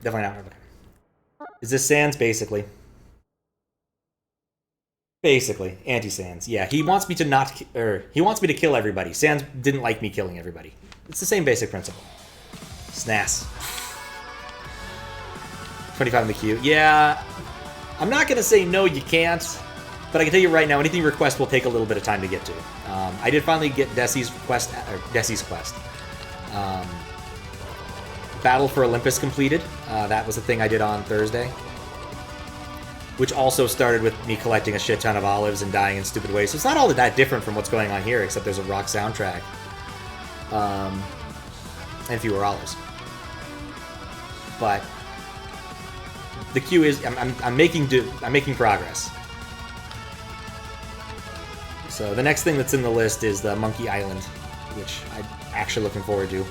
Definitely not. Is this Sans? Basically. Basically. Anti-Sans. Yeah, he wants me to not... he wants me to kill everybody. Sans didn't like me killing everybody. It's the same basic principle. SNAS. 25 in the queue. Yeah, I'm not going to say no, you can't. But I can tell you right now, anything you request will take a little bit of time to get to. I did finally get Desi's quest. Battle for Olympus completed. That was the thing I did on Thursday. Which also started with me collecting a shit ton of olives and dying in stupid ways. So it's not all that different from what's going on here, except there's a rock soundtrack. And fewer olives. But the queue is I'm making progress. So the next thing that's in the list is the Monkey Island, which I'm actually looking forward to.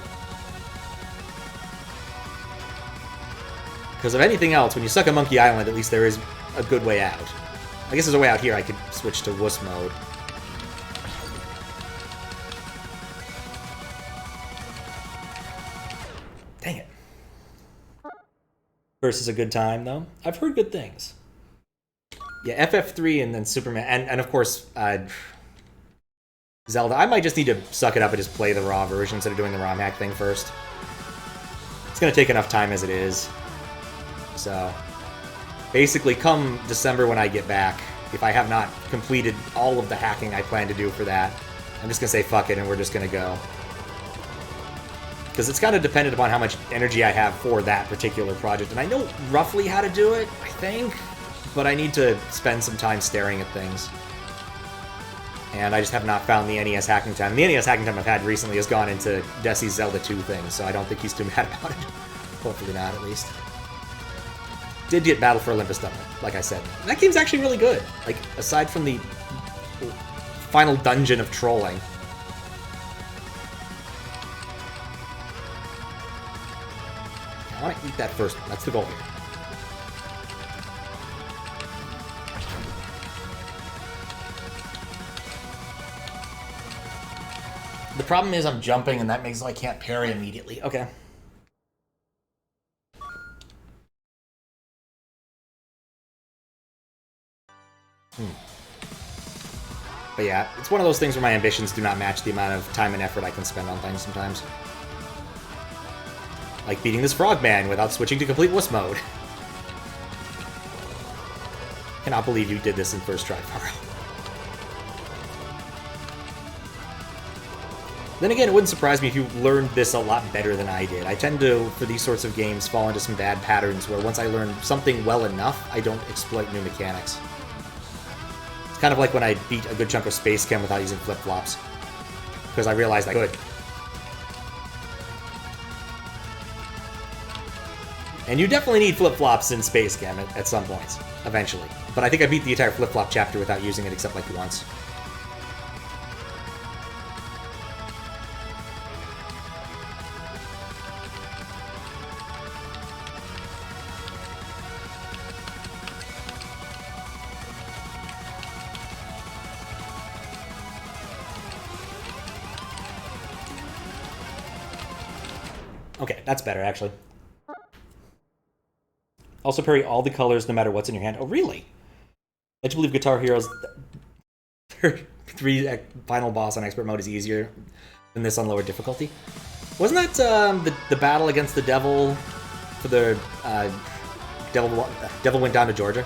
Because of anything else, when you suck a Monkey Island, at least there is a good way out. I guess there's a way out here. I could switch to wuss mode. Dang it. Versus a good time, though. I've heard good things. Yeah, FF3 and then Superman, and of course, Zelda. I might just need to suck it up and just play the raw version instead of doing the ROM hack thing first. It's going to take enough time as it is. So, basically, come December when I get back, if I have not completed all of the hacking I plan to do for that, I'm just going to say fuck it and we're just going to go. Because it's kind of dependent upon how much energy I have for that particular project. And I know roughly how to do it, I think, but I need to spend some time staring at things. And I just have not found the NES hacking time. And the NES hacking time I've had recently has gone into Desi's Zelda 2 thing, so I don't think he's too mad about it. Hopefully not, at least. Did get Battle for Olympus done, like I said. And that game's actually really good. Like, aside from the final dungeon of trolling. I want to eat that first one. That's the goal here. The problem is I'm jumping, and that makes it so I can't parry immediately. Okay. But yeah, it's one of those things where my ambitions do not match the amount of time and effort I can spend on things sometimes. Like beating this frogman without switching to complete wuss mode. Cannot believe you did this in first try, Faro. Then again, it wouldn't surprise me if you learned this a lot better than I did. I tend to, for these sorts of games, fall into some bad patterns where once I learn something well enough, I don't exploit new mechanics. It's kind of like when I beat a good chunk of Space Chem without using flip-flops. Because I realized I could. And you definitely need flip-flops in Space Chem at some points, eventually. But I think I beat the entire flip-flop chapter without using it except like once. Okay, that's better, actually. Also parry all the colors no matter what's in your hand. Oh, really? I just believe Guitar Hero's 3 final boss on expert mode is easier than this on lower difficulty. Wasn't that the battle against the devil for the Devil Went Down to Georgia?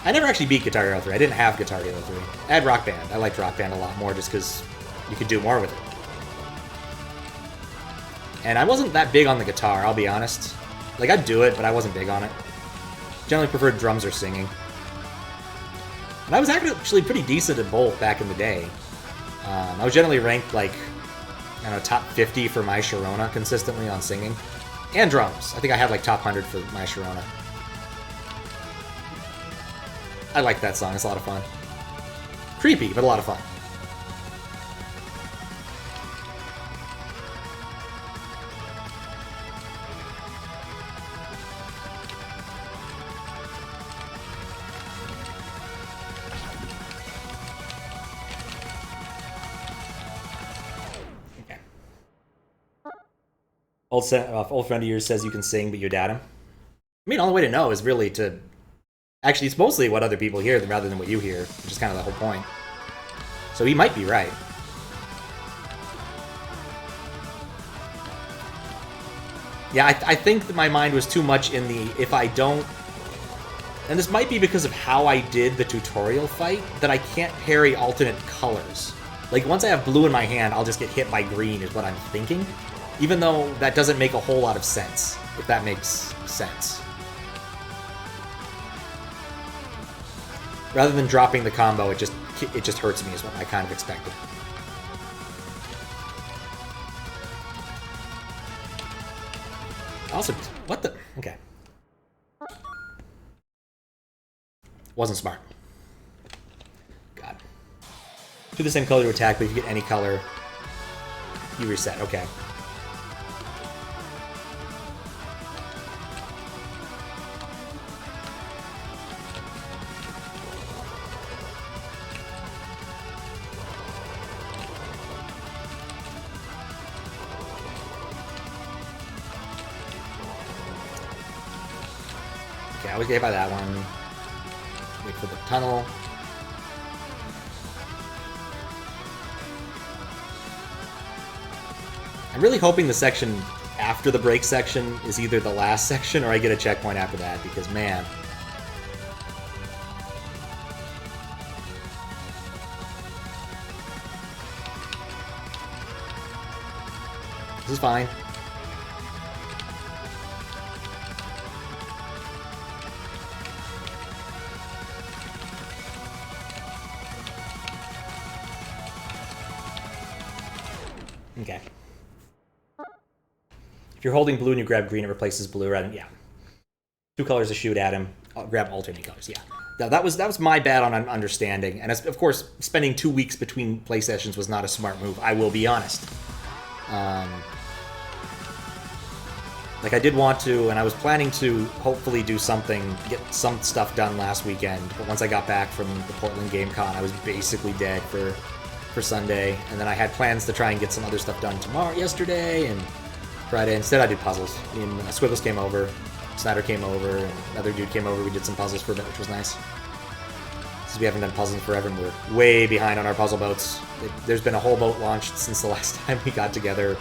I never actually beat Guitar Hero 3. I didn't have Guitar Hero 3. I had Rock Band. I liked Rock Band a lot more just because you could do more with it. And I wasn't that big on the guitar, I'll be honest. Like, I'd do it, but I wasn't big on it. Generally preferred drums or singing. And I was actually pretty decent at both back in the day. I was generally ranked, like, I don't know, top 50 for My Sharona consistently on singing. And drums. I think I had, like, top 100 for My Sharona. I like that song, it's a lot of fun. Creepy, but a lot of fun. Old friend of yours says you can sing, but you doubt him. I mean, the only way to know is really to... Actually, it's mostly what other people hear rather than what you hear, which is kind of the whole point. So he might be right. Yeah, I think that my mind was too much in the... If I don't And this might be because of how I did the tutorial fight, that I can't parry alternate colors. Like, once I have blue in my hand, I'll just get hit by green, is what I'm thinking. Even though that doesn't make a whole lot of sense, if that makes sense. Rather than dropping the combo, it just hurts me, is what I kind of expected. Also, what the... Okay. Wasn't smart. God. Do the same color to attack, but if you get any color, you reset. Okay. Okay, I always get hit by that one. Wait for the tunnel. I'm really hoping the section after the break section is either the last section or I get a checkpoint after that, because, man. This is fine. Okay. If you're holding blue and you grab green, it replaces blue. Rather than, yeah. 2 colors to shoot at him. I'll grab alternate colors. Yeah. That was my bad on understanding. And of course, spending 2 weeks between play sessions was not a smart move. I will be honest. Like, I did want to, and I was planning to hopefully do something, get some stuff done last weekend. But once I got back from the Portland Game Con, I was basically dead for Sunday, and then I had plans to try and get some other stuff done yesterday, and Friday. Instead, I did puzzles. Squiggles came over, Snyder came over, and another dude came over. We did some puzzles for a bit, which was nice. Since we haven't done puzzles forever, and we're way behind on our puzzle boats. There's been a whole boat launched since the last time we got together.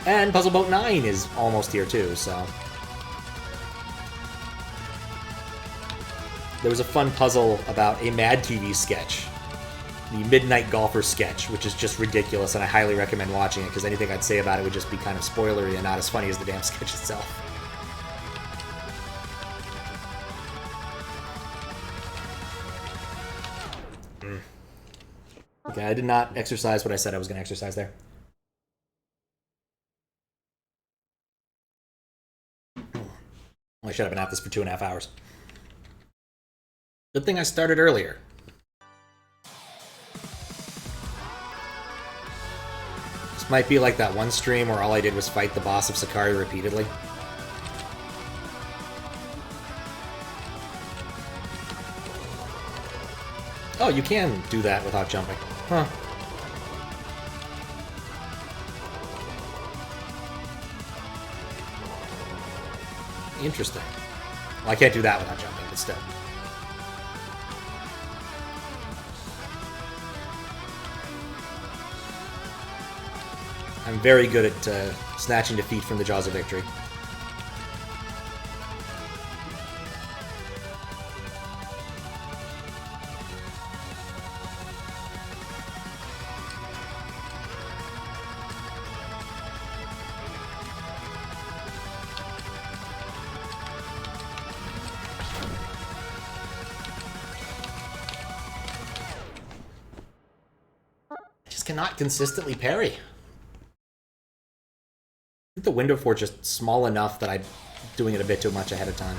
And Puzzle Boat 9 is almost here, too, so... There was a fun puzzle about a Mad TV sketch. The Midnight Golfer sketch, which is just ridiculous, and I highly recommend watching it, because anything I'd say about it would just be kind of spoilery and not as funny as the damn sketch itself. Okay, I did not exercise what I said I was going to exercise there. I should have been at this for 2.5 hours. Good thing I started earlier. This might be like that one stream where all I did was fight the boss of Sakari repeatedly. Oh, you can do that without jumping. Huh. Interesting. Well, I can't do that without jumping, but still. I'm very good at snatching defeat from the jaws of victory. Cannot consistently parry. I think the window for it's just small enough that I'm doing it a bit too much ahead of time.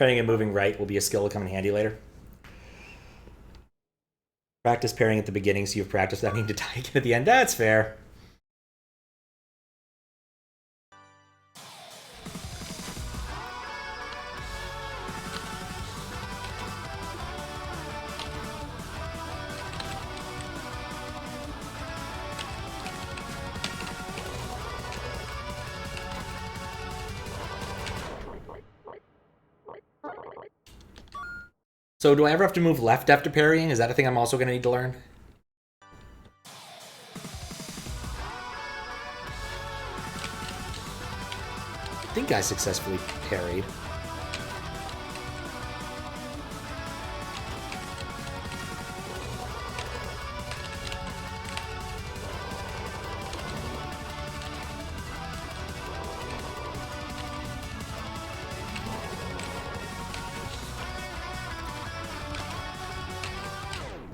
Parrying and moving right will be a skill to come in handy later. Practice parrying at the beginning so you've practiced that needing to die again at the end. That's fair. So do I ever have to move left after parrying? Is that a thing I'm also going to need to learn? I think I successfully parried.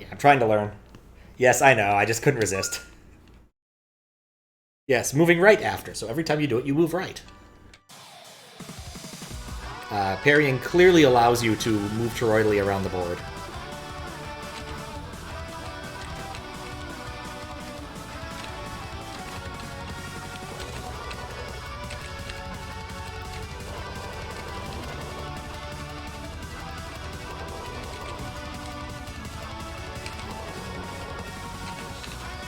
I'm trying to learn. Yes, I know. I just couldn't resist. Yes, moving right after. So every time you do it, you move right. Parrying clearly allows you to move toroidally around the board.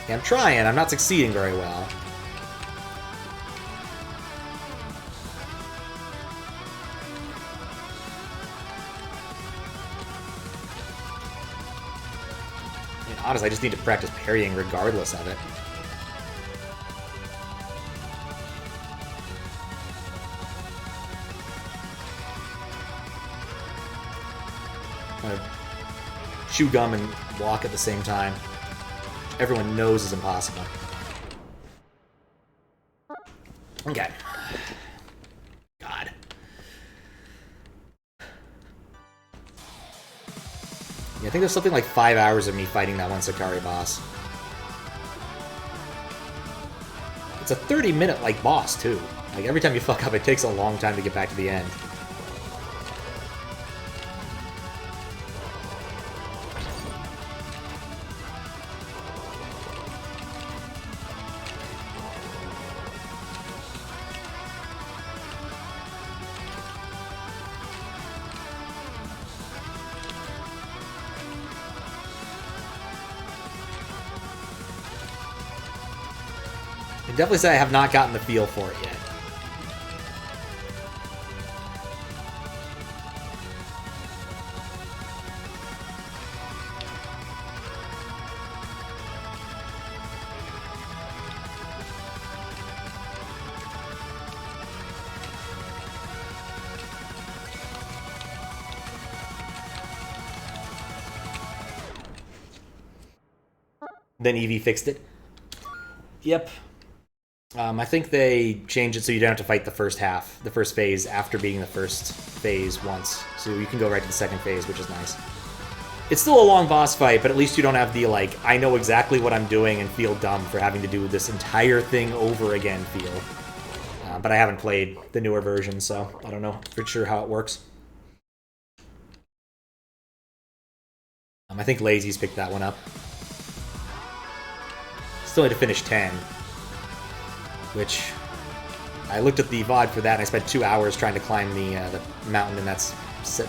Yeah, I'm trying. I'm not succeeding very well. I mean, honestly, I just need to practice parrying regardless of it. Kind of chew gum and walk at the same time. Everyone knows is impossible. Okay. God. Yeah, I think there's something like 5 hours of me fighting that one Sakari boss. It's a 30-minute like boss too. Like every time you fuck up, it takes a long time to get back to the end. I definitely say I have not gotten the feel for it yet. Then Eevee fixed it. Yep. I think they changed it so you don't have to fight the first phase, after beating the first phase once. So you can go right to the second phase, which is nice. It's still a long boss fight, but at least you don't have the, like, I know exactly what I'm doing and feel dumb for having to do this entire thing over again feel. But I haven't played the newer version, so I don't know for sure how it works. I think Lazy's picked that one up. Still need to finish 10. Which, I looked at the VOD for that, and I spent 2 hours trying to climb the mountain, and that's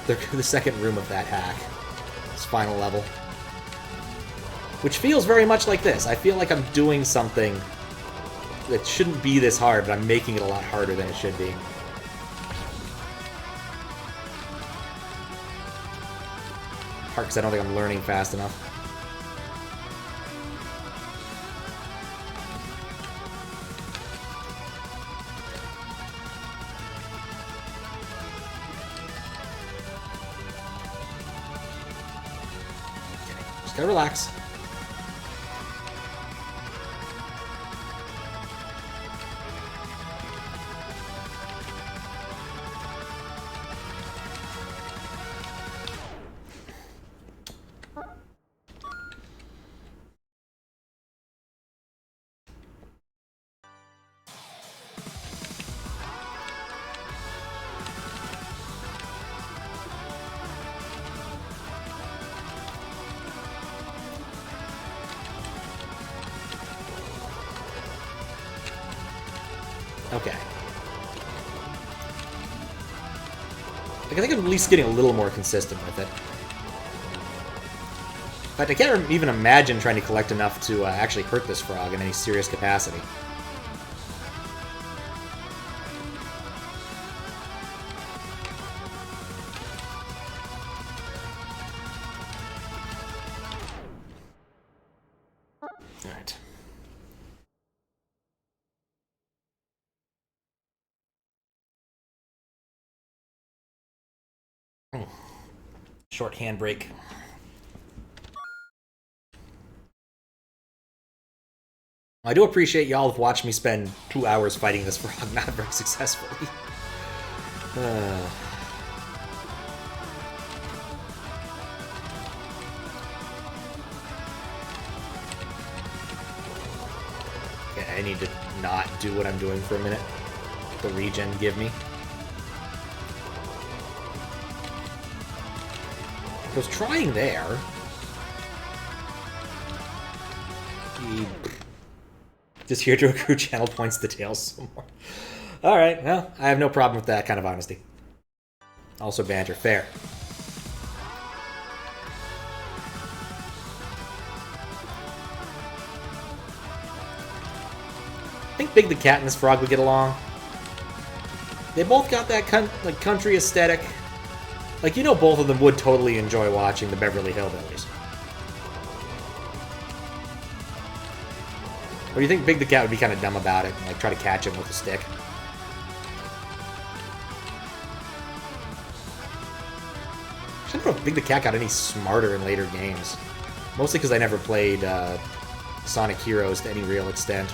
the second room of that hack. This final level. Which feels very much like this. I feel like I'm doing something that shouldn't be this hard, but I'm making it a lot harder than it should be. Part because I don't think I'm learning fast enough. Just gotta relax. Okay. Like, I think I'm at least getting a little more consistent with it. In fact, I can't even imagine trying to collect enough to actually hurt this frog in any serious capacity. Alright. Short handbrake. I do appreciate y'all have watched me spend 2 hours fighting this frog, not very successfully. Okay, I need to not do what I'm doing for a minute. The regen give me. I was trying there. Just here to accrue channel points to Tails some more. Alright, well, I have no problem with that kind of honesty. Also banter, fair. I think Big the Cat and this frog would get along. They both got that like country aesthetic. Like, you know, both of them would totally enjoy watching the Beverly Hillbillies. Or do you think Big the Cat would be kind of dumb about it and like try to catch him with a stick? I don't know if Big the Cat got any smarter in later games. Mostly because I never played Sonic Heroes to any real extent.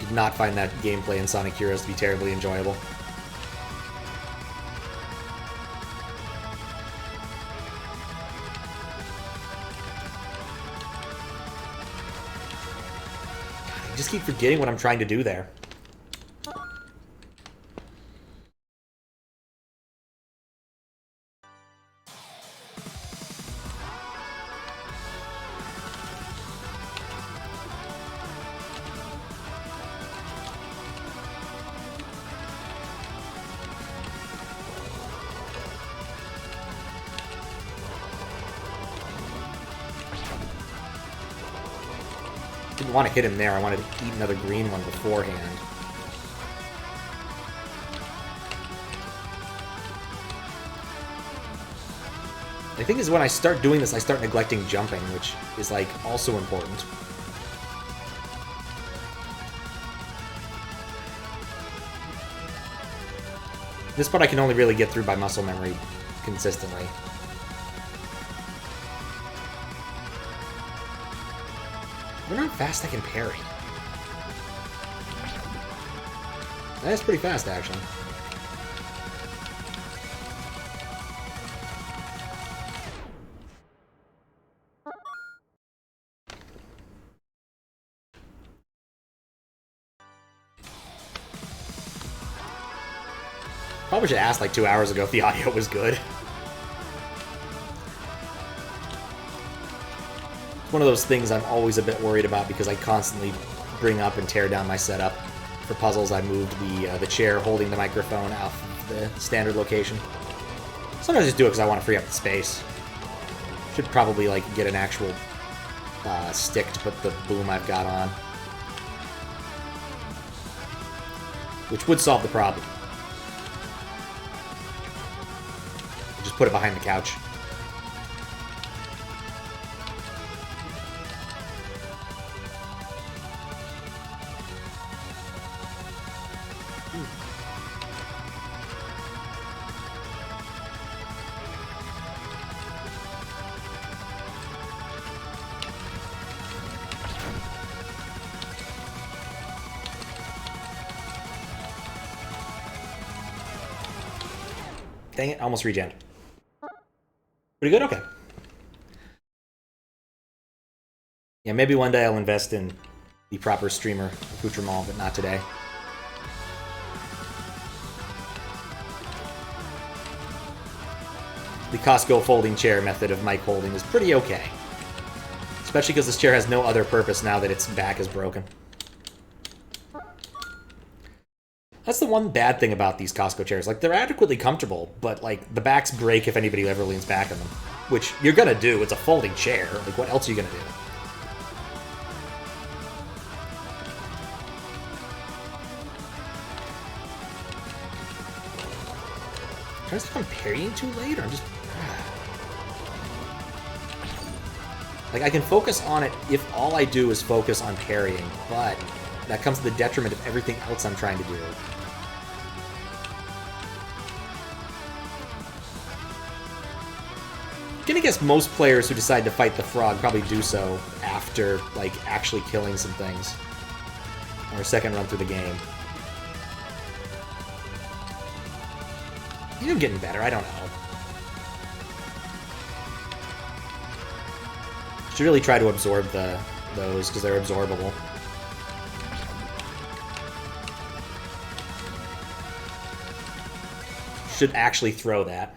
Did not find that gameplay in Sonic Heroes to be terribly enjoyable. I just keep forgetting what I'm trying to do there. Didn't want to hit him there. I wanted to eat another green one beforehand. I think is when I start doing this, I start neglecting jumping, which is, like, also important. This part I can only really get through by muscle memory consistently. I wonder how fast I can parry. That's pretty fast, actually. Probably should have asked like 2 hours ago if the audio was good. It's one of those things I'm always a bit worried about because I constantly bring up and tear down my setup. For puzzles, I moved the chair holding the microphone out of the standard location. Sometimes I just do it because I want to free up the space. Should probably like get an actual stick to put the boom I've got on. Which would solve the problem. Just put it behind the couch. Dang it, almost regened. Pretty good? Okay. Yeah, maybe one day I'll invest in the proper streamer accoutrement, but not today. The Costco folding chair method of mic holding is pretty okay. It's Especially because this chair has no other purpose now that its back is broken. That's the one bad thing about these Costco chairs. Like, they're adequately comfortable, but, like, the backs break if anybody ever leans back on them. Which you're gonna do. It's a folding chair. Like, what else are you gonna do? Can I say I'm parrying too late, or I'm just... Like, I can focus on it if all I do is focus on parrying, but that comes to the detriment of everything else I'm trying to do. I'm gonna guess most players who decide to fight the frog probably do so after, like, actually killing some things. Or a second run through the game. Maybe I'm getting better, I don't know. Should really try to absorb those, because they're absorbable. Should actually throw that.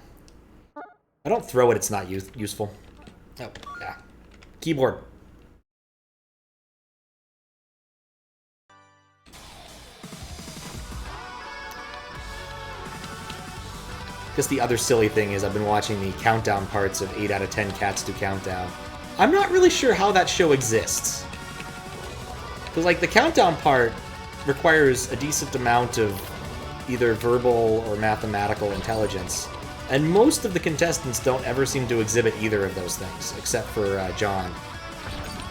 I don't throw it, it's not useful. Oh, yeah. Keyboard. Guess the other silly thing is I've been watching the countdown parts of 8 out of 10 Cats Do Countdown. I'm not really sure how that show exists. Because, like, the countdown part requires a decent amount of either verbal or mathematical intelligence. And most of the contestants don't ever seem to exhibit either of those things, except for John,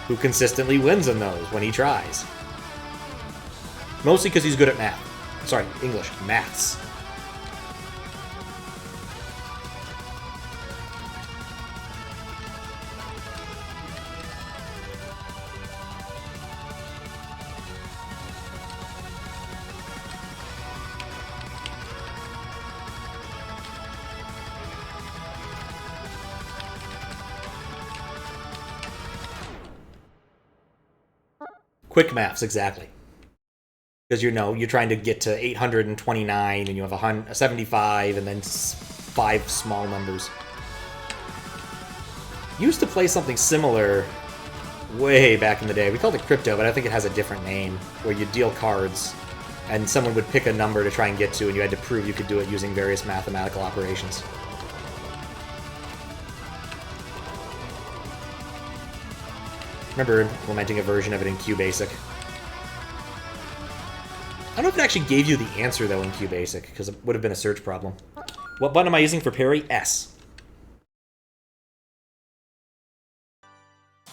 who consistently wins in those when he tries. Mostly because he's good at math. Sorry, English. Maths. Quick maths, exactly. Because, you know, you're trying to get to 829, and you have 75, and then 5 small numbers. Used to play something similar way back in the day. We called it crypto, but I think it has a different name, where you deal cards, and someone would pick a number to try and get to, and you had to prove you could do it using various mathematical operations. Remember implementing a version of it in QBasic. I don't know if it actually gave you the answer, though, in QBasic, because it would have been a search problem. What button am I using for parry? S.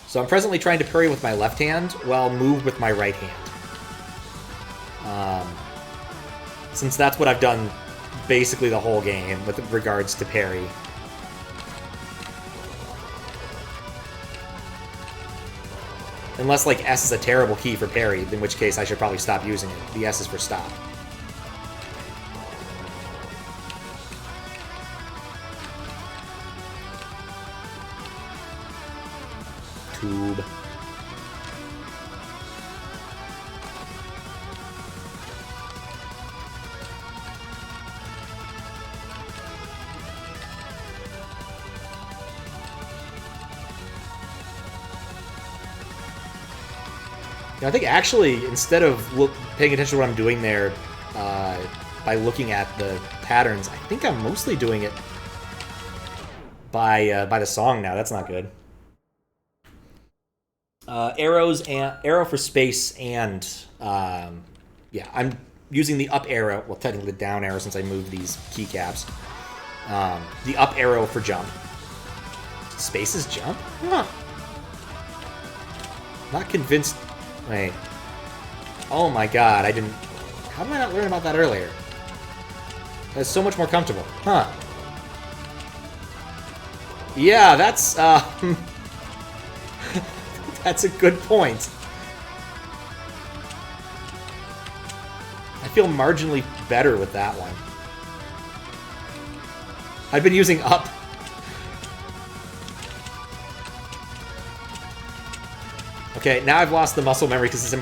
So I'm presently trying to parry with my left hand, while move with my right hand. Since that's what I've done basically the whole game with regards to parry. Unless, like, S is a terrible key for parry, in which case I should probably stop using it. The S is for stop. Tube. I think actually, instead of paying attention to what I'm doing there by looking at the patterns, I think I'm mostly doing it by the song now. That's not good. Arrow for space and yeah, I'm using the up arrow. Well, technically the down arrow since I moved these keycaps. The up arrow for jump. Space is jump? Huh. Not convinced. Wait. Oh my god, I didn't... How did I not learn about that earlier? That's so much more comfortable. Huh. Yeah, that's, that's a good point. I feel marginally better with that one. I've been using up. Okay, now I've lost the muscle memory because it's in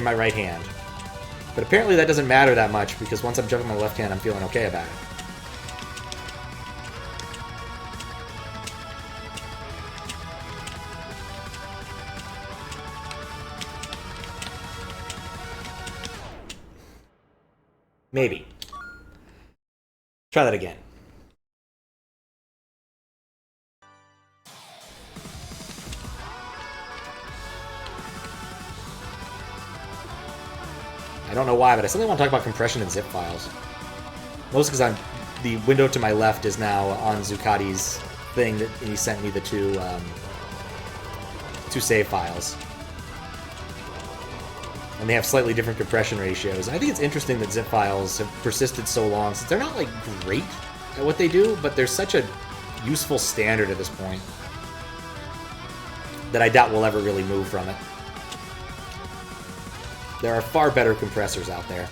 my right hand. But apparently that doesn't matter that much because once I'm jumping my left hand, I'm feeling okay about it. Maybe. Try that again. I don't know why, but I suddenly want to talk about compression and zip files. Mostly because the window to my left is now on Zucati's thing that he sent me the two save files. And they have slightly different compression ratios. And I think it's interesting that zip files have persisted so long, since they're not, like, great at what they do, but they're such a useful standard at this point that I doubt we'll ever really move from it. There are far better compressors out there.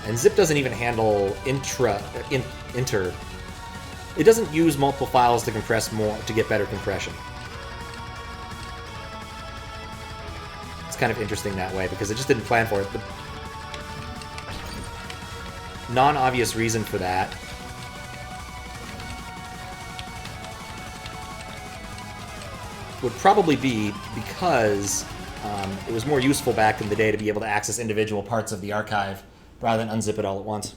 And zip doesn't even handle inter. It doesn't use multiple files to compress more to get better compression. It's kind of interesting that way because it just didn't plan for it. The non-obvious reason for that would probably be because it was more useful back in the day to be able to access individual parts of the archive rather than unzip it all at once.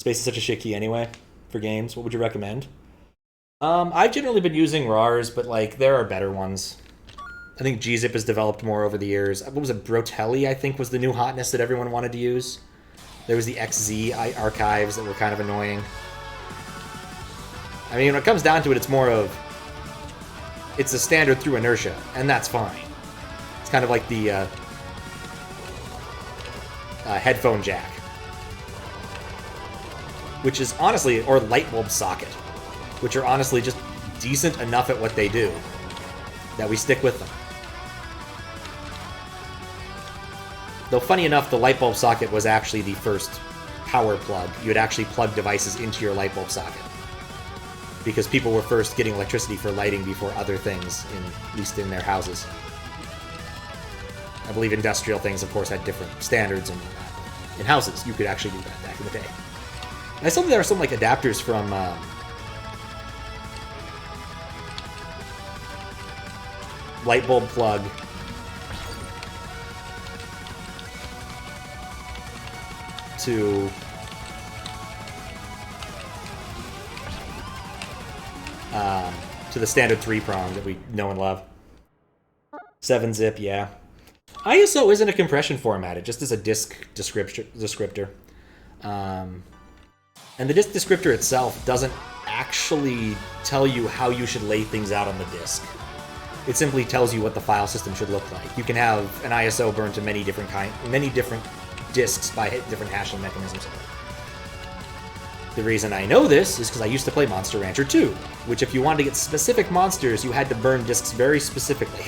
Space is such a shit key anyway for games. What would you recommend? I've generally been using RARs, but like there are better ones. I think gzip has developed more over the years. What was it? Brotelli, I think, was the new hotness that everyone wanted to use. There was the XZ archives that were kind of annoying. I mean, when it comes down to it, it's more of it's a standard through inertia, and that's fine. It's kind of like the headphone jack, which is honestly, or light bulb socket, which are honestly just decent enough at what they do that we stick with them. Though funny enough, the light bulb socket was actually the first power plug. You would actually plug devices into your light bulb socket, because people were first getting electricity for lighting before other things, at least in their houses. I believe industrial things, of course, had different standards and whatnot. In houses, you could actually do that back in the day. And I saw that there are some like adapters from light bulb plug to the standard 3-prong that we know and love. 7-zip, yeah. ISO isn't a compression format, it just is a disk descriptor. And the disk descriptor itself doesn't actually tell you how you should lay things out on the disk. It simply tells you what the file system should look like. You can have an ISO burned to many different disks by different hashing mechanisms. The reason I know this is because I used to play Monster Rancher 2, which if you wanted to get specific monsters, you had to burn disks very specifically.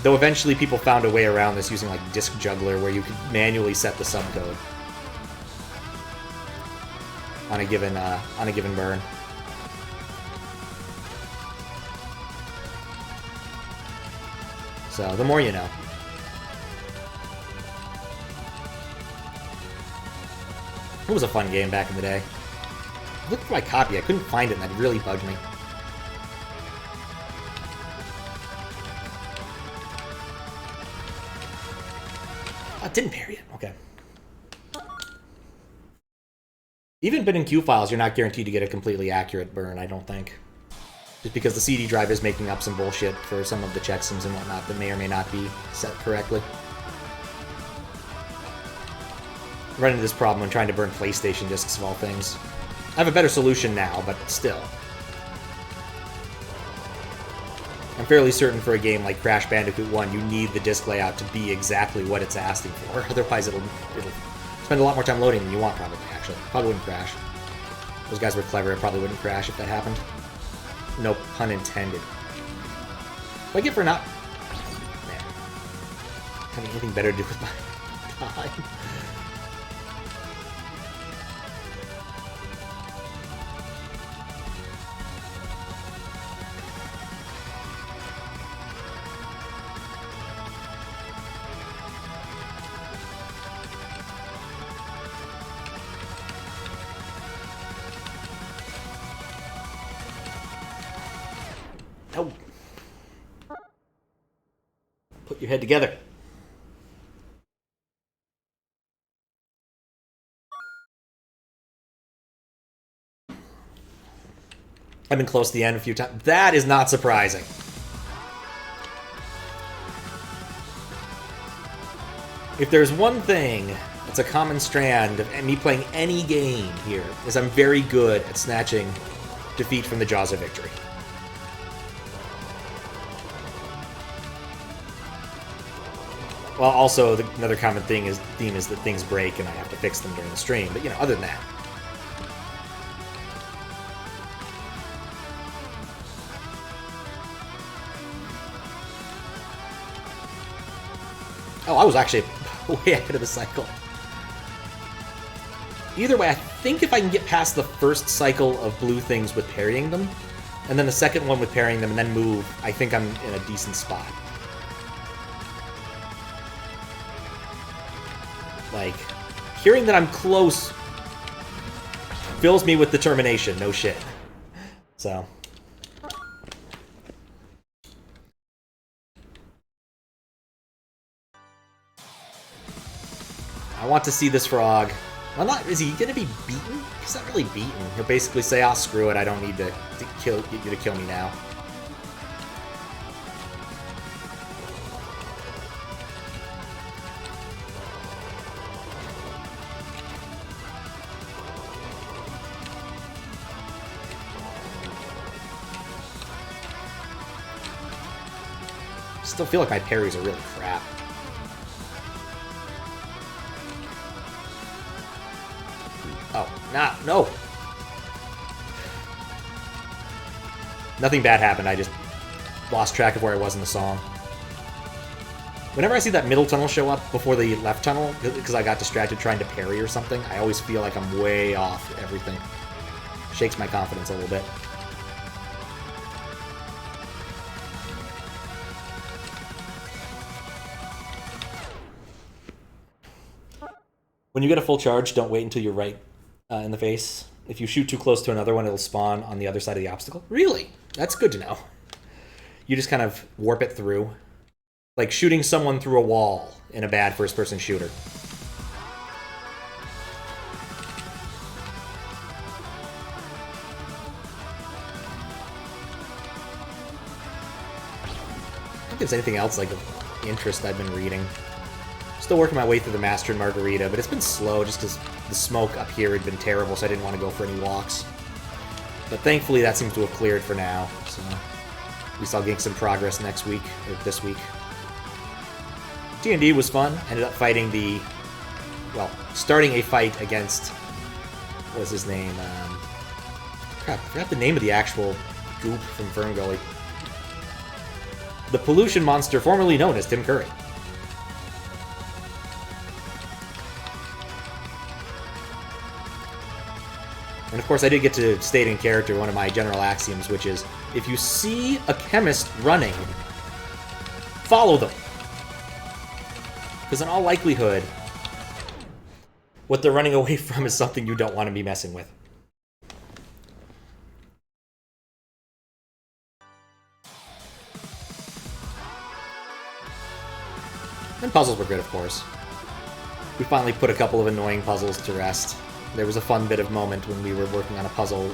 Though eventually people found a way around this using like Disk Juggler, where you could manually set the subcode on a given burn. So the more you know. It was a fun game back in the day. I looked for my copy, I couldn't find it, and that really bugged me. Oh, it didn't pair yet. Okay. Even bin and Q files, you're not guaranteed to get a completely accurate burn, I don't think. Just because the CD drive is making up some bullshit for some of the checksums and whatnot that may or may not be set correctly. I run into this problem when trying to burn PlayStation discs of all things. I have a better solution now, but still. I'm fairly certain for a game like Crash Bandicoot 1, you need the disc layout to be exactly what it's asking for. Otherwise, it'll spend a lot more time loading than you want, probably, actually. Probably wouldn't crash. Those guys were clever. It probably wouldn't crash if that happened. No pun intended. What do I get for not... Man. Having anything better to do with my time? Put your head together. I've been close to the end a few times. That is not surprising. If there's one thing that's a common strand of me playing any game here, is I'm very good at snatching defeat from the jaws of victory. Well, also, another common theme is that things break and I have to fix them during the stream. But, other than that. Oh, I was actually way ahead of the cycle. Either way, I think if I can get past the first cycle of blue things with parrying them, and then the second one with parrying them and then move, I think I'm in a decent spot. Like, hearing that I'm close fills me with determination, no shit. So. I want to see this frog. Well, is he gonna be beaten? He's not really beaten. He'll basically say, "Oh, screw it, I don't need to get you to kill me now." Still feel like my parries are really crap. Oh, no! Nothing bad happened, I just lost track of where I was in the song. Whenever I see that middle tunnel show up before the left tunnel, because I got distracted trying to parry or something, I always feel like I'm way off everything. Shakes my confidence a little bit. When you get a full charge, don't wait until you're right in the face. If you shoot too close to another one, it'll spawn on the other side of the obstacle. Really? That's good to know. You just kind of warp it through. Like shooting someone through a wall in a bad first-person shooter. I don't think there's anything else like of interest I've been reading. Still working my way through the Master and Margarita, but it's been slow just because the smoke up here had been terrible, so I didn't want to go for any walks. But thankfully that seems to have cleared for now, so at least I'll gain some progress next week, or this week. D&D was fun. Ended up fighting starting a fight against, what was his name? Crap, I forgot the name of the actual goop from Fern Gully. The pollution monster formerly known as Tim Curry. And of course, I did get to state in character one of my general axioms, which is, if you see a chemist running, follow them. Because in all likelihood, what they're running away from is something you don't want to be messing with. And puzzles were good, of course. We finally put a couple of annoying puzzles to rest. There was a fun bit of moment when we were working on a puzzle.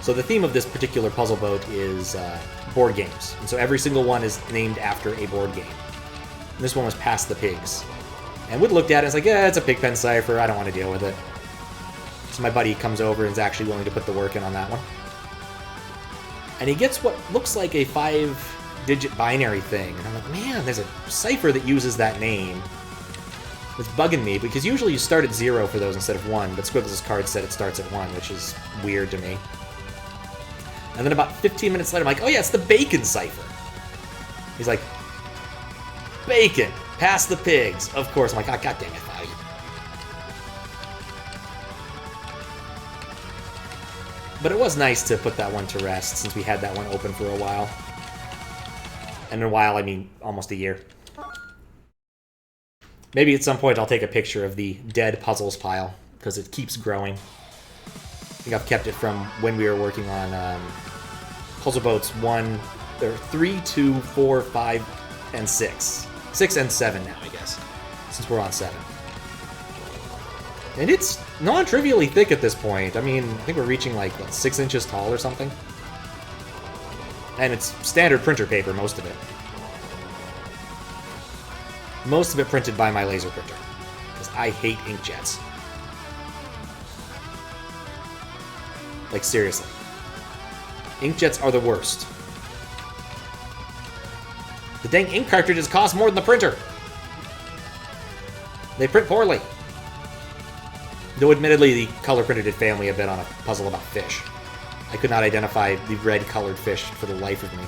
So the theme of this particular puzzle boat is board games. And so every single one is named after a board game. And this one was Pass the Pigs. And Wood looked at it and was like, yeah, it's a Pigpen cipher, I don't want to deal with it. So my buddy comes over and is actually willing to put the work in on that one. And he gets what looks like a 5-digit binary thing. And I'm like, man, there's a cipher that uses that name. It's bugging me, because usually you start at 0 for those instead of 1, but Squiggles' card said it starts at 1, which is weird to me. And then about 15 minutes later, I'm like, oh yeah, it's the bacon cipher. He's like, bacon, pass the pigs. Of course, I'm like, oh, god damn it, Bobby. But it was nice to put that one to rest, since we had that one open for a while. And in a while, I mean almost a year. Maybe at some point I'll take a picture of the dead puzzles pile, because it keeps growing. I think I've kept it from when we were working on Puzzle Boats 3, 2, 4, 5, and 6. 6 and 7 now, I guess, since we're on 7. And it's non-trivially thick at this point. I mean, I think we're reaching like, what, 6 inches tall or something? And it's standard printer paper, most of it. Most of it printed by my laser printer. Because I hate inkjets. Like, seriously. Inkjets are the worst. The dang ink cartridges cost more than the printer. They print poorly. Though admittedly, the color printer did fail me a bit on a puzzle about fish. I could not identify the red-colored fish for the life of me.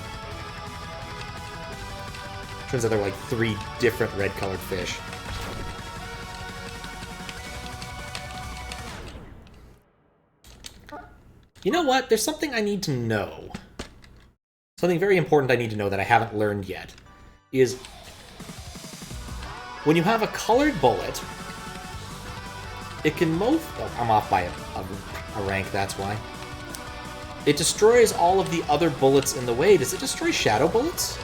Turns out there were like 3 different red-colored fish. You know what? There's something I need to know. Something very important I need to know that I haven't learned yet. Is when you have a colored bullet, it can oh, I'm off by a rank, that's why. It destroys all of the other bullets in the way. Does it destroy shadow bullets?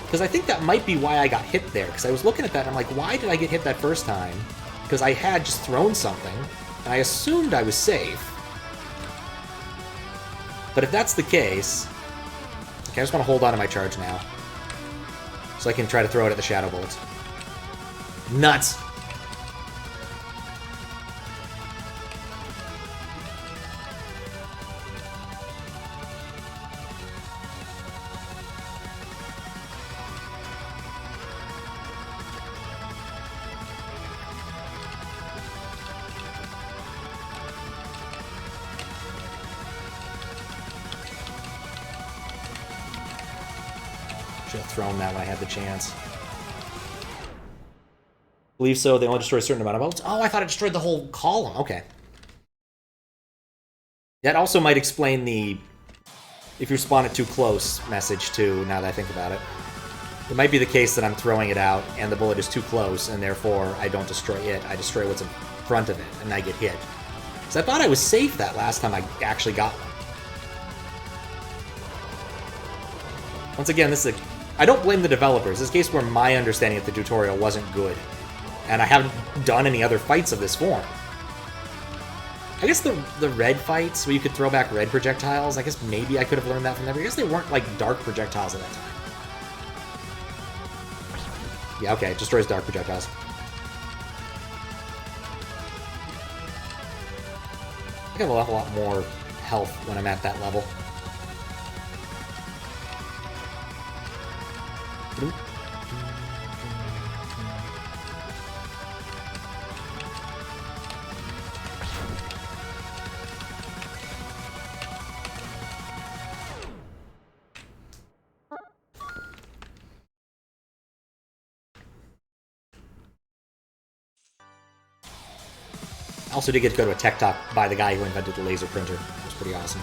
Because I think that might be why I got hit there. Because I was looking at that and I'm like, why did I get hit that first time? Because I had just thrown something, and I assumed I was safe. But if that's the case... Okay, I just want to hold on to my charge now. So I can try to throw it at the shadow bullets. Nuts! Should have thrown that when I had the chance. Believe so, they only destroy a certain amount of bullets. Oh, I thought it destroyed the whole column. Okay. That also might explain the if you spawn it too close message too, now that I think about it. It might be the case that I'm throwing it out and the bullet is too close and therefore I don't destroy it. I destroy what's in front of it and I get hit. Because I thought I was safe that last time I actually got one. Once again, this is I don't blame the developers. This is a case where my understanding of the tutorial wasn't good. And I haven't done any other fights of this form. I guess the red fights, where you could throw back red projectiles, I guess maybe I could have learned that from them. I guess they weren't, like, dark projectiles at that time. Yeah, okay, it destroys dark projectiles. I have a lot more health when I'm at that level. I also did get to go to a tech talk by the guy who invented the laser printer. That was pretty awesome.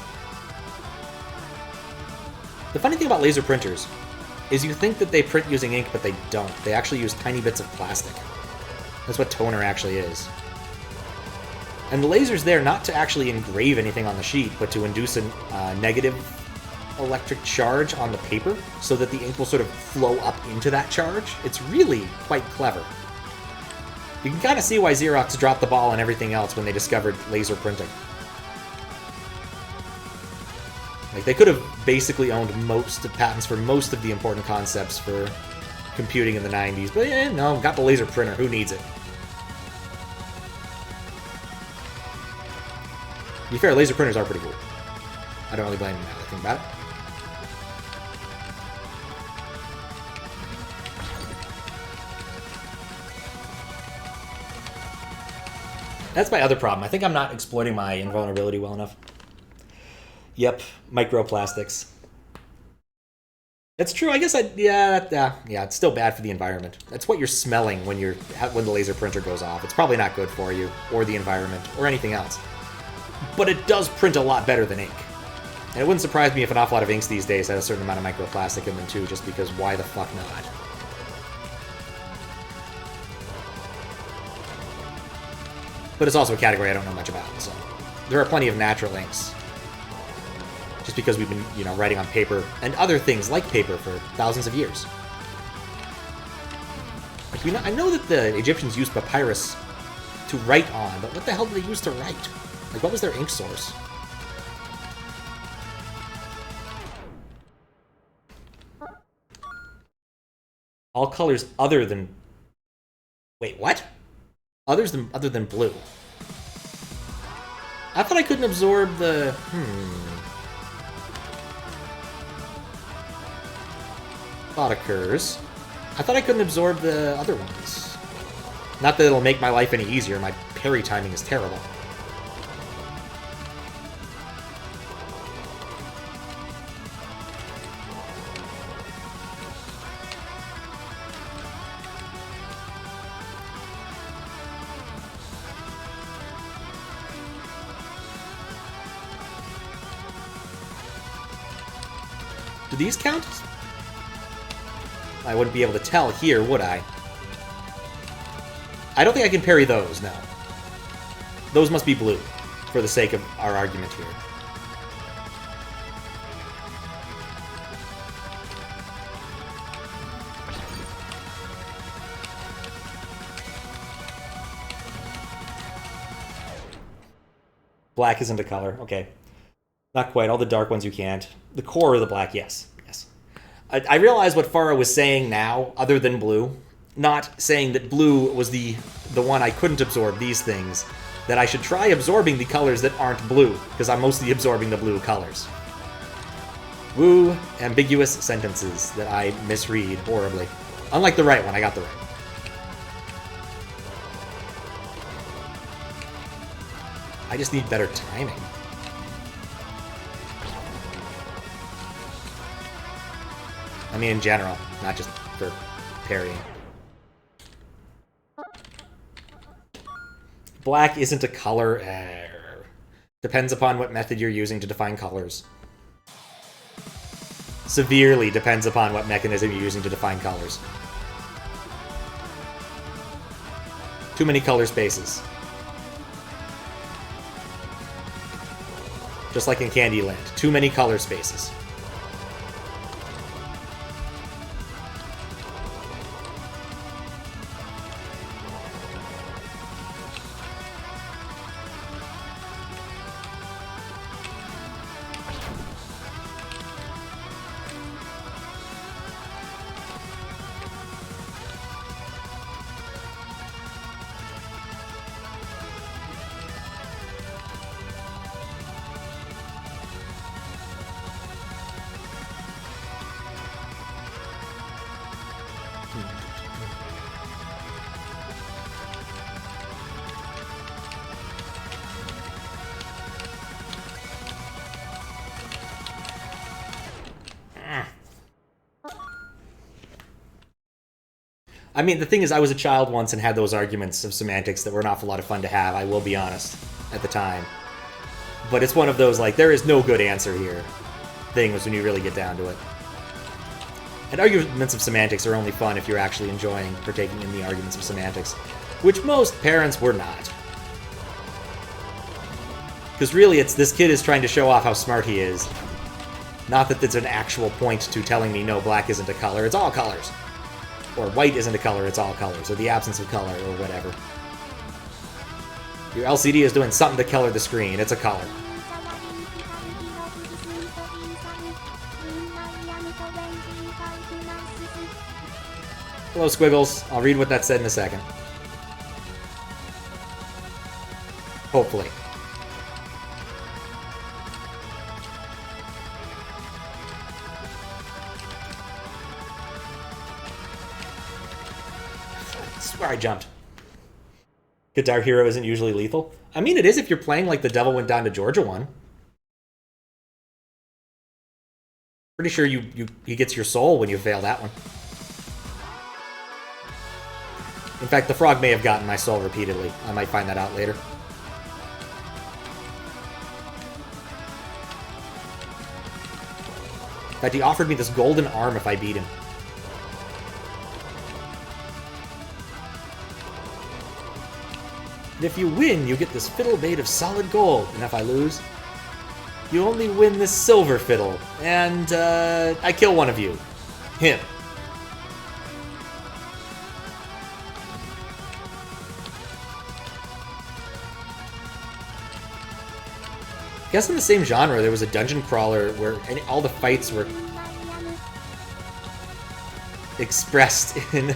The funny thing about laser printers is you think that they print using ink, but they don't. They actually use tiny bits of plastic. That's what toner actually is. And the laser's there not to actually engrave anything on the sheet, but to induce a negative electric charge on the paper so that the ink will sort of flow up into that charge. It's really quite clever. You can kind of see why Xerox dropped the ball on everything else when they discovered laser printing. Like, they could have basically owned most of patents for most of the important concepts for computing in the 90s, but no, got the laser printer. Who needs it? To be fair, laser printers are pretty cool. I don't really blame them now that I think about it. That's my other problem. I think I'm not exploiting my invulnerability well enough. Yep, microplastics. That's true. I guess it's still bad for the environment. That's what you're smelling when the laser printer goes off. It's probably not good for you or the environment or anything else. But it does print a lot better than ink. And it wouldn't surprise me if an awful lot of inks these days had a certain amount of microplastic in them too, just because why the fuck not? But it's also a category I don't know much about, so there are plenty of natural inks. just because we've been, you know, writing on paper and other things like paper for thousands of years. Like, you know, I know that the Egyptians used papyrus to write on, but what the hell did they use to write? Like, what was their ink source? All colors other than... Wait, what? Other than blue. I thought I couldn't absorb the... Thought occurs. I thought I couldn't absorb the other ones. Not that it'll make my life any easier. My parry timing is terrible. Do these count? I wouldn't be able to tell here, would I? I don't think I can parry those, no. Those must be blue, for the sake of our argument here. Black isn't a color, okay. Not quite, all the dark ones you can't. The core of the black, yes. Yes. I realize what Faro was saying now, other than blue. Not saying that blue was the one I couldn't absorb, these things. That I should try absorbing the colors that aren't blue, because I'm mostly absorbing the blue colors. Woo, ambiguous sentences that I misread horribly. Unlike the right one, I got the right. I just need better timing. I mean, in general, not just for parrying. Black isn't a color. Depends upon what method you're using to define colors. Severely depends upon what mechanism you're using to define colors. Too many color spaces. Just like in Candyland. Too many color spaces. I mean, the thing is, I was a child once and had those arguments of semantics that were an awful lot of fun to have, I will be honest, at the time. But it's one of those, like, there is no good answer here things when you really get down to it. And arguments of semantics are only fun if you're actually enjoying partaking in the arguments of semantics, which most parents were not. Because really, it's this kid is trying to show off how smart he is. Not that there's an actual point to telling me, no, black isn't a color, it's all colors. Or white isn't a color, it's all colors, or the absence of color, or whatever. Your LCD is doing something to color the screen, it's a color. Hello, Squiggles. I'll read what that said in a second. Hopefully. Where I jumped. Guitar Hero isn't usually lethal. I mean, it is if you're playing like the Devil Went Down to Georgia one. Pretty sure he gets your soul when you fail that one. In fact, the frog may have gotten my soul repeatedly. I might find that out later. In fact, he offered me this golden arm if I beat him. And if you win, you get this fiddle made of solid gold. And if I lose, You only win this silver fiddle, and I kill one of you. Him. I guess in the same genre, there was a dungeon crawler where all the fights were expressed in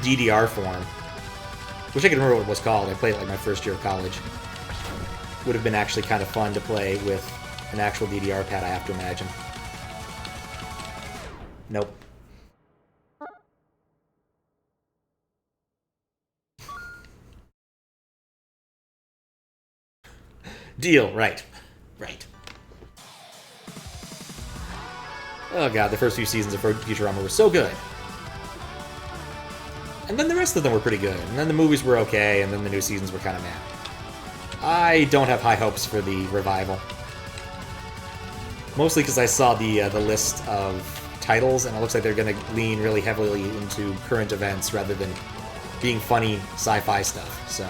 DDR form. Wish I could remember what it was called. I played it like my first year of college. Would have been actually kind of fun to play with an actual DDR pad, I have to imagine. Nope. Deal, right. Right. Oh god, the first few seasons of Futurama were so good. And then the rest of them were pretty good. And then the movies were okay, and then the new seasons were kind of meh. I don't have high hopes for the revival. Mostly because I saw the list of titles, and it looks like they're going to lean really heavily into current events rather than being funny sci-fi stuff. So,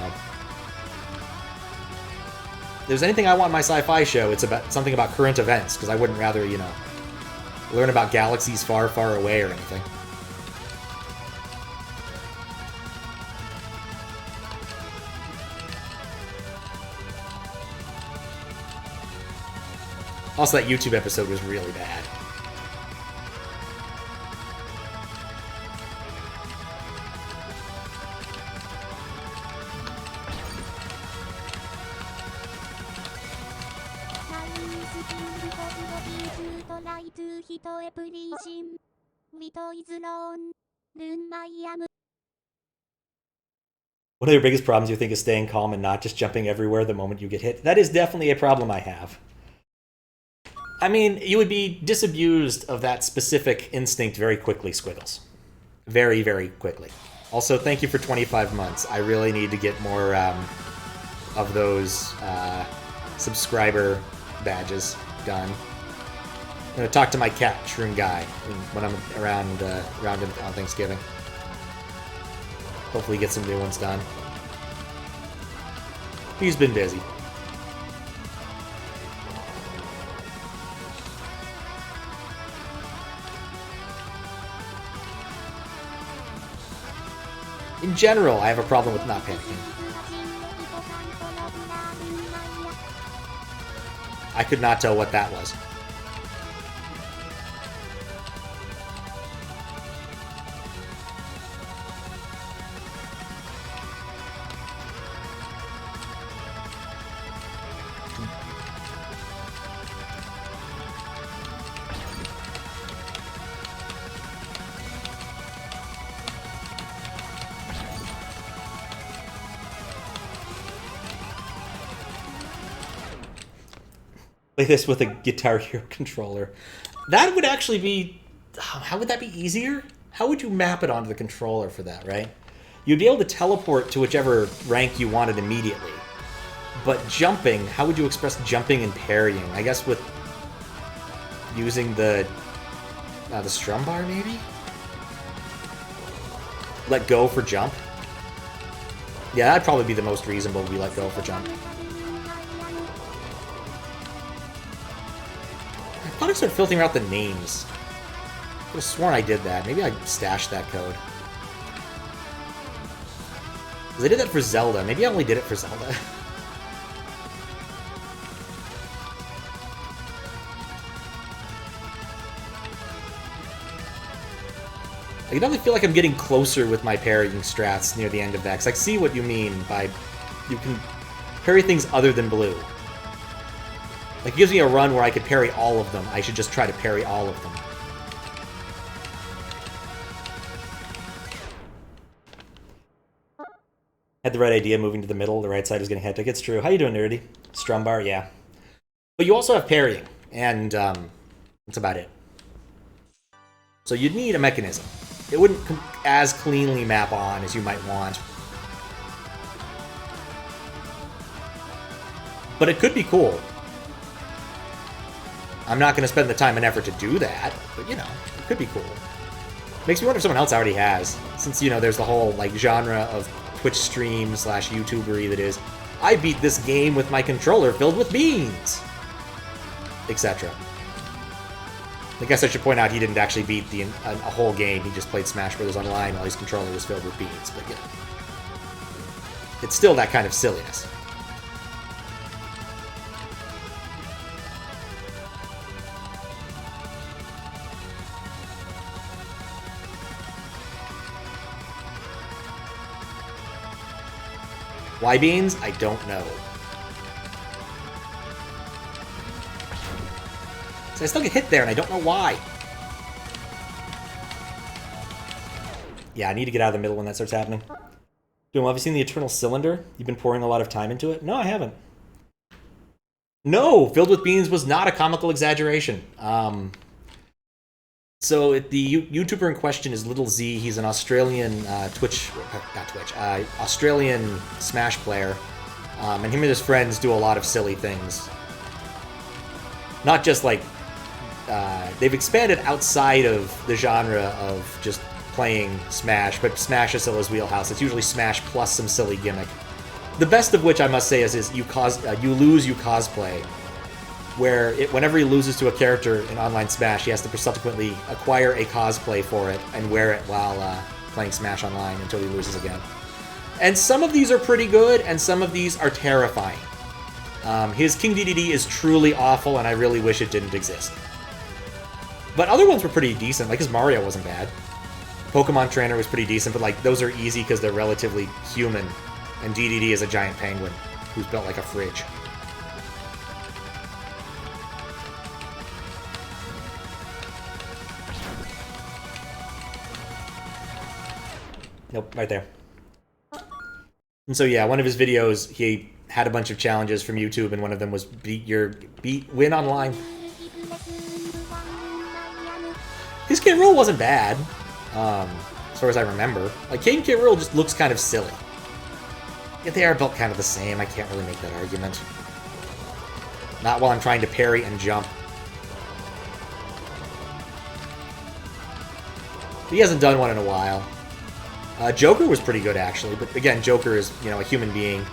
if there's anything I want in my sci-fi show, it's about something about current events, because I wouldn't rather, you know, learn about galaxies far, far away or anything. Also, that YouTube episode was really bad. One of your biggest problems, you think, is staying calm and not just jumping everywhere the moment you get hit? That is definitely a problem I have. I mean, you would be disabused of that specific instinct very quickly, Squiggles. Very, very quickly. Also, thank you for 25 months. I really need to get more of those subscriber badges done. I'm going to talk to my cat, Shroom Guy, when I'm around him on Thanksgiving. Hopefully get some new ones done. He's been busy. In general, I have a problem with not panicking. I could not tell what that was. Play this with a Guitar Hero controller. That would actually be... How would that be easier? How would you map it onto the controller for that, right? You'd be able to teleport to whichever rank you wanted immediately. But jumping, how would you express jumping and parrying? I guess with using the strum bar, maybe? Let go for jump? Yeah, that'd probably be the most reasonable, be let go for jump. I thought I started filtering out the names. I could have sworn I did that. Maybe I stashed that code. Because I did that for Zelda. Maybe I only did it for Zelda. I definitely feel like I'm getting closer with my parrying strats near the end of that. Because I see what you mean by you can parry things other than blue. Like, it gives me a run where I could parry all of them. I should just try to parry all of them. Had the right idea moving to the middle. The right side is getting hectic. It's true. How you doing, Nerdy? Strum bar, yeah. But you also have parrying, and that's about it. So you'd need a mechanism. It wouldn't as cleanly map on as you might want. But it could be cool. I'm not going to spend the time and effort to do that, but, you know, it could be cool. Makes me wonder if someone else already has, since, you know, there's the whole, like, genre of Twitch stream / YouTubery that is, I beat this game with my controller filled with beans, etc. I guess I should point out he didn't actually beat a whole game. He just played Smash Bros. Online while his controller was filled with beans. But you know, it's still that kind of silliness. Why beans? I don't know. So I still get hit there, and I don't know why. Yeah, I need to get out of the middle when that starts happening. Doom, have you seen the Eternal Cylinder? You've been pouring a lot of time into it? No, I haven't. No! Filled with Beans was not a comical exaggeration. So the YouTuber in question is Little Z. He's an Australian Australian Smash player. And him and his friends do a lot of silly things. Not just like... they've expanded outside of the genre of just playing Smash, but Smash is still his wheelhouse. It's usually Smash plus some silly gimmick. The best of which, I must say, is you lose, you cosplay. Where whenever he loses to a character in online Smash, he has to subsequently acquire a cosplay for it and wear it while playing Smash Online until he loses again. And some of these are pretty good, and some of these are terrifying. His King DDD is truly awful, and I really wish it didn't exist. But other ones were pretty decent, like his Mario wasn't bad. Pokemon Trainer was pretty decent, but like those are easy because they're relatively human, and DDD is a giant penguin who's built like a fridge. Nope, right there. And so yeah, one of his videos, he had a bunch of challenges from YouTube, and one of them was win online. His Kid Rool wasn't bad, as far as I remember. Like, Kid Rool just looks kind of silly. Yet they are built kind of the same. I can't really make that argument. Not while I'm trying to parry and jump. He hasn't done one in a while. Joker was pretty good, actually, but again, Joker is, you know, a human being.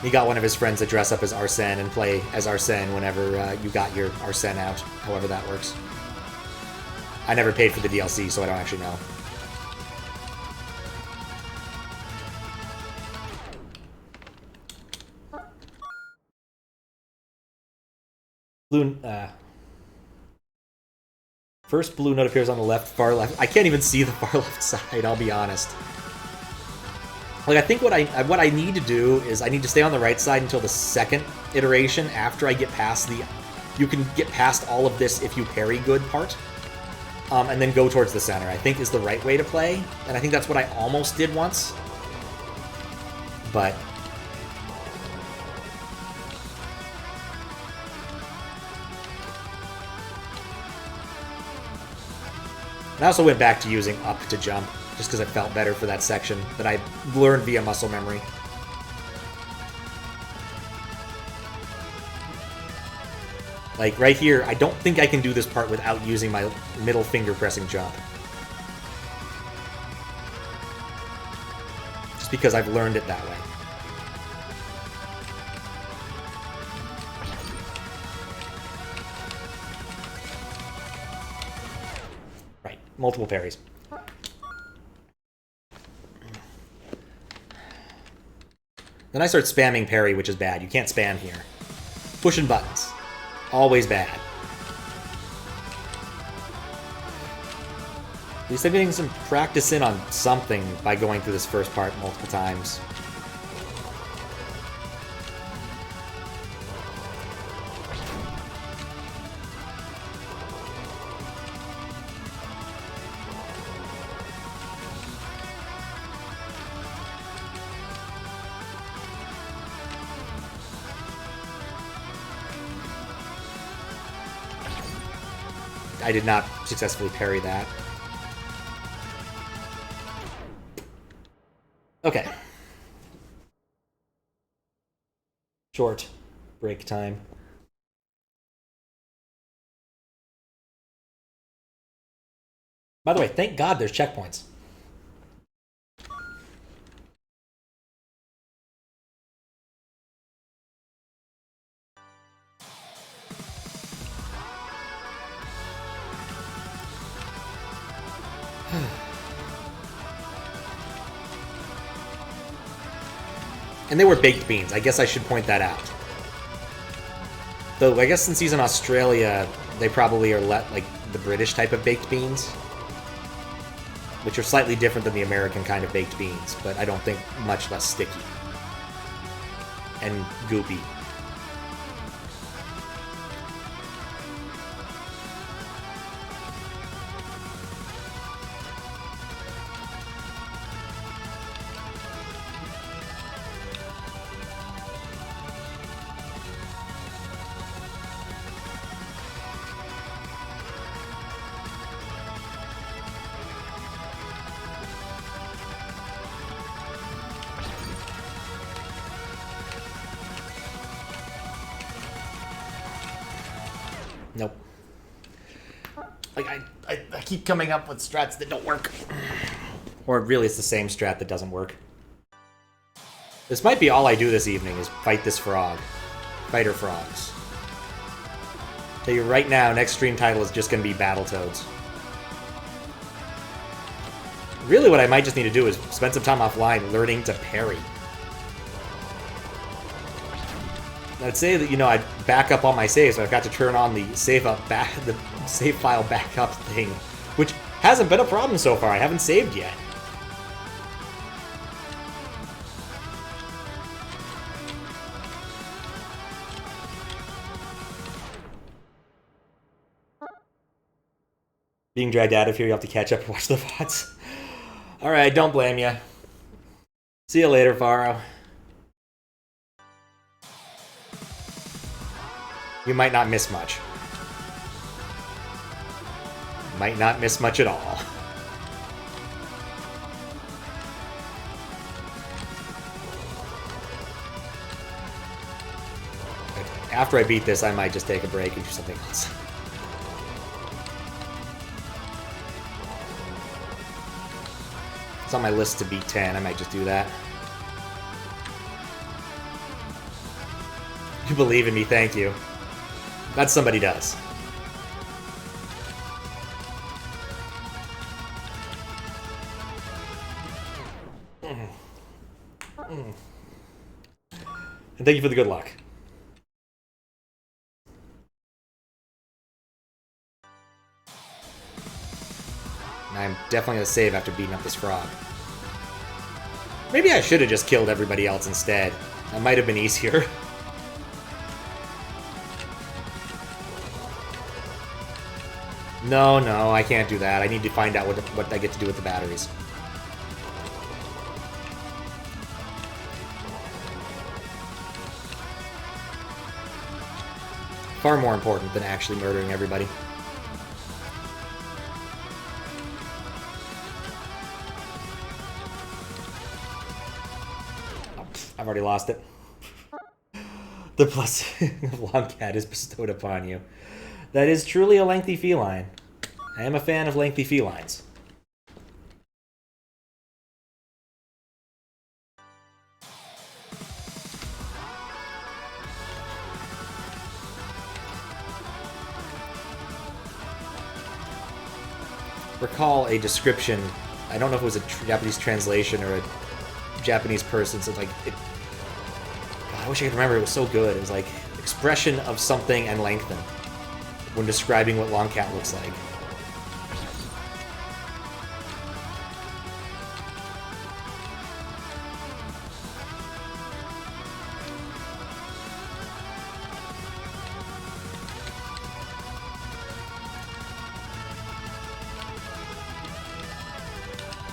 He got one of his friends to dress up as Arsene and play as Arsene whenever you got your Arsene out, however that works. I never paid for the DLC, so I don't actually know. First blue note appears on the left, far left. I can't even see the far left side, I'll be honest. Like, I think what I need to do is I need to stay on the right side until the second iteration after I get past the... You can get past all of this if you parry good part. And then go towards the center, I think is the right way to play. And I think that's what I almost did once. But... And I also went back to using up to jump, just because it felt better for that section that I learned via muscle memory. Like, right here, I don't think I can do this part without using my middle finger pressing jump. Just because I've learned it that way. Right, multiple parries. Then I start spamming parry, which is bad. You can't spam here. Pushing buttons. Always bad. At least I'm getting some practice in on something by going through this first part multiple times. I did not successfully parry that. Okay. Short break time. By the way, thank God there's checkpoints. And they were baked beans. I guess I should point that out. Though, I guess since he's in Australia, they probably are like the British type of baked beans. Which are slightly different than the American kind of baked beans, but I don't think much less sticky. And goopy. Nope. Like, I keep coming up with strats that don't work. Or really, it's the same strat that doesn't work. This might be all I do this evening, is fight this frog. Fighter frogs. Tell you right now, next stream title is just going to be Battletoads. Really, what I might just need to do is spend some time offline learning to parry. I'd say that, you know, I'd back up all my saves, so I've got to turn on the save file backup thing, which hasn't been a problem so far. I haven't saved yet. Being dragged out of here, you have to catch up and watch the VODs. Alright, don't blame you. See you later, Faro. You might not miss much. Might not miss much at all. After I beat this, I might just take a break and do something else. It's on my list to beat 10. I might just do that. You believe in me, thank you. That somebody does. And thank you for the good luck. I'm definitely going to save after beating up this frog. Maybe I should have just killed everybody else instead. That might have been easier. No, I can't do that. I need to find out what I get to do with the batteries. Far more important than actually murdering everybody. I've already lost it. The blessing of Longcat is bestowed upon you. That is truly a lengthy feline. I am a fan of lengthy felines. Recall a description, I don't know if it was a Japanese translation or a Japanese person, so like, God, I wish I could remember, it was so good. It was like, expression of something and lengthen when describing what Longcat looks like.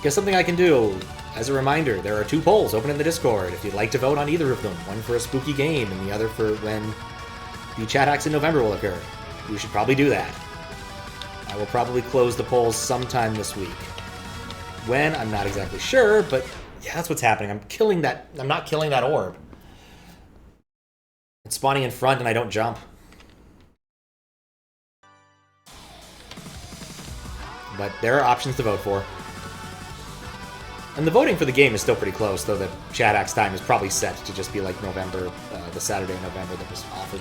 Guess something I can do. As a reminder, there are 2 polls open in the Discord if you'd like to vote on either of them. One for a spooky game and the other for when the chat hacks in November will occur. You should probably do that. I will probably close the polls sometime this week. When, I'm not exactly sure, but yeah, that's what's happening. I'm not killing that orb. It's spawning in front and I don't jump. But there are options to vote for. And the voting for the game is still pretty close, though the chat hacks time is probably set to just be like November, the Saturday in November that was offered.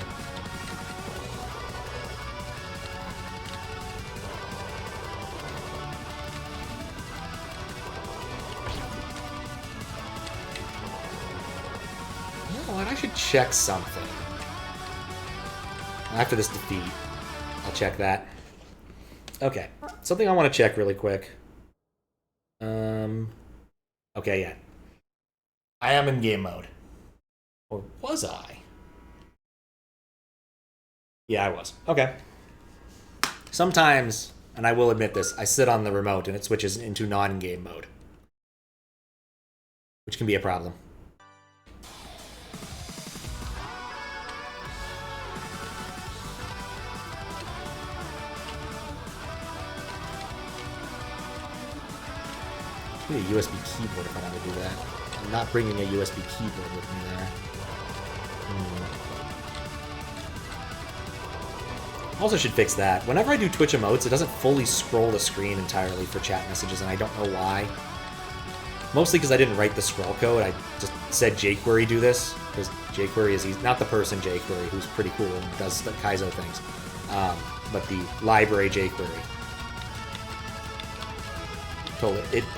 I should check something. After this defeat, I'll check that. Okay, something I want to check really quick. Okay, yeah. I am in game mode. Or was I? Yeah, I was. Okay. Sometimes, and I will admit this, I sit on the remote and it switches into non-game mode. Which can be a problem. I need a USB keyboard if I want to do that. I'm not bringing a USB keyboard with me there. Also should fix that. Whenever I do Twitch emotes, it doesn't fully scroll the screen entirely for chat messages, and I don't know why. Mostly because I didn't write the scroll code. I just said jQuery do this, because jQuery is easy. Not the person jQuery, who's pretty cool and does the Kaizo things, but the library jQuery.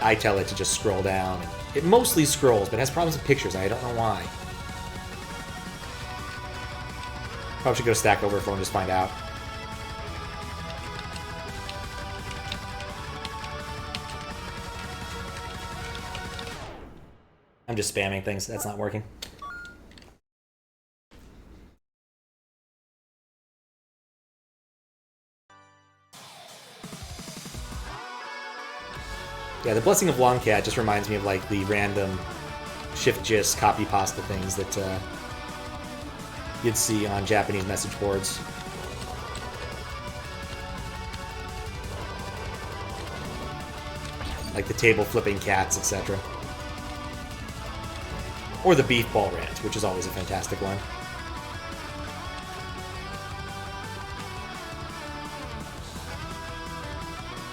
I tell it to just scroll down. It mostly scrolls, but it has problems with pictures. I don't know why. Probably should go to Stack Overflow and just find out. I'm just spamming things. That's not working. Yeah, the Blessing of Longcat just reminds me of like the random shift-gist copy pasta things that you'd see on Japanese message boards. Like the table flipping cats, etc. Or the beef ball rant, which is always a fantastic one.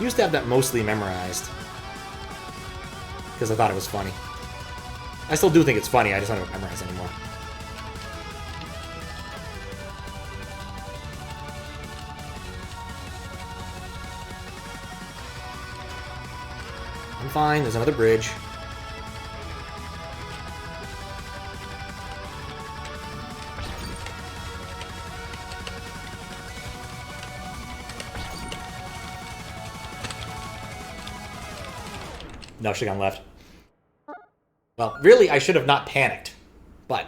Used to have that mostly memorized, because I thought it was funny. I still do think it's funny, I just don't have it memorized anymore. I'm fine, there's another bridge. No, she got left. Well, really, I should have not panicked, but...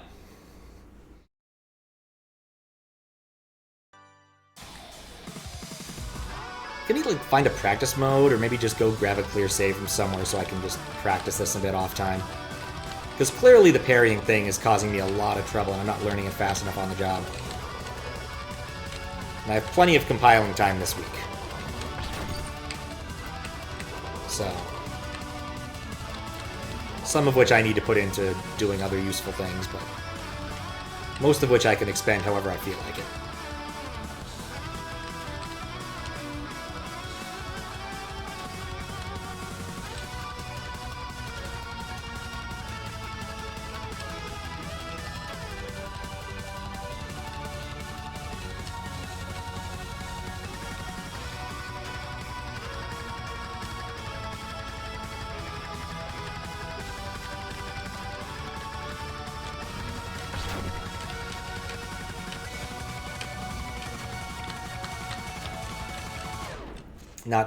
Can you, like, find a practice mode, or maybe just go grab a clear save from somewhere so I can just practice this a bit off time? Because clearly the parrying thing is causing me a lot of trouble, and I'm not learning it fast enough on the job. And I have plenty of compiling time this week. So... some of which I need to put into doing other useful things, but most of which I can expend however I feel like it.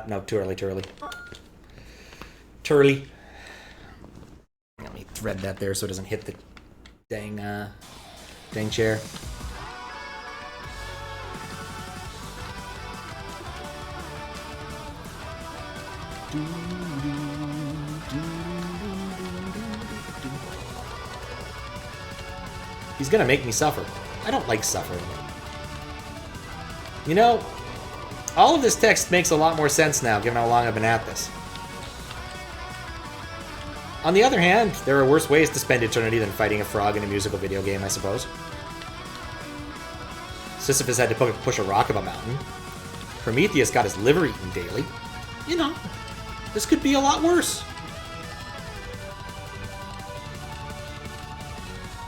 No, too early. Too early. Let me thread that there so it doesn't hit the dang chair. He's gonna make me suffer. I don't like suffering. You know, all of this text makes a lot more sense now, given how long I've been at this. On the other hand, there are worse ways to spend eternity than fighting a frog in a musical video game, I suppose. Sisyphus had to push a rock up a mountain. Prometheus got his liver eaten daily. You know, this could be a lot worse.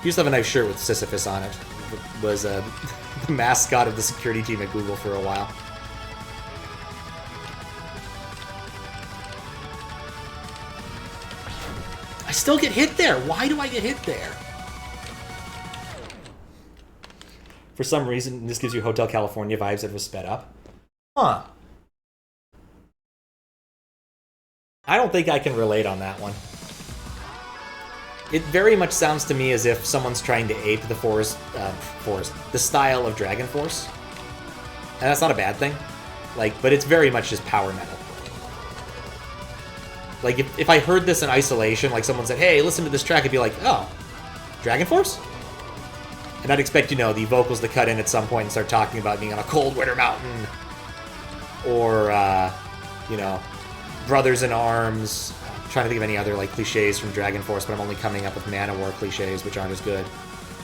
He used to have a nice shirt with Sisyphus on it. It was the mascot of the security team at Google for a while. I still get hit there. Why do I get hit there? For some reason, this gives you Hotel California vibes that was sped up. Huh. I don't think I can relate on that one. It very much sounds to me as if someone's trying to ape the the style of Dragon Force. And that's not a bad thing. But it's very much just power metal. If I heard this in isolation, someone said, hey, listen to this track, I'd be like, oh, Dragon Force? And I'd expect, the vocals to cut in at some point and start talking about being on a cold winter mountain. Or, Brothers in Arms. I'm trying to think of any other, cliches from Dragon Force, but I'm only coming up with Manowar cliches, which aren't as good.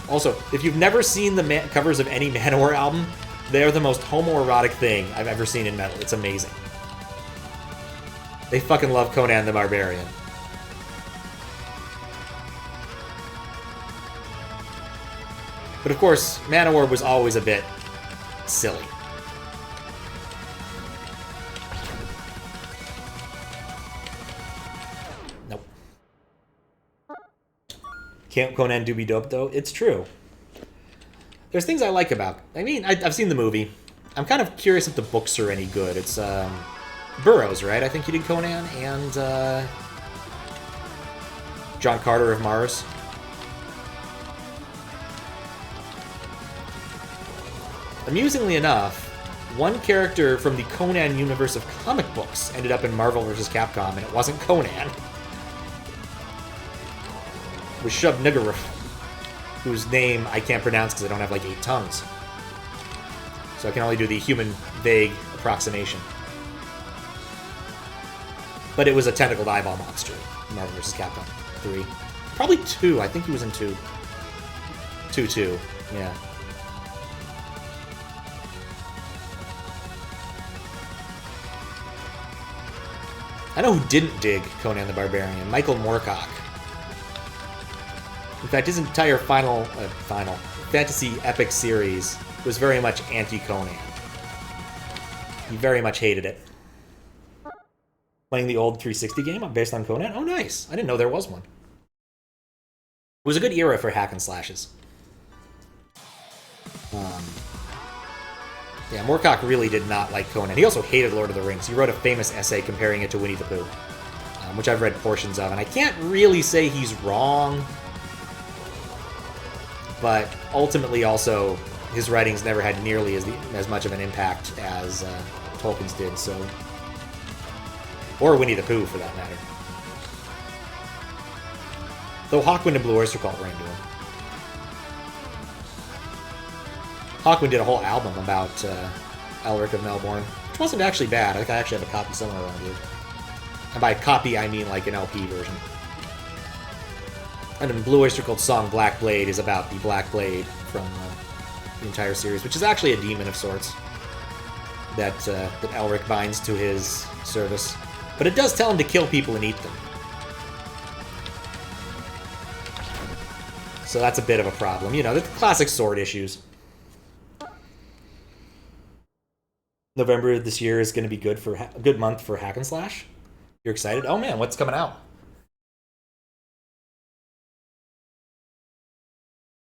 Also, if you've never seen the covers of any Manowar album, they're the most homoerotic thing I've ever seen in metal. It's amazing. They fucking love Conan the Barbarian. But of course, Manowar was always a bit silly. Nope. Can't Conan do be dope, though? It's true. There's things I like about... I've seen the movie. I'm kind of curious if the books are any good. It's, Burroughs, right? I think he did Conan, and, John Carter of Mars. Amusingly enough, one character from the Conan universe of comic books ended up in Marvel vs. Capcom, and it wasn't Conan. It was Shub-Niggurath, whose name I can't pronounce because I don't have 8 tongues. So I can only do the human vague approximation. But it was a tentacled eyeball monster in Marvel vs. Capcom 3. Probably 2. I think he was in 2. 2, yeah. I know who didn't dig Conan the Barbarian. Michael Moorcock. In fact, his entire Final Fantasy epic series was very much anti-Conan. He very much hated it. Playing the old 360 game based on Conan? Oh, nice. I didn't know there was one. It was a good era for hack and slashes. Yeah, Moorcock really did not like Conan. He also hated Lord of the Rings. He wrote a famous essay comparing it to Winnie the Pooh, which I've read portions of, and I can't really say he's wrong, but ultimately also his writings never had nearly as much of an impact as Tolkien's did, so... Or Winnie the Pooh, for that matter. Though Hawkwind and Blue Oyster Cult were into him. Hawkwind did a whole album about Elric of Melbourne, which wasn't actually bad. I think I actually have a copy somewhere around here. And by copy, I mean an LP version. And then Blue Oyster Cult's song Black Blade is about the Black Blade from the entire series, which is actually a demon of sorts that Elric binds to his service. But it does tell him to kill people and eat them. So that's a bit of a problem. The classic sword issues. November of this year is going to be good for a good month for hack and slash. You're excited? Oh man, what's coming out?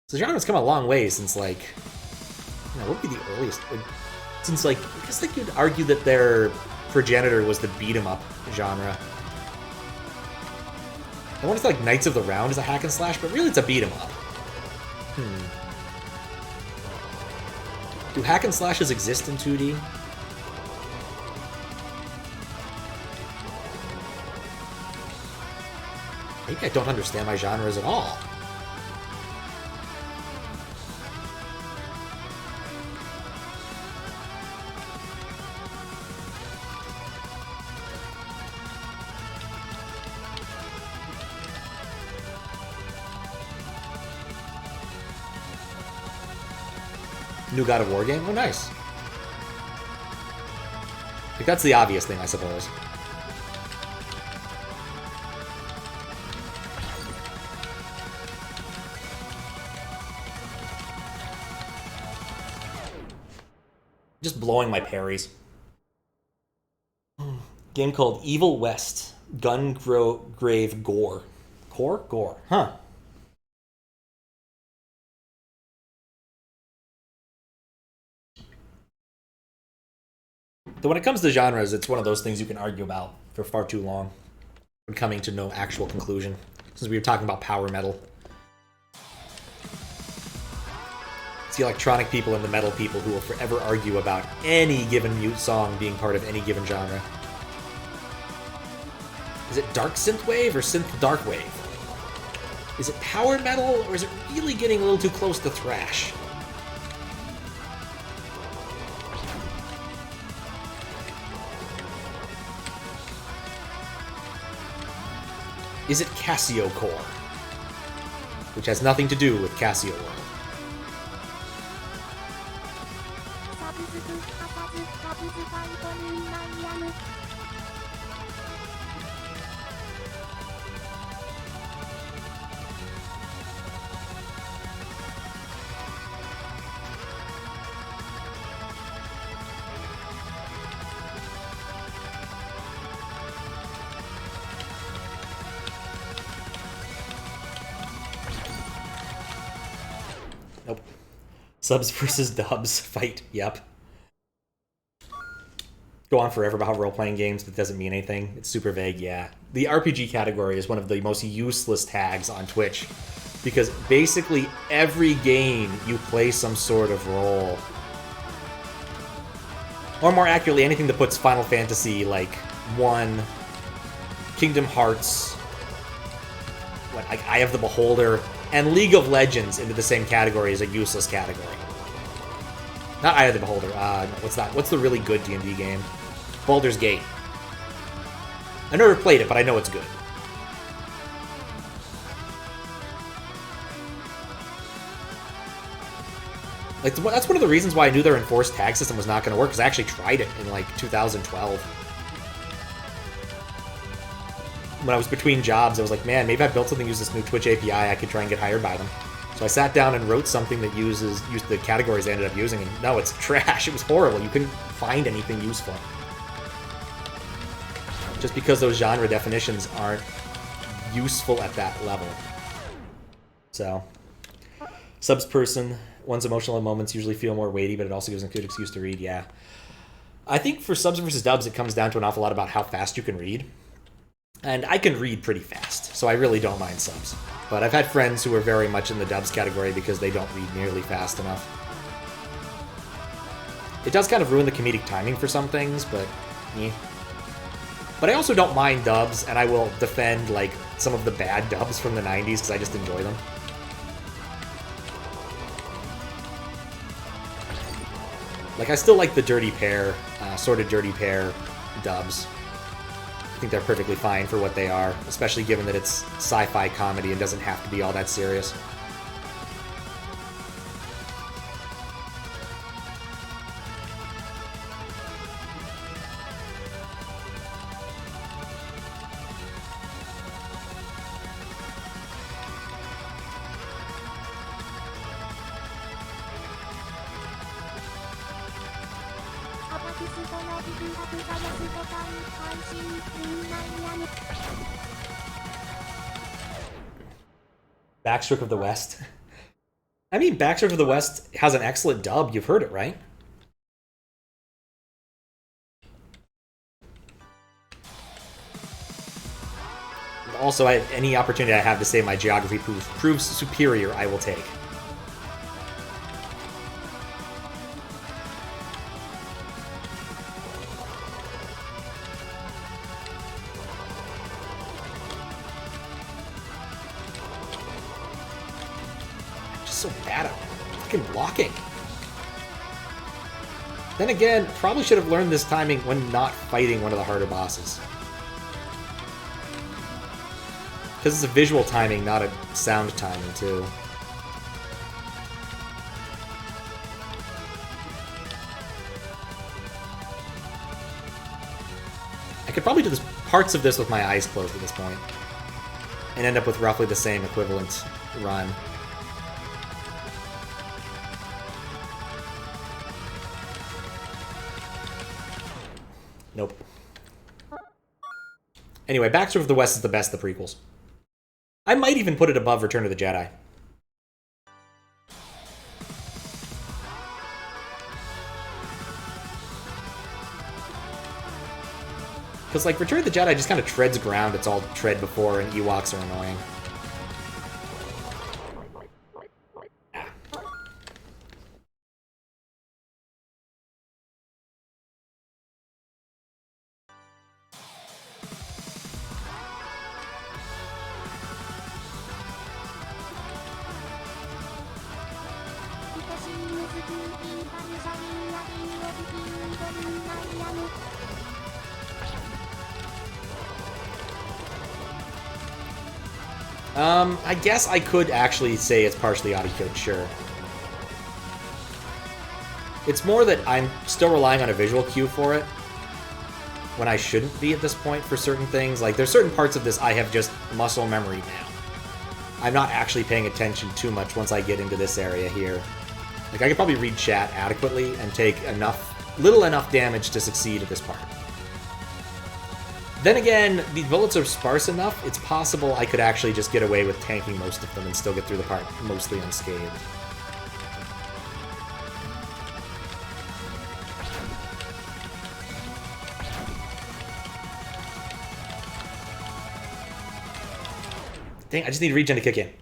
So the genre's come a long way since what would be the earliest? Since I guess you'd argue that their progenitor was the beat 'em up genre. I want to say Knights of the Round is a hack and slash, but really it's a beat 'em up. Do hack and slashes exist in 2D? Maybe I don't understand my genres at all. New God of War game? Oh, nice. That's the obvious thing, I suppose. Just blowing my parries. Game called Evil West. Gungrave Gore. Gore? Huh. Though when it comes to genres, it's one of those things you can argue about for far too long, and coming to no actual conclusion. Since we were talking about power metal. It's the electronic people and the metal people who will forever argue about any given mute song being part of any given genre. Is it dark synthwave or synth darkwave? Is it power metal or is it really getting a little too close to thrash? Is it Casio core? Which has nothing to do with Casio World. Nope. Subs versus dubs fight. Yep. Go on forever about role-playing games that doesn't mean anything. It's super vague, yeah. The RPG category is one of the most useless tags on Twitch because basically every game you play some sort of role. Or more accurately, anything that puts Final Fantasy, like, 1, Kingdom Hearts, like Eye of the Beholder, and League of Legends into the same category is a useless category. Not Eye of the Beholder. What's that? What's the really good D&D game? Baldur's Gate. I never played it, but I know it's good. Like, that's one of the reasons why I knew their enforced tag system was not going to work, because I actually tried it in, like, 2012. When I was between jobs, I was like, man, maybe I built something that uses this new Twitch API, I could try and get hired by them. So I sat down and wrote something that used the categories I ended up using, and no, it's trash. It was horrible. You couldn't find anything useful. Just because those genre definitions aren't useful at that level. So, subs person, one's emotional moments usually feel more weighty, but it also gives them a good excuse to read, yeah. I think for subs versus dubs, it comes down to an awful lot about how fast you can read. And I can read pretty fast, so I really don't mind subs. But I've had friends who are very much in the dubs category because they don't read nearly fast enough. It does kind of ruin the comedic timing for some things, but eh. But I also don't mind dubs, and I will defend, like, some of the bad dubs from the 90s because I just enjoy them. Like, I still like the Dirty Pair, sort of Dirty Pair dubs. I think they're perfectly fine for what they are, especially given that it's sci-fi comedy and doesn't have to be all that serious. Backstroke of the West. I mean, Backstroke of the West has an excellent dub. You've heard it, right? Also, any opportunity I have to say my geography proves superior, I will take. So bad at fucking blocking. Then again, probably should have learned this timing when not fighting one of the harder bosses. Because it's a visual timing, not a sound timing, too. I could probably do parts of this with my eyes closed at this point, and end up with roughly the same equivalent run. Nope. Anyway, Backstroke of the West is the best of the prequels. I might even put it above Return of the Jedi. Because, like, Return of the Jedi just kind of treads ground it's all tread before, and Ewoks are annoying. I guess I could actually say it's partially auto-killed, sure. It's more that I'm still relying on a visual cue for it, when I shouldn't be at this point for certain things. Like, there's certain parts of this I have just muscle memory now. I'm not actually paying attention too much once I get into this area here. Like, I could probably read chat adequately and take little enough damage to succeed at this part. Then again, the bullets are sparse enough, it's possible I could actually just get away with tanking most of them and still get through the part mostly unscathed. Dang, I just need regen to kick in.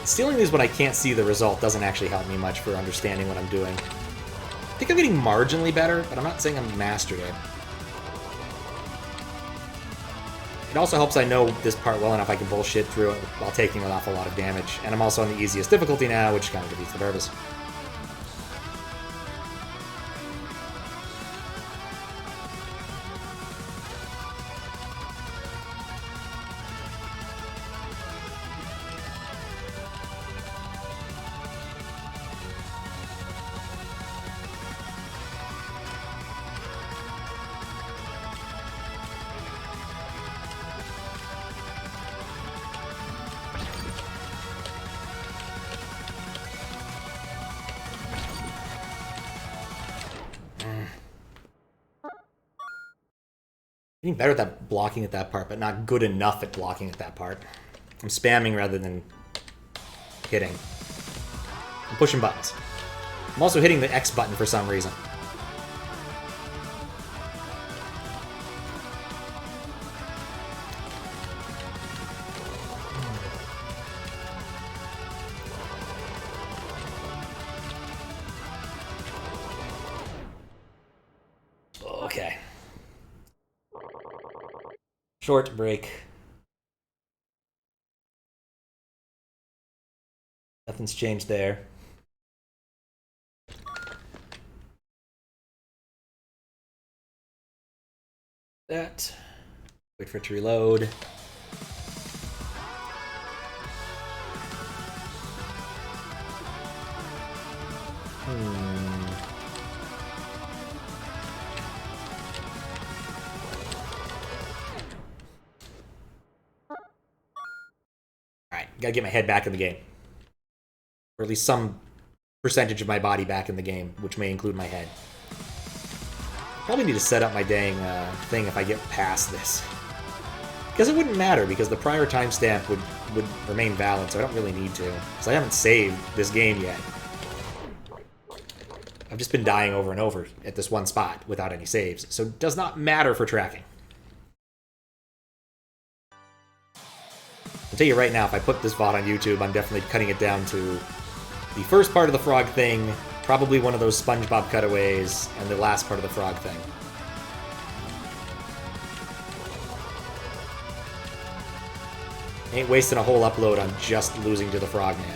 Stealing these when I can't see the result doesn't actually help me much for understanding what I'm doing. I think I'm getting marginally better, but I'm not saying I'm mastered it. It also helps I know this part well enough I can bullshit through it while taking an awful lot of damage. And I'm also on the easiest difficulty now, which kind of defeats the purpose. Getting better at that blocking at that part, but not good enough at blocking at that part. I'm spamming rather than hitting. I'm pushing buttons. I'm also hitting the X button for some reason. Okay. Short break. Nothing's changed there. That. Wait for it to reload. Alright, gotta get my head back in the game. Or at least some percentage of my body back in the game, which may include my head. Probably need to set up my dang thing if I get past this. Because it wouldn't matter, because the prior timestamp would remain valid, so I don't really need to. Because I haven't saved this game yet. I've just been dying over and over at this one spot without any saves, so it does not matter for tracking. I'll tell you right now, if I put this VOD on YouTube, I'm definitely cutting it down to the first part of the frog thing, probably one of those SpongeBob cutaways, and the last part of the frog thing. Ain't wasting a whole upload on just losing to the Frogman.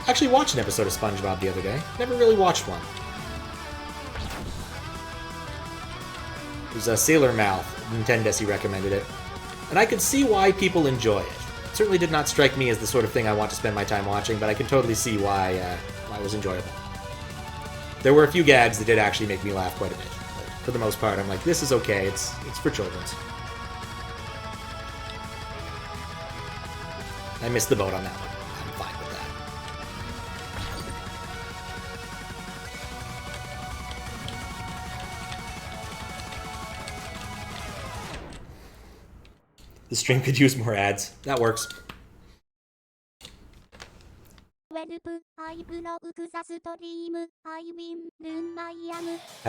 Actually watched an episode of SpongeBob the other day. Never really watched one. It was Sailor Mouth. Nintendesi recommended it. And I could see why people enjoy it. It certainly did not strike me as the sort of thing I want to spend my time watching, but I can totally see why it was enjoyable. There were a few gags that did actually make me laugh quite a bit. But for the most part, I'm like, this is okay, it's for children's. I missed the boat on that one. The stream could use more ads. That works. How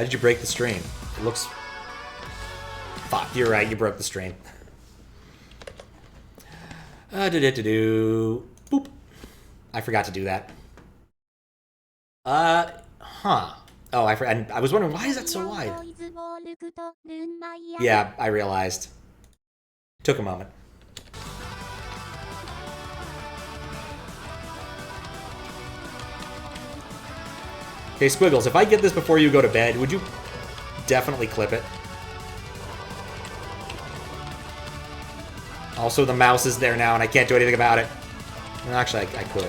did you break the stream? It looks... Fuck, you're right, you broke the stream. Boop. I forgot to do that. Huh. Oh, I was wondering, why is that so wide? Yeah, I realized. Took a moment. Okay, Squiggles, if I get this before you go to bed, would you definitely clip it? Also, the mouse is there now, and I can't do anything about it. Well, actually, I could.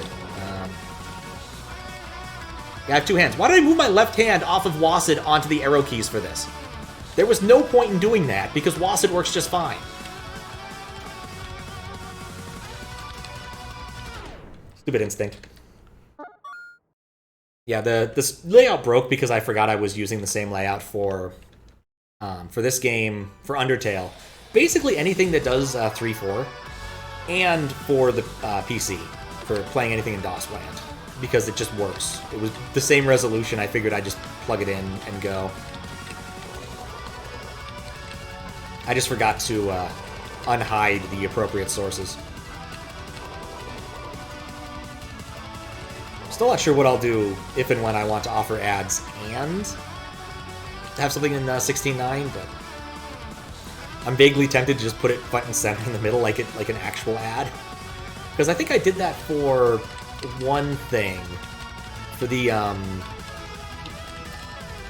Yeah, I have two hands. Why did I move my left hand off of WASD onto the arrow keys for this? There was no point in doing that, because WASD works just fine. Stupid instinct. Yeah, this layout broke because I forgot I was using the same layout for this game, for Undertale. Basically anything that does 3.4, and for the PC, for playing anything in DOS land, because it just works. It was the same resolution, I figured I'd just plug it in and go. I just forgot to unhide the appropriate sources. Still not sure what I'll do if and when I want to offer ads and to have something in 16.9, but I'm vaguely tempted to just put it front and center in the middle like an actual ad. Because I think I did that for one thing. For the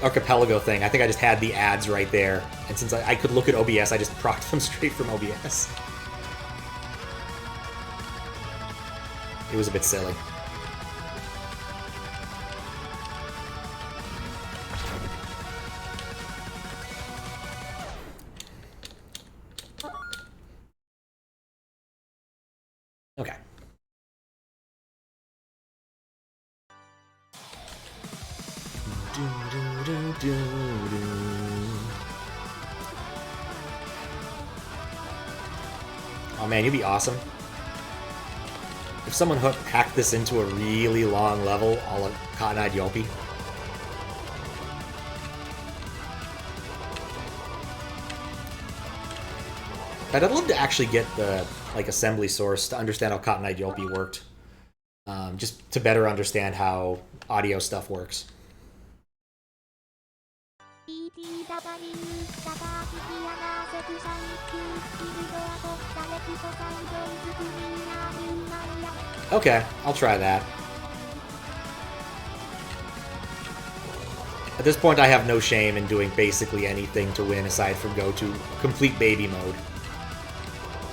Archipelago thing, I think I just had the ads right there. And since I could look at OBS, I just procced them straight from OBS. It was a bit silly. Okay. Oh man, you'd be awesome. If someone hacked this into a really long level, a la Cotton-Eyed Yolpy. But I'd love to actually get the assembly source to understand how Cotton-Eyed Yolpy worked. Just to better understand how audio stuff works. Okay, I'll try that. At this point, I have no shame in doing basically anything to win aside from go to complete baby mode.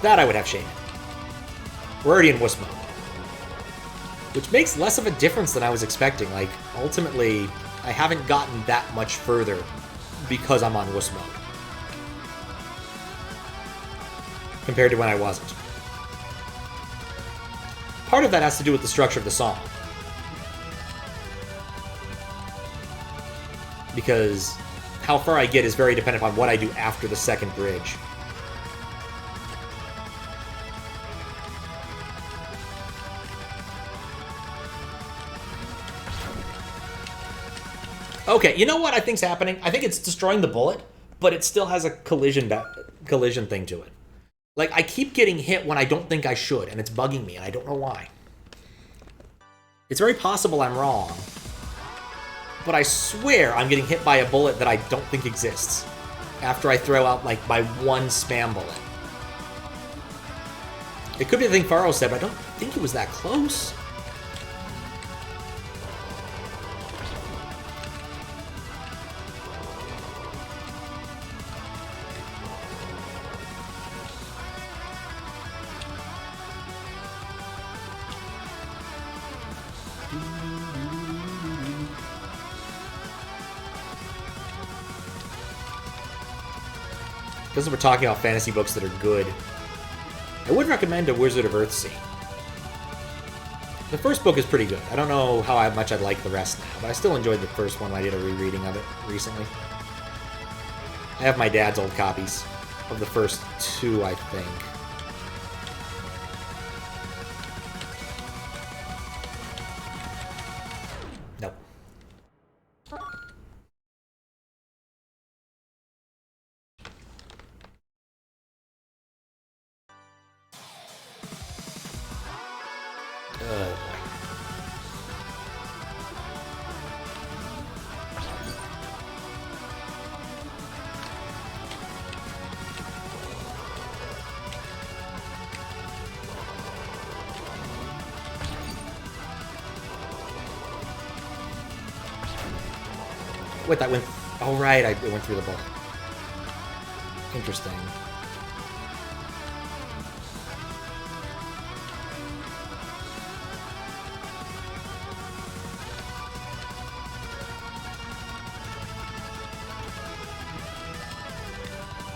That I would have shame in. We're already in wuss mode. Which makes less of a difference than I was expecting. Like, ultimately, I haven't gotten that much further because I'm on wuss mode. Compared to when I wasn't. Part of that has to do with the structure of the song. Because how far I get is very dependent on what I do after the second bridge. Okay, you know what I think's happening? I think it's destroying the bullet, but it still has a collision thing to it. Like, I keep getting hit when I don't think I should, and it's bugging me, and I don't know why. It's very possible I'm wrong, but I swear I'm getting hit by a bullet that I don't think exists after I throw out, like, my one spam bullet. It could be the thing Faro said, but I don't think it was that close. Because we're talking about fantasy books that are good, I would recommend A Wizard of Earthsea. The first book is pretty good. I don't know how much I'd like the rest now, but I still enjoyed the first one when I did a rereading of it recently. I have my dad's old copies of the first two, I think. boy. Wait, that went... Oh, right, it went through the ball. Interesting.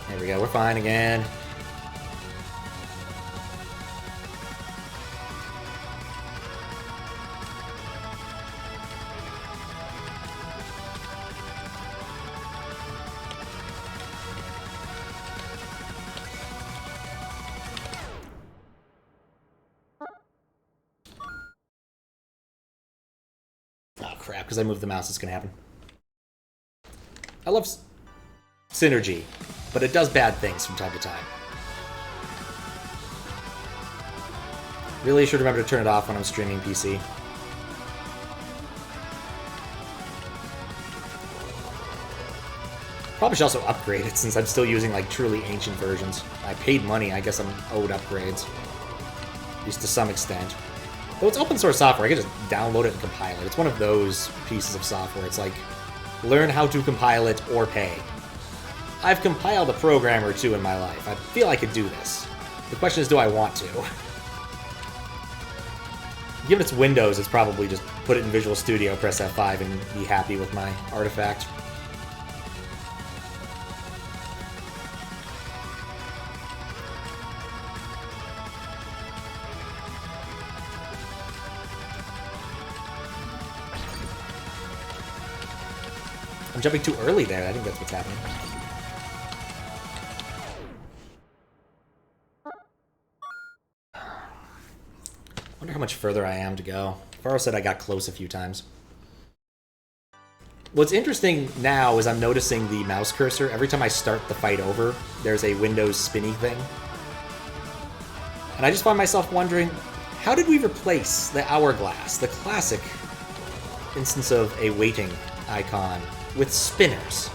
There we go, we're fine again. Oh crap, because I moved the mouse, it's gonna happen. I love synergy, but it does bad things from time to time. Really should remember to turn it off when I'm streaming PC. Probably should also upgrade it since I'm still using like truly ancient versions. I paid money, I guess I'm owed upgrades. At least to some extent. Though it's open source software, I can just download it and compile it. It's one of those pieces of software. It's like, learn how to compile it or pay. I've compiled a program or two in my life. I feel I could do this. The question is, do I want to? Given it's Windows, it's probably just put it in Visual Studio, press F5, and be happy with my artifact. I'm jumping too early there. I think that's what's happening. Wonder how much further I am to go. Faro said I got close a few times. What's interesting now is I'm noticing the mouse cursor. Every time I start the fight over, there's a Windows spinny thing. And I just find myself wondering, how did we replace the hourglass, the classic instance of a waiting icon, with spinners?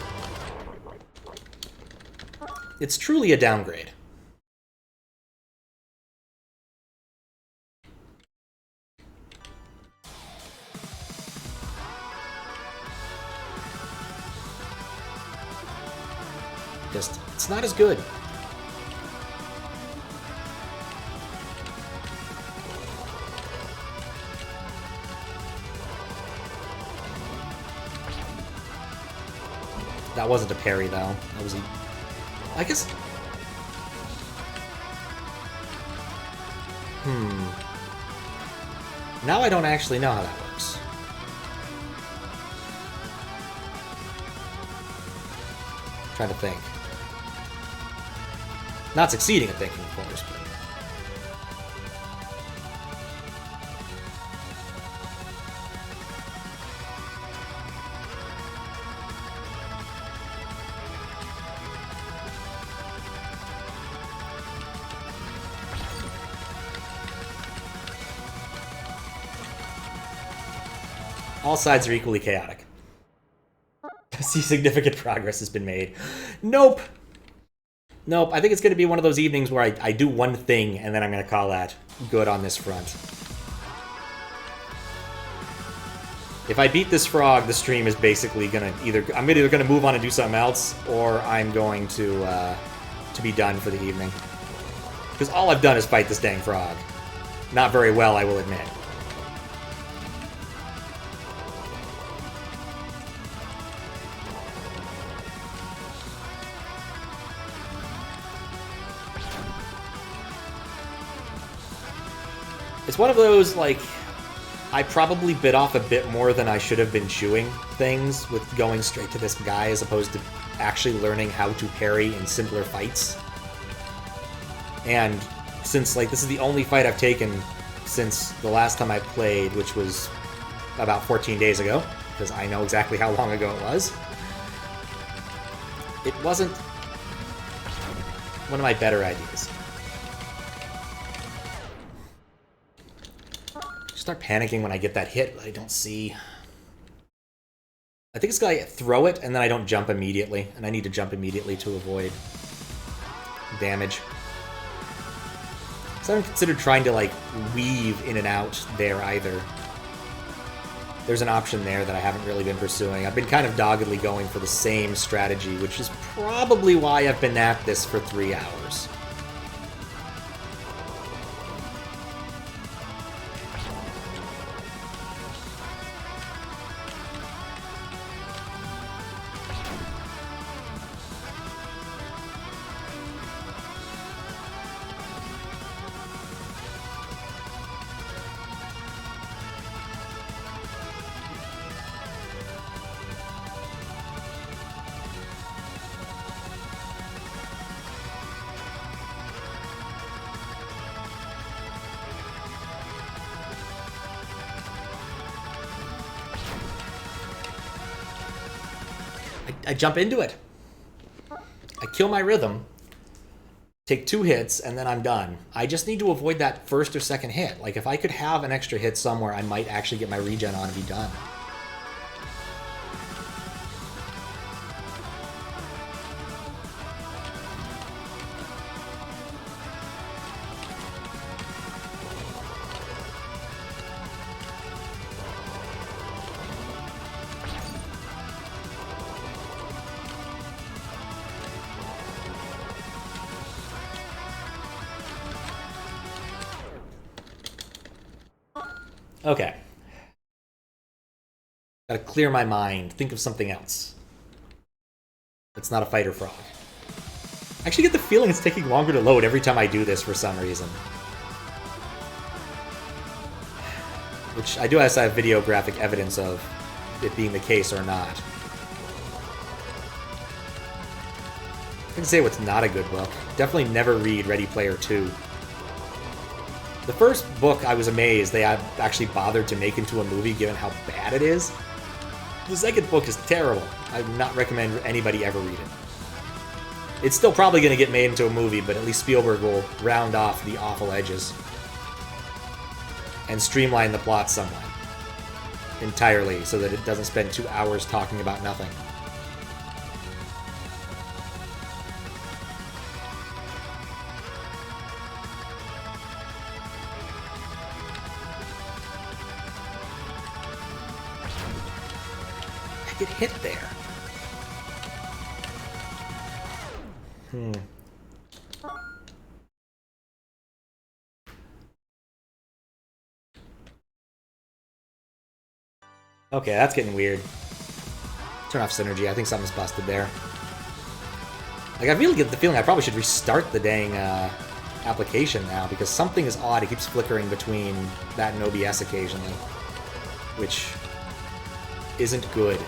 It's truly a downgrade. Just, it's not as good. That wasn't a parry, though. That was a... I guess... Now I don't actually know how that works. I'm trying to think. Not succeeding at thinking, of course, but... All sides are equally chaotic. I see significant progress has been made. Nope! Nope, I think it's going to be one of those evenings where I do one thing, and then I'm going to call that good on this front. If I beat this frog, the stream is basically going to either... I'm either going to move on and do something else, or I'm going to be done for the evening. Because all I've done is fight this dang frog. Not very well, I will admit. It's one of those, like, I probably bit off a bit more than I should have been chewing things with going straight to this guy as opposed to actually learning how to parry in simpler fights. And since, like, this is the only fight I've taken since the last time I played, which was about 14 days ago, because I know exactly how long ago it was, it wasn't one of my better ideas. Start panicking when I get that hit, but I don't see. I think it's gonna throw it, and then I don't jump immediately, and I need to jump immediately to avoid damage. So I haven't considered trying to, like, weave in and out there either. There's an option there that I haven't really been pursuing. I've been kind of doggedly going for the same strategy, which is probably why I've been at this for 3 hours. I jump into it. I kill my rhythm, take 2 hits, and then I'm done. I just need to avoid that first or second hit. Like, if I could have an extra hit somewhere, I might actually get my regen on and be done. Okay. Gotta clear my mind. Think of something else. It's not a fighter frog. I actually get the feeling it's taking longer to load every time I do this for some reason. Which I do have video graphic evidence of it being the case or not. I can say what's not a good book. Definitely never read Ready Player 2. The first book, I was amazed they actually bothered to make into a movie given how bad it is. The second book is terrible. I would not recommend anybody ever read it. It's still probably going to get made into a movie, but at least Spielberg will round off the awful edges and streamline the plot somewhat entirely so that it doesn't spend 2 hours talking about nothing. Get hit there. Okay, that's getting weird. Turn off synergy. I think something's busted there. Like, I really get the feeling I probably should restart the dang application now because something is odd. It keeps flickering between that and OBS occasionally, which isn't good.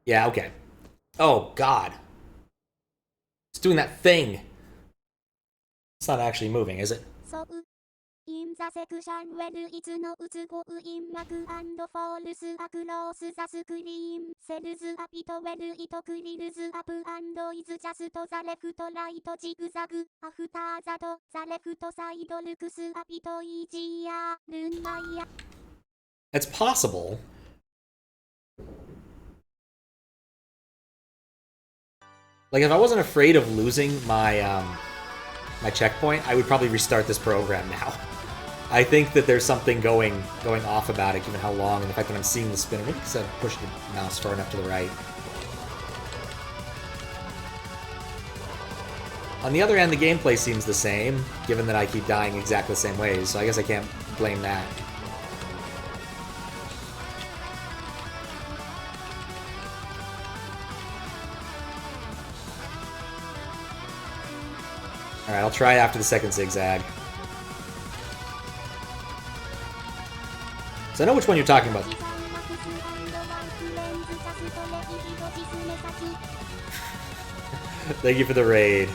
Yeah, okay. Oh, God. It's doing that thing. It's not actually moving, is it? In the section where it's not going back and falls across the screen, cells appear where it clears up and is just the left right zigzag. After that, the left side looks a bit easier. It's possible. Like, if I wasn't afraid of losing my my checkpoint, I would probably restart this program now. I think that there's something going off about it, given how long and the fact that I'm seeing the spinner. Maybe because I pushed the mouse far enough to the right. On the other hand, the gameplay seems the same, given that I keep dying exactly the same ways, so I guess I can't blame that. Alright, I'll try after the second zigzag. So I know which one you're talking about. Thank you for the raid.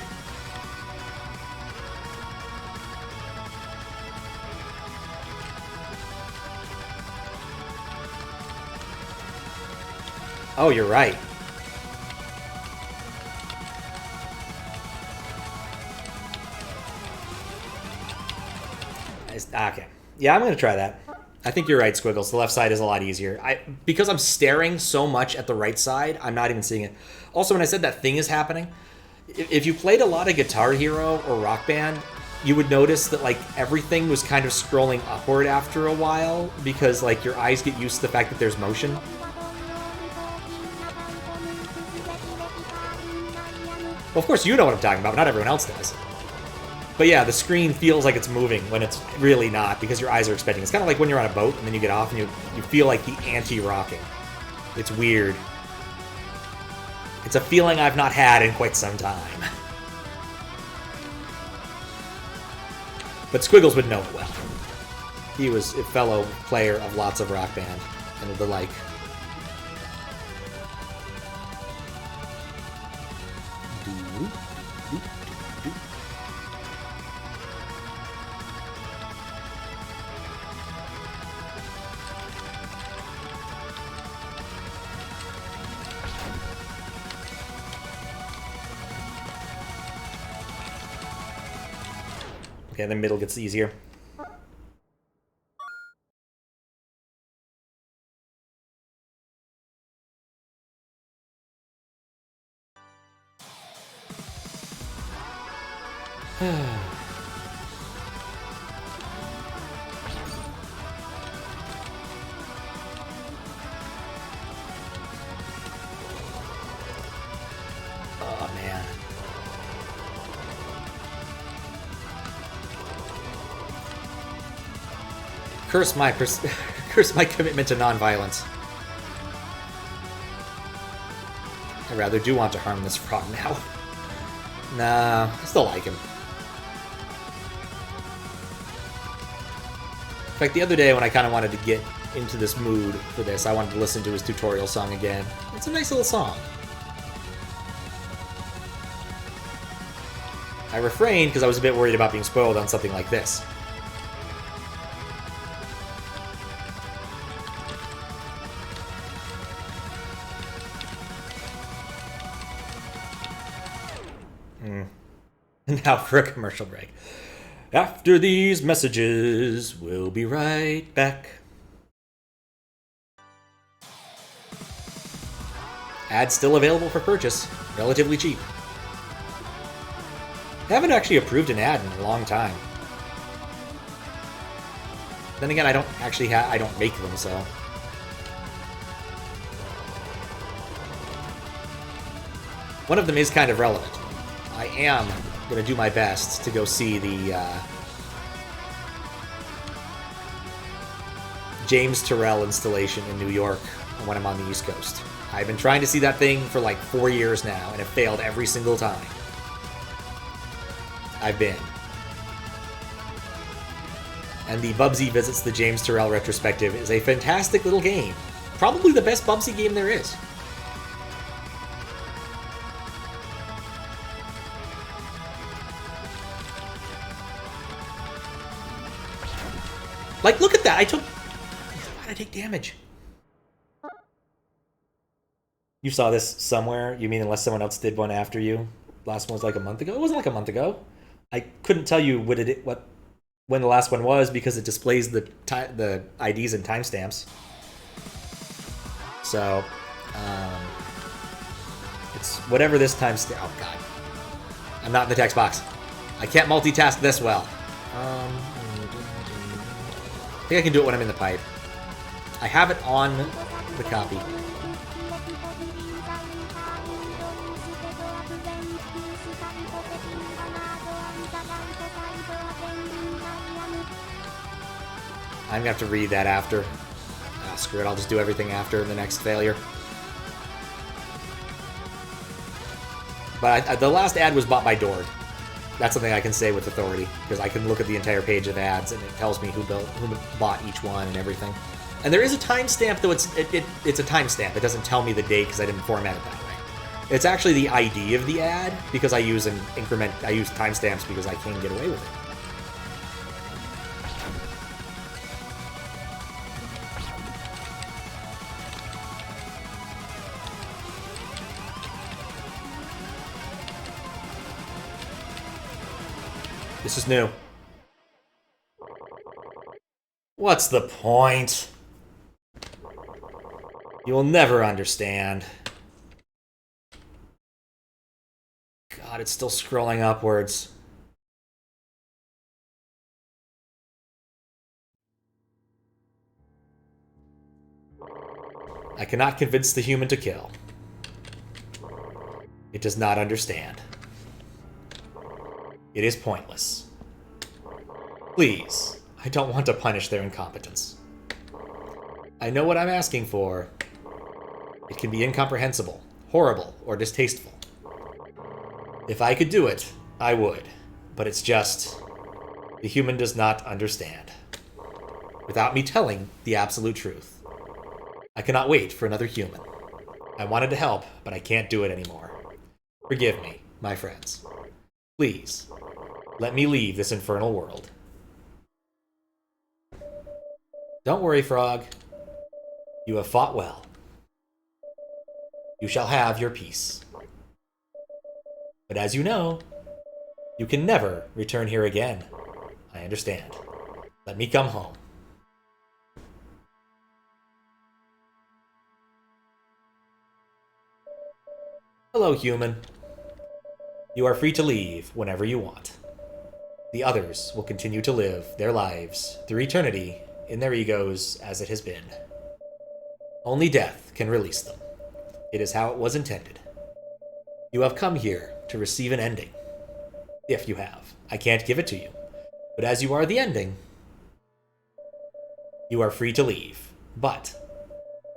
Oh, you're right. Okay. Yeah, I'm going to try that. I think you're right, Squiggles. The left side is a lot easier. Because I'm staring so much at the right side, I'm not even seeing it. Also, when I said that thing is happening, if you played a lot of Guitar Hero or Rock Band, you would notice that like everything was kind of scrolling upward after a while because like your eyes get used to the fact that there's motion. Well, of course you know what I'm talking about, but not everyone else does. But yeah, the screen feels like it's moving when it's really not because your eyes are expecting. It's kind of like when you're on a boat and then you get off and you feel like the anti-rocking. It's weird. It's a feeling I've not had in quite some time. But Squiggles would know it well. He was a fellow player of lots of Rock Band and the like. Okay, the middle gets easier. Oh, man. Curse my commitment to nonviolence. I rather do want to harm this frog now. Nah, I still like him. In fact, the other day when I kind of wanted to get into this mood for this, I wanted to listen to his tutorial song again. It's a nice little song. I refrained because I was a bit worried about being spoiled on something like this. Now for a commercial break. After these messages, we'll be right back. Ads still available for purchase, relatively cheap. I haven't actually approved an ad in a long time. Then again, I don't make them, so. One of them is kind of relevant. I am going to do my best to go see the James Turrell installation in New York when I'm on the East Coast. I've been trying to see that thing for like 4 years now, and it failed every single time I've been. And the Bubsy Visits the James Turrell retrospective is a fantastic little game. Probably the best Bubsy game there is. Like, look at that! Why did I take damage? You saw this somewhere? You mean unless someone else did one after you? Last one was like a month ago? It wasn't like a month ago. I couldn't tell you when the last one was because it displays the IDs and timestamps. So, it's whatever this timestamp. Oh god, I'm not in the text box. I can't multitask this well. I think I can do it when I'm in the pipe. I have it on the copy. I'm gonna have to read that after. Ah, screw it, I'll just do everything after the next failure. But the last ad was bought by Dord. That's something I can say with authority, because I can look at the entire page of ads and it tells me who bought each one and everything. And there is a timestamp, though it's a timestamp. It doesn't tell me the date because I didn't format it that way. It's actually the ID of the ad because I use timestamps because I can get away with it. This is new. What's the point? You will never understand. God, it's still scrolling upwards. I cannot convince the human to kill. It does not understand. It is pointless. Please, I don't want to punish their incompetence. I know what I'm asking for. It can be incomprehensible, horrible, or distasteful. If I could do it, I would. But it's just... the human does not understand. Without me telling the absolute truth. I cannot wait for another human. I wanted to help, but I can't do it anymore. Forgive me, my friends. Please, let me leave this infernal world. Don't worry, Frog. You have fought well. You shall have your peace. But as you know, you can never return here again. I understand. Let me come home. Hello, human. You are free to leave whenever you want. The others will continue to live their lives through eternity in their egos as it has been. Only death can release them. It is how it was intended. You have come here to receive an ending. If you have. I can't give it to you. But as you are the ending, you are free to leave. But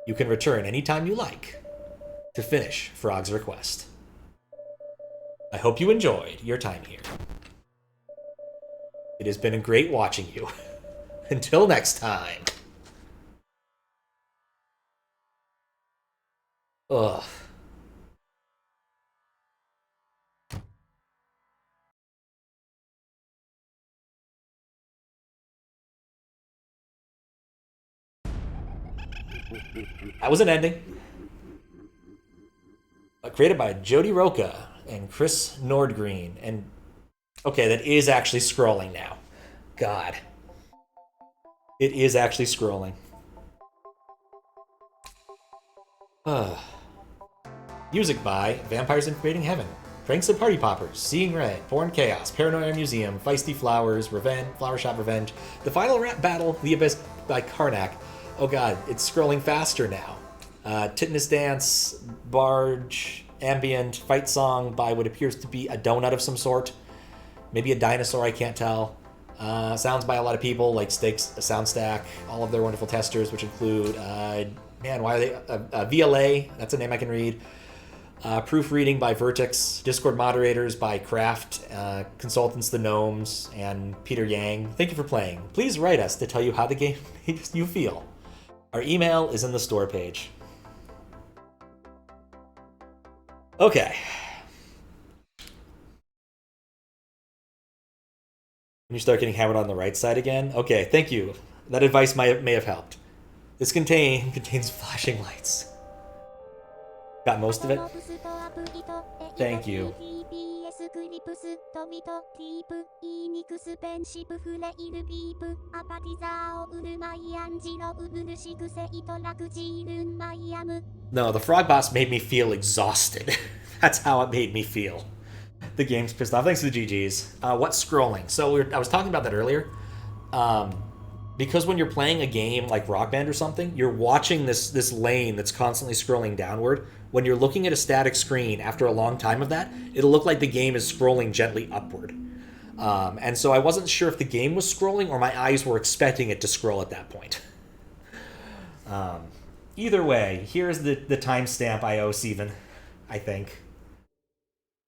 you can return anytime you like to finish Frog's request. I hope you enjoyed your time here. It has been great watching you. Until next time. Ugh. That was an ending. Created by Jody Roca and Chris Nordgreen. And okay, that is actually scrolling now. God. It is actually scrolling. Music by Vampires Invading Heaven, Pranks and Party Poppers, Seeing Red, Born Chaos, Paranoia Museum, Feisty Flowers, Revenge, Flower Shop Revenge, The Final Rap Battle, The Abyss by Karnak. Oh god, it's scrolling faster now. Titnus Dance, Barge, Ambient, Fight Song by what appears to be a donut of some sort. Maybe a dinosaur, I can't tell. Sounds by a lot of people, like Stakes, Soundstack, all of their wonderful testers, which include, man, why are they, VLA, that's a name I can read. Proofreading by Vertex, Discord moderators by Kraft, consultants The Gnomes, and Peter Yang. Thank you for playing. Please write us to tell you how the game makes you feel. Our email is in the store page. Okay. When you start getting hammered on the right side again? Okay, thank you. That advice may have helped. This contains flashing lights. Got most of it? Thank you. No, the frog boss made me feel exhausted. That's how it made me feel. The game's pissed off. Thanks to the GGs. What's scrolling? So I was talking about that earlier. Because when you're playing a game like Rock Band or something, you're watching this lane that's constantly scrolling downward. When you're looking at a static screen after a long time of that, it'll look like the game is scrolling gently upward. And so I wasn't sure if the game was scrolling or my eyes were expecting it to scroll at that point. Either way, here's the timestamp I owe Steven, I think.